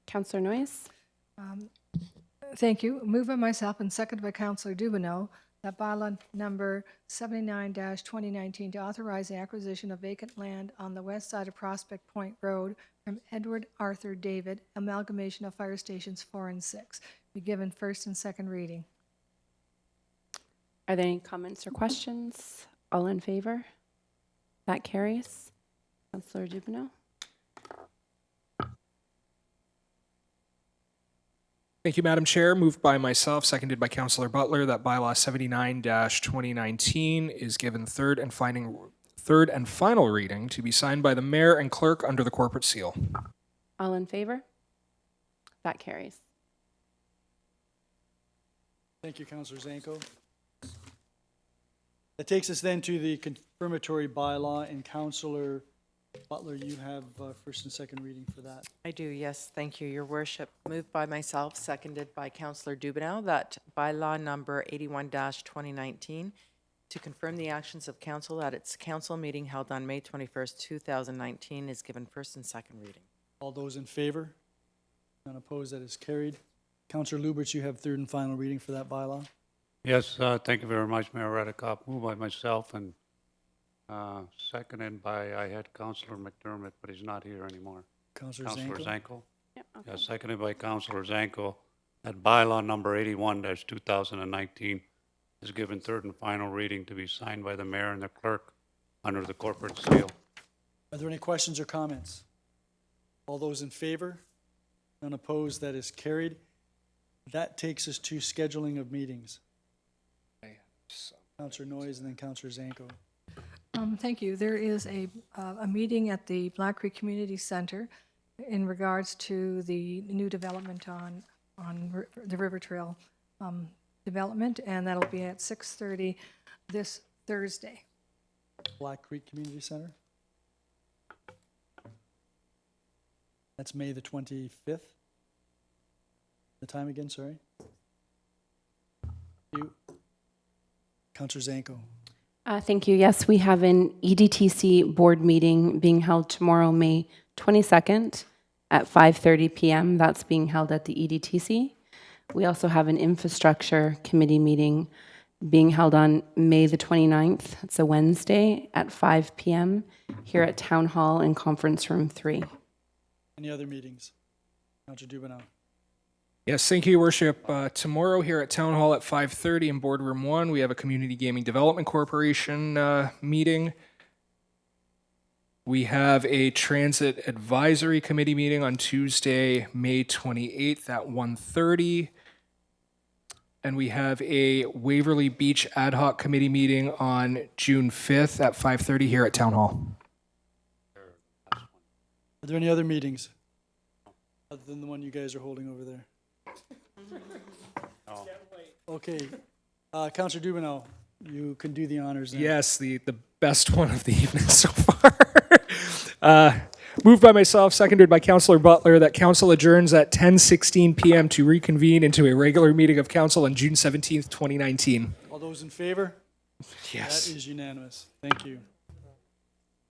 Speaker 14: Councillor Noyes?
Speaker 8: Thank you. Moved by myself and seconded by Councillor Dubineau, that bylaw number 79-2019 to authorize the acquisition of vacant land on the west side of Prospect Point Road from Edward Arthur David, amalgamation of fire stations 4 and 6, be given first and second reading.
Speaker 14: Are there any comments or questions? All in favor? That carries. Councillor Dubineau?
Speaker 3: Thank you, Madam Chair. Moved by myself, seconded by Councillor Butler, that bylaw 79-2019 is given third and final reading to be signed by the mayor and clerk under the corporate seal.
Speaker 14: All in favor? That carries.
Speaker 1: Thank you, Councillor Zanko. That takes us then to the confirmatory bylaw, and Councillor Butler, you have first and second reading for that.
Speaker 4: I do, yes, thank you, Your Worship. Moved by myself, seconded by Councillor Dubineau, that bylaw number 81-2019 to confirm the actions of council at its council meeting held on May 21st, 2019 is given first and second reading.
Speaker 1: All those in favor? None opposed, that is carried. Councillor Luberts, you have third and final reading for that bylaw.
Speaker 9: Yes, thank you very much, Mayor Redekop. Moved by myself and seconded by, I had Councillor McDermott, but he's not here anymore.
Speaker 1: Councillor
Speaker 9: Councillor
Speaker 1: Zanko.
Speaker 9: Zanko? Yeah, seconded by Councillor Zanko. That bylaw number 81-2019 is given third and final reading to be signed by the mayor and the clerk under the corporate seal.
Speaker 1: Are there any questions or comments? All those in favor? None opposed, that is carried. That takes us to scheduling of meetings. Councillor Noyes and then Councillor Zanko.
Speaker 8: Thank you. There is a meeting at the Black Creek Community Center in regards to the new development on the River Trail development, and that'll be at 6:30 this Thursday.
Speaker 1: Black Creek Community Center. That's May the 25th. The time again, sorry? You. Councillor Zanko.
Speaker 14: Thank you. Yes, we have an EDTC board meeting being held tomorrow, May 22nd at 5:30 p.m. That's being held at the EDTC. We also have an infrastructure committee meeting being held on May the 29th. It's a Wednesday at 5 p.m. here at Town Hall in Conference Room 3.
Speaker 1: Any other meetings? Councillor Dubenel.
Speaker 3: Yes, thank you, Your Worship. Tomorrow here at Town Hall at 5:30 in Boardroom 1, we have a Community Gaming Development Corporation meeting. We have a Transit Advisory Committee meeting on Tuesday, May 28th at 1:30. And we have a Waverly Beach Ad Hoc Committee meeting on June 5th at 5:30 here at Town Hall.
Speaker 1: Are there any other meetings? Other than the one you guys are holding over there? Okay. Councillor Dubenel, you can do the honors then.
Speaker 3: Yes, the best one of the evening so far. Moved by myself, seconded by Councillor Butler, that council adjourns at 10:16 p.m. to reconvene into a regular meeting of council on June 17th, 2019.
Speaker 1: All those in favor?
Speaker 3: Yes.
Speaker 1: That is unanimous. Thank you.